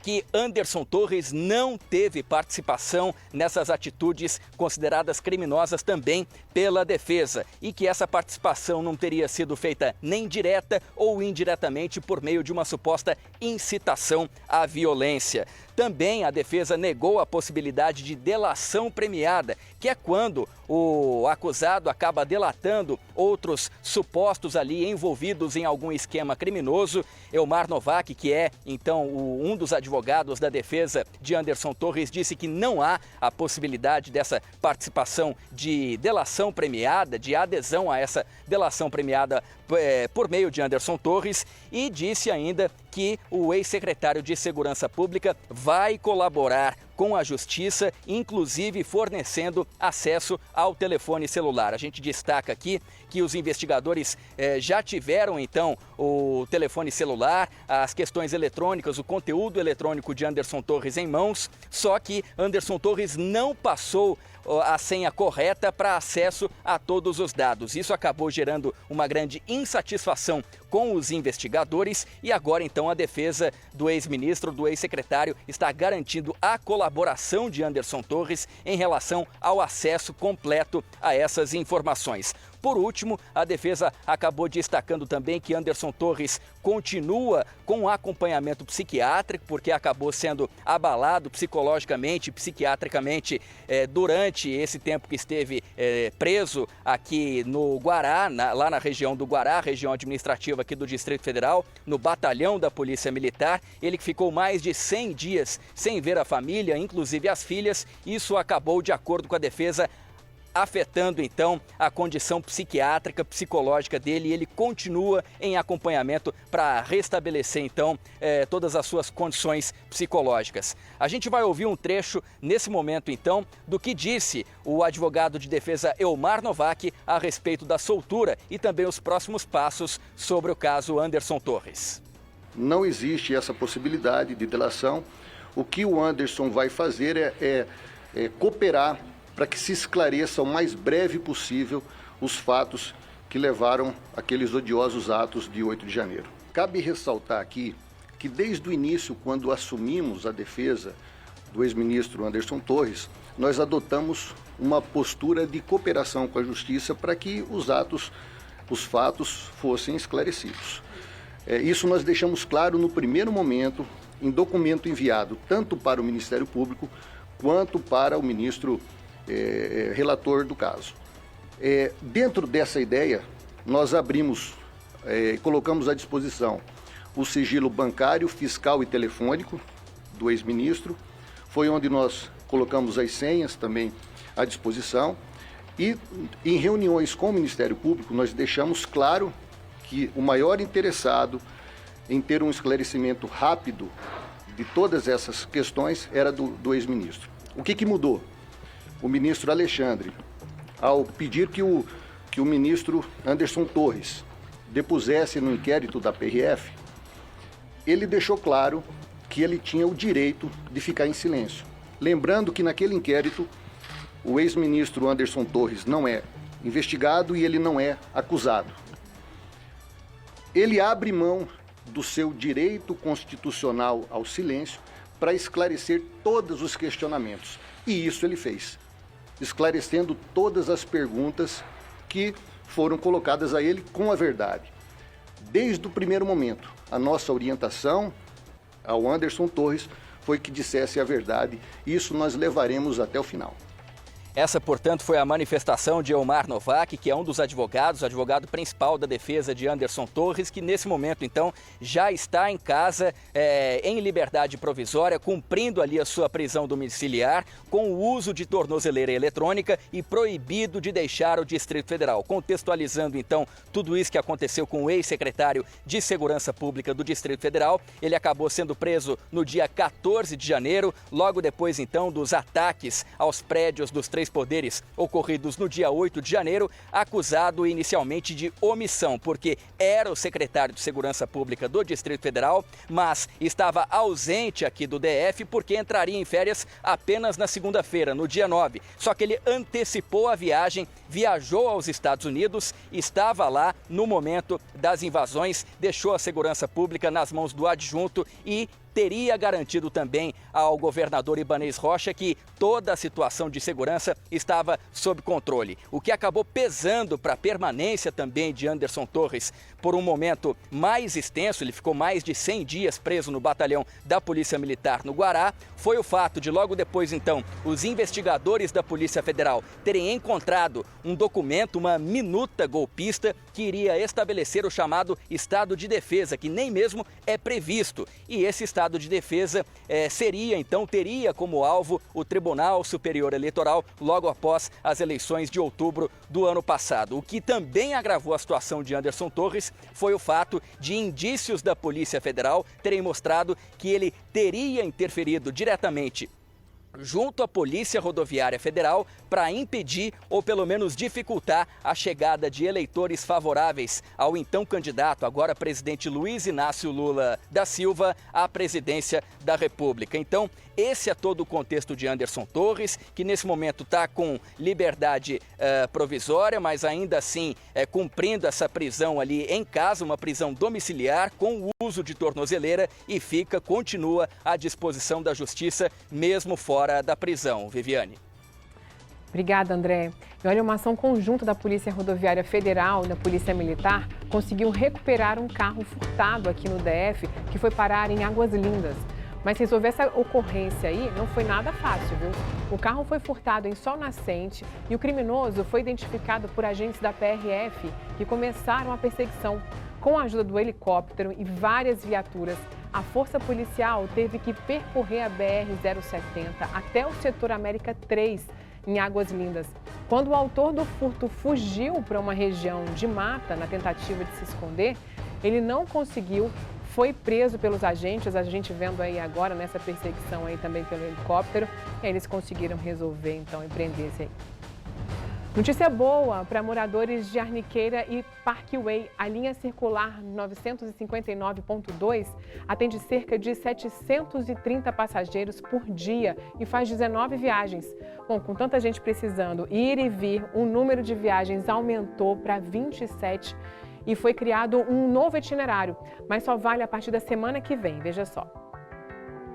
que Anderson Torres não teve participação nessas atitudes consideradas criminosas também pela defesa e que essa participação não teria sido feita nem direta ou indiretamente por meio de uma suposta incitação à violência. Também a defesa negou a possibilidade de delação premiada, que é quando o acusado acaba delatando outros supostos ali envolvidos em algum esquema criminoso. Elmar Novak, que é então um dos advogados da defesa de Anderson Torres, disse que não há a possibilidade dessa participação de delação premiada, de adesão a essa delação premiada por meio de Anderson Torres, e disse ainda que o ex-secretário de Segurança Pública vai colaborar com a Justiça, inclusive fornecendo acesso ao telefone celular. A gente destaca aqui que os investigadores já tiveram, então, o telefone celular, as questões eletrônicas, o conteúdo eletrônico de Anderson Torres em mãos, só que Anderson Torres não passou a senha correta para acesso a todos os dados. Isso acabou gerando uma grande insatisfação com os investigadores e agora então a defesa do ex-ministro, do ex-secretário, está garantindo a colaboração de Anderson Torres em relação ao acesso completo a essas informações. Por último, a defesa acabou destacando também que Anderson Torres continua com acompanhamento psiquiátrico, porque acabou sendo abalado psicologicamente, psiquiatricamente durante esse tempo que esteve preso aqui no Guará, lá na região do Guará, região administrativa aqui do Distrito Federal, no batalhão da Polícia Militar. Ele que ficou mais de 100 dias sem ver a família, inclusive as filhas. Isso acabou, de acordo com a defesa, afetando então a condição psiquiátrica, psicológica dele, e ele continua em acompanhamento para restabelecer então todas as suas condições psicológicas. A gente vai ouvir um trecho nesse momento então do que disse o advogado de defesa Elmar Novak a respeito da soltura e também os próximos passos sobre o caso Anderson Torres. Não existe essa possibilidade de delação. O que o Anderson vai fazer é cooperar para que se esclareça o mais breve possível os fatos que levaram aqueles odiosos atos de 8 de janeiro. Cabe ressaltar aqui que desde o início, quando assumimos a defesa do ex-ministro Anderson Torres, nós adotamos uma postura de cooperação com a Justiça para que os fatos fossem esclarecidos. Isso nós deixamos claro no primeiro momento, em documento enviado tanto para o Ministério Público quanto para o ministro relator do caso. Dentro dessa ideia, nós colocamos à disposição o sigilo bancário, fiscal e telefônico do ex-ministro. Foi onde nós colocamos as senhas também à disposição. E em reuniões com o Ministério Público, nós deixamos claro que o maior interessado em ter um esclarecimento rápido de todas essas questões era do ex-ministro. O que mudou? O ministro Alexandre, ao pedir que o ministro Anderson Torres depusesse no inquérito da PRF, ele deixou claro que ele tinha o direito de ficar em silêncio. Lembrando que naquele inquérito, o ex-ministro Anderson Torres não é investigado e ele não é acusado. Ele abre mão do seu direito constitucional ao silêncio para esclarecer todos os questionamentos. E isso ele fez, esclarecendo todas as perguntas que foram colocadas a ele com a verdade. Desde o primeiro momento, a nossa orientação ao Anderson Torres foi que dissesse a verdade. Isso nós levaremos até o final. Essa, portanto, foi a manifestação de Elmar Novak, que é um dos advogados, advogado principal da defesa de Anderson Torres, que nesse momento, então, já está em casa, em liberdade provisória, cumprindo ali a sua prisão domiciliar, com o uso de tornozeleira eletrônica e proibido de deixar o Distrito Federal. Contextualizando, então, tudo isso que aconteceu com o ex-secretário de Segurança Pública do Distrito Federal, ele acabou sendo preso no dia 14 de janeiro, logo depois, então, dos ataques aos prédios dos três poderes ocorridos no dia 8 de janeiro, acusado inicialmente de omissão, porque era o secretário de Segurança Pública do Distrito Federal, mas estava ausente aqui do DF porque entraria em férias apenas na segunda-feira, no dia 9. Só que ele antecipou a viagem, viajou aos Estados Unidos, estava lá no momento das invasões, deixou a Segurança Pública nas mãos do adjunto e teria garantido também ao governador Ibanez Rocha que toda a situação de segurança estava sob controle. O que acabou pesando para a permanência também de Anderson Torres por um momento mais extenso, ele ficou mais de 100 dias preso no batalhão da Polícia Militar no Guará, foi o fato de logo depois então os investigadores da Polícia Federal terem encontrado um documento, uma minuta golpista que iria estabelecer o chamado estado de defesa, que nem mesmo é previsto. E esse estado de defesa teria como alvo o Tribunal Superior Eleitoral logo após as eleições de outubro do ano passado. O que também agravou a situação de Anderson Torres foi o fato de indícios da Polícia Federal terem mostrado que ele teria interferido diretamente junto à Polícia Rodoviária Federal para impedir ou pelo menos dificultar a chegada de eleitores favoráveis ao então candidato, agora presidente Luiz Inácio Lula da Silva, à presidência da República. Então, esse é todo o contexto de Anderson Torres, que nesse momento está com liberdade provisória, mas ainda assim cumprindo essa prisão ali em casa, uma prisão domiciliar com o uso de tornozeleira e continua à disposição da Justiça, mesmo fora da prisão. Viviane. Obrigada, André. E olha, uma ação conjunta da Polícia Rodoviária Federal e da Polícia Militar conseguiu recuperar um carro furtado aqui no DF que foi parar em Águas Lindas. Mas resolver essa ocorrência aí não foi nada fácil, viu? O carro foi furtado em Sol Nascente e o criminoso foi identificado por agentes da PRF que começaram a perseguição. Com a ajuda do helicóptero e várias viaturas, a Força Policial teve que percorrer a BR-070 até o setor América 3, em Águas Lindas. Quando o autor do furto fugiu para uma região de mata na tentativa de se esconder, ele não conseguiu, foi preso pelos agentes, a gente vendo aí agora nessa perseguição aí também pelo helicóptero, e aí eles conseguiram resolver então e prender esse aí. Notícia boa para moradores de Arniqueira e Parkway. A linha circular 959.2 atende cerca de 730 passageiros por dia e faz 19 viagens. Bom, com tanta gente precisando ir e vir, o número de viagens aumentou para 27 e foi criado um novo itinerário, mas só vale a partir da semana que vem, veja só.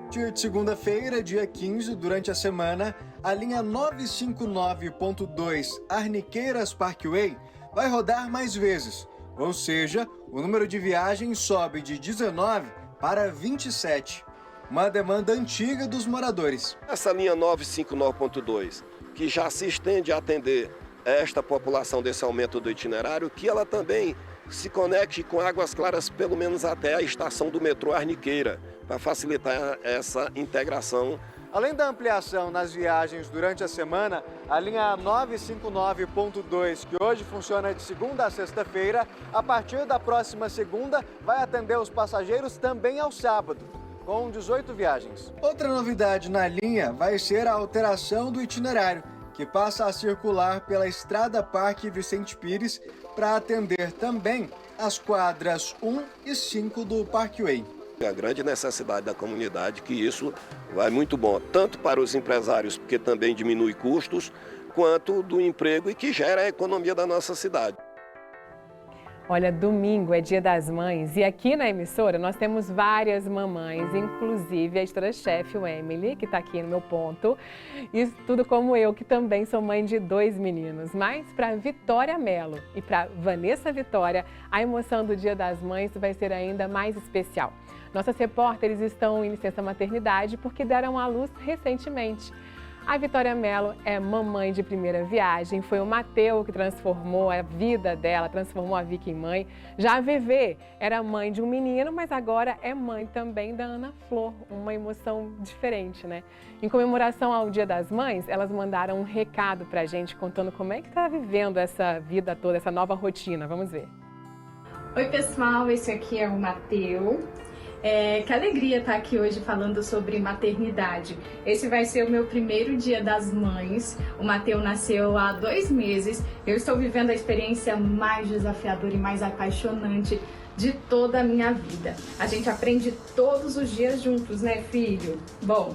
Dia de segunda-feira, dia 15, durante a semana, a linha 959.2 Arniqueiras Parkway vai rodar mais vezes, ou seja, o número de viagens sobe de 19 para 27, uma demanda antiga dos moradores. Essa linha 959.2, que já se estende a atender esta população desse aumento do itinerário, que ela também se conecte com Águas Claras pelo menos até a estação do metrô Arniqueira, para facilitar essa integração Além da ampliação nas viagens durante a semana, a linha 959.2, que hoje funciona de segunda a sexta-feira, a partir da próxima segunda vai atender os passageiros também ao sábado, com 18 viagens. Outra novidade na linha vai ser a alteração do itinerário, que passa a circular pela Estrada Parque Vicente Pires para atender também as quadras 1 e 5 do Parkway. É a grande necessidade da comunidade, que isso vai muito bom, tanto para os empresários, porque também diminui custos, quanto do emprego e que gera a economia da nossa cidade. Olha, domingo é Dia das Mães e aqui na emissora nós temos várias mamães, inclusive a editora-chefe, o Emily, que está aqui no meu ponto, e tudo como eu, que também sou mãe de 2 meninos. Mas para Vitória Mello e para Vanessa Vitória, a emoção do Dia das Mães vai ser ainda mais especial. Nossas repórteres estão em licença maternidade porque deram à luz recentemente. A Vitória Mello é mamãe de primeira viagem, foi o Mateu que transformou a vida dela, transformou a Vicky em mãe. Já a Vevê era mãe de um menino, mas agora é mãe também da Ana Flor, uma emoção diferente, né? Em comemoração ao Dia das Mães, elas mandaram um recado pra gente contando como é que tá vivendo essa vida toda, essa nova rotina. Vamos ver. Oi pessoal, esse aqui é o Mateu. Que alegria estar aqui hoje falando sobre maternidade. Esse vai ser o meu primeiro Dia das Mães. O Mateu nasceu há 2 meses. Eu estou vivendo a experiência mais desafiadora e mais apaixonante de toda a minha vida. A gente aprende todos os dias juntos, né, filho? Bom,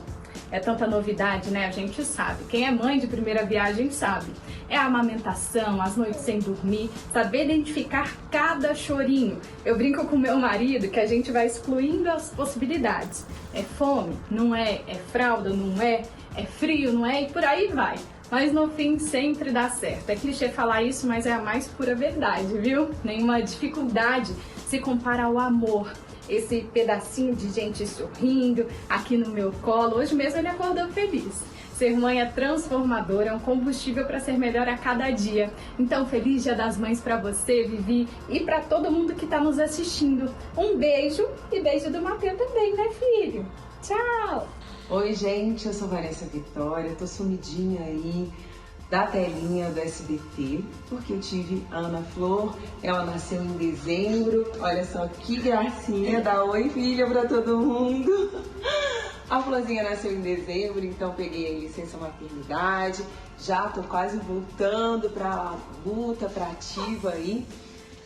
é tanta novidade, né? A gente sabe. Quem é mãe de primeira viagem sabe. É a amamentação, as noites sem dormir, saber identificar cada chorinho. Eu brinco com meu marido que a gente vai excluindo as possibilidades. É fome? Não é. É fralda? Não é. É frio? Não é. E por aí vai. Mas no fim sempre dá certo. É clichê falar isso, mas é a mais pura verdade, viu? Nenhuma dificuldade se compara ao amor. Esse pedacinho de gente sorrindo aqui no meu colo. Hoje mesmo ele acordou feliz. Ser mãe é transformador, é um combustível para ser melhor a cada dia. Então, feliz Dia das Mães para você, Vivi, e para todo mundo que está nos assistindo. Um beijo e beijo do Mateu também, né, filho? Tchau! Oi, gente, eu sou Vanessa Vitória, tô sumidinha aí da telinha do SBT, porque eu tive Ana Flor, ela nasceu em dezembro, olha só que gracinha, dá oi filha pra todo mundo. A Florzinha nasceu em dezembro, então peguei a licença maternidade, já tô quase voltando pra luta, pra ativa aí.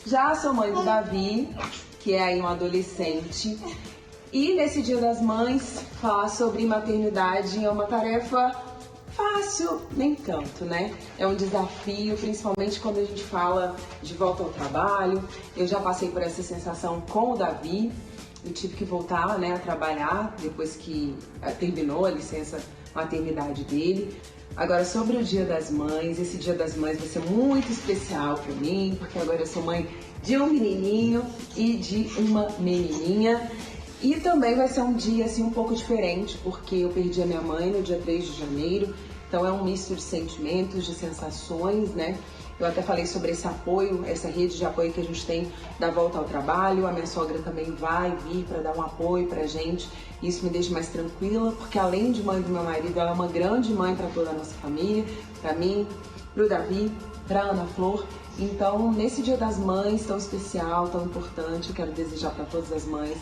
Já sou mãe do Davi, que é aí um adolescente, e nesse Dia das Mães, falar sobre maternidade é uma tarefa fácil, nem tanto, né? É um desafio, principalmente quando a gente fala de volta ao trabalho. Eu já passei por essa sensação com o Davi. Eu tive que voltar, né, a trabalhar depois que terminou a licença maternidade dele. Agora, sobre o Dia das Mães, esse Dia das Mães vai ser muito especial para mim, porque agora eu sou mãe de um menininho e de uma menininha. E também vai ser um dia assim um pouco diferente, porque eu perdi a minha mãe no dia 3 de janeiro, então é um misto de sentimentos, de sensações, né? Eu até falei sobre esse apoio, essa rede de apoio que a gente tem da volta ao trabalho. A minha sogra também vai vir para dar um apoio pra gente. Isso me deixa mais tranquila, porque além de mãe do meu marido, ela é uma grande mãe para toda a nossa família, para mim, pro Davi, pra Ana Flor. Então, nesse Dia das Mães tão especial, tão importante, eu quero desejar para todas as mães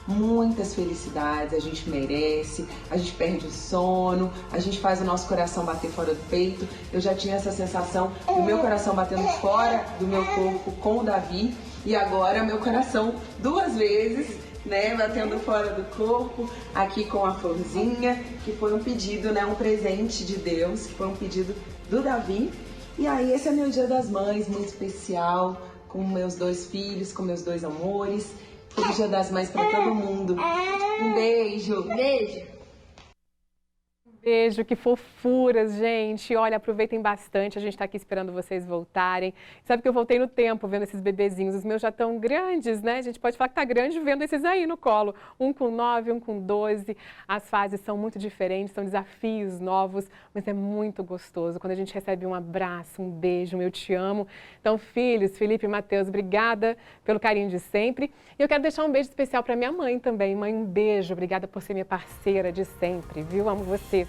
muitas felicidades. A gente merece, a gente perde o sono, a gente faz o nosso coração bater fora do peito. Eu já tinha essa sensação do meu coração batendo fora do meu corpo com o Davi, e agora meu coração 2 vezes, né, batendo fora do corpo, aqui com a Florzinha, que foi um pedido, né, um presente de Deus, que foi um pedido do Davi. E aí esse é meu Dia das Mães, muito especial, com meus 2 filhos, com meus 2 amores. Feliz Dia das Mães para todo mundo. Um beijo. Beijo. Beijo, que fofuras, gente. Olha, aproveitem bastante, a gente está aqui esperando vocês voltarem. Sabe que eu voltei no tempo vendo esses bebezinhos, os meus já estão grandes, né? A gente pode falar que tá grande vendo esses aí no colo. Um com 9, um com 12. As fases são muito diferentes, são desafios novos, mas é muito gostoso quando a gente recebe um abraço, um beijo, um eu te amo. Então, filhos, Felipe e Matheus, obrigada pelo carinho de sempre. E eu quero deixar um beijo especial para minha mãe também. Mãe, um beijo, obrigada por ser minha parceira de sempre, viu? Amo você.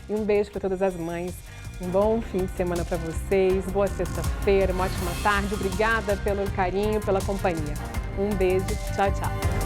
E um beijo para todas as mães. Um bom fim de semana para vocês. Boa sexta-feira, uma ótima tarde. Obrigada pelo carinho, pela companhia. Um beijo. Tchau, tchau.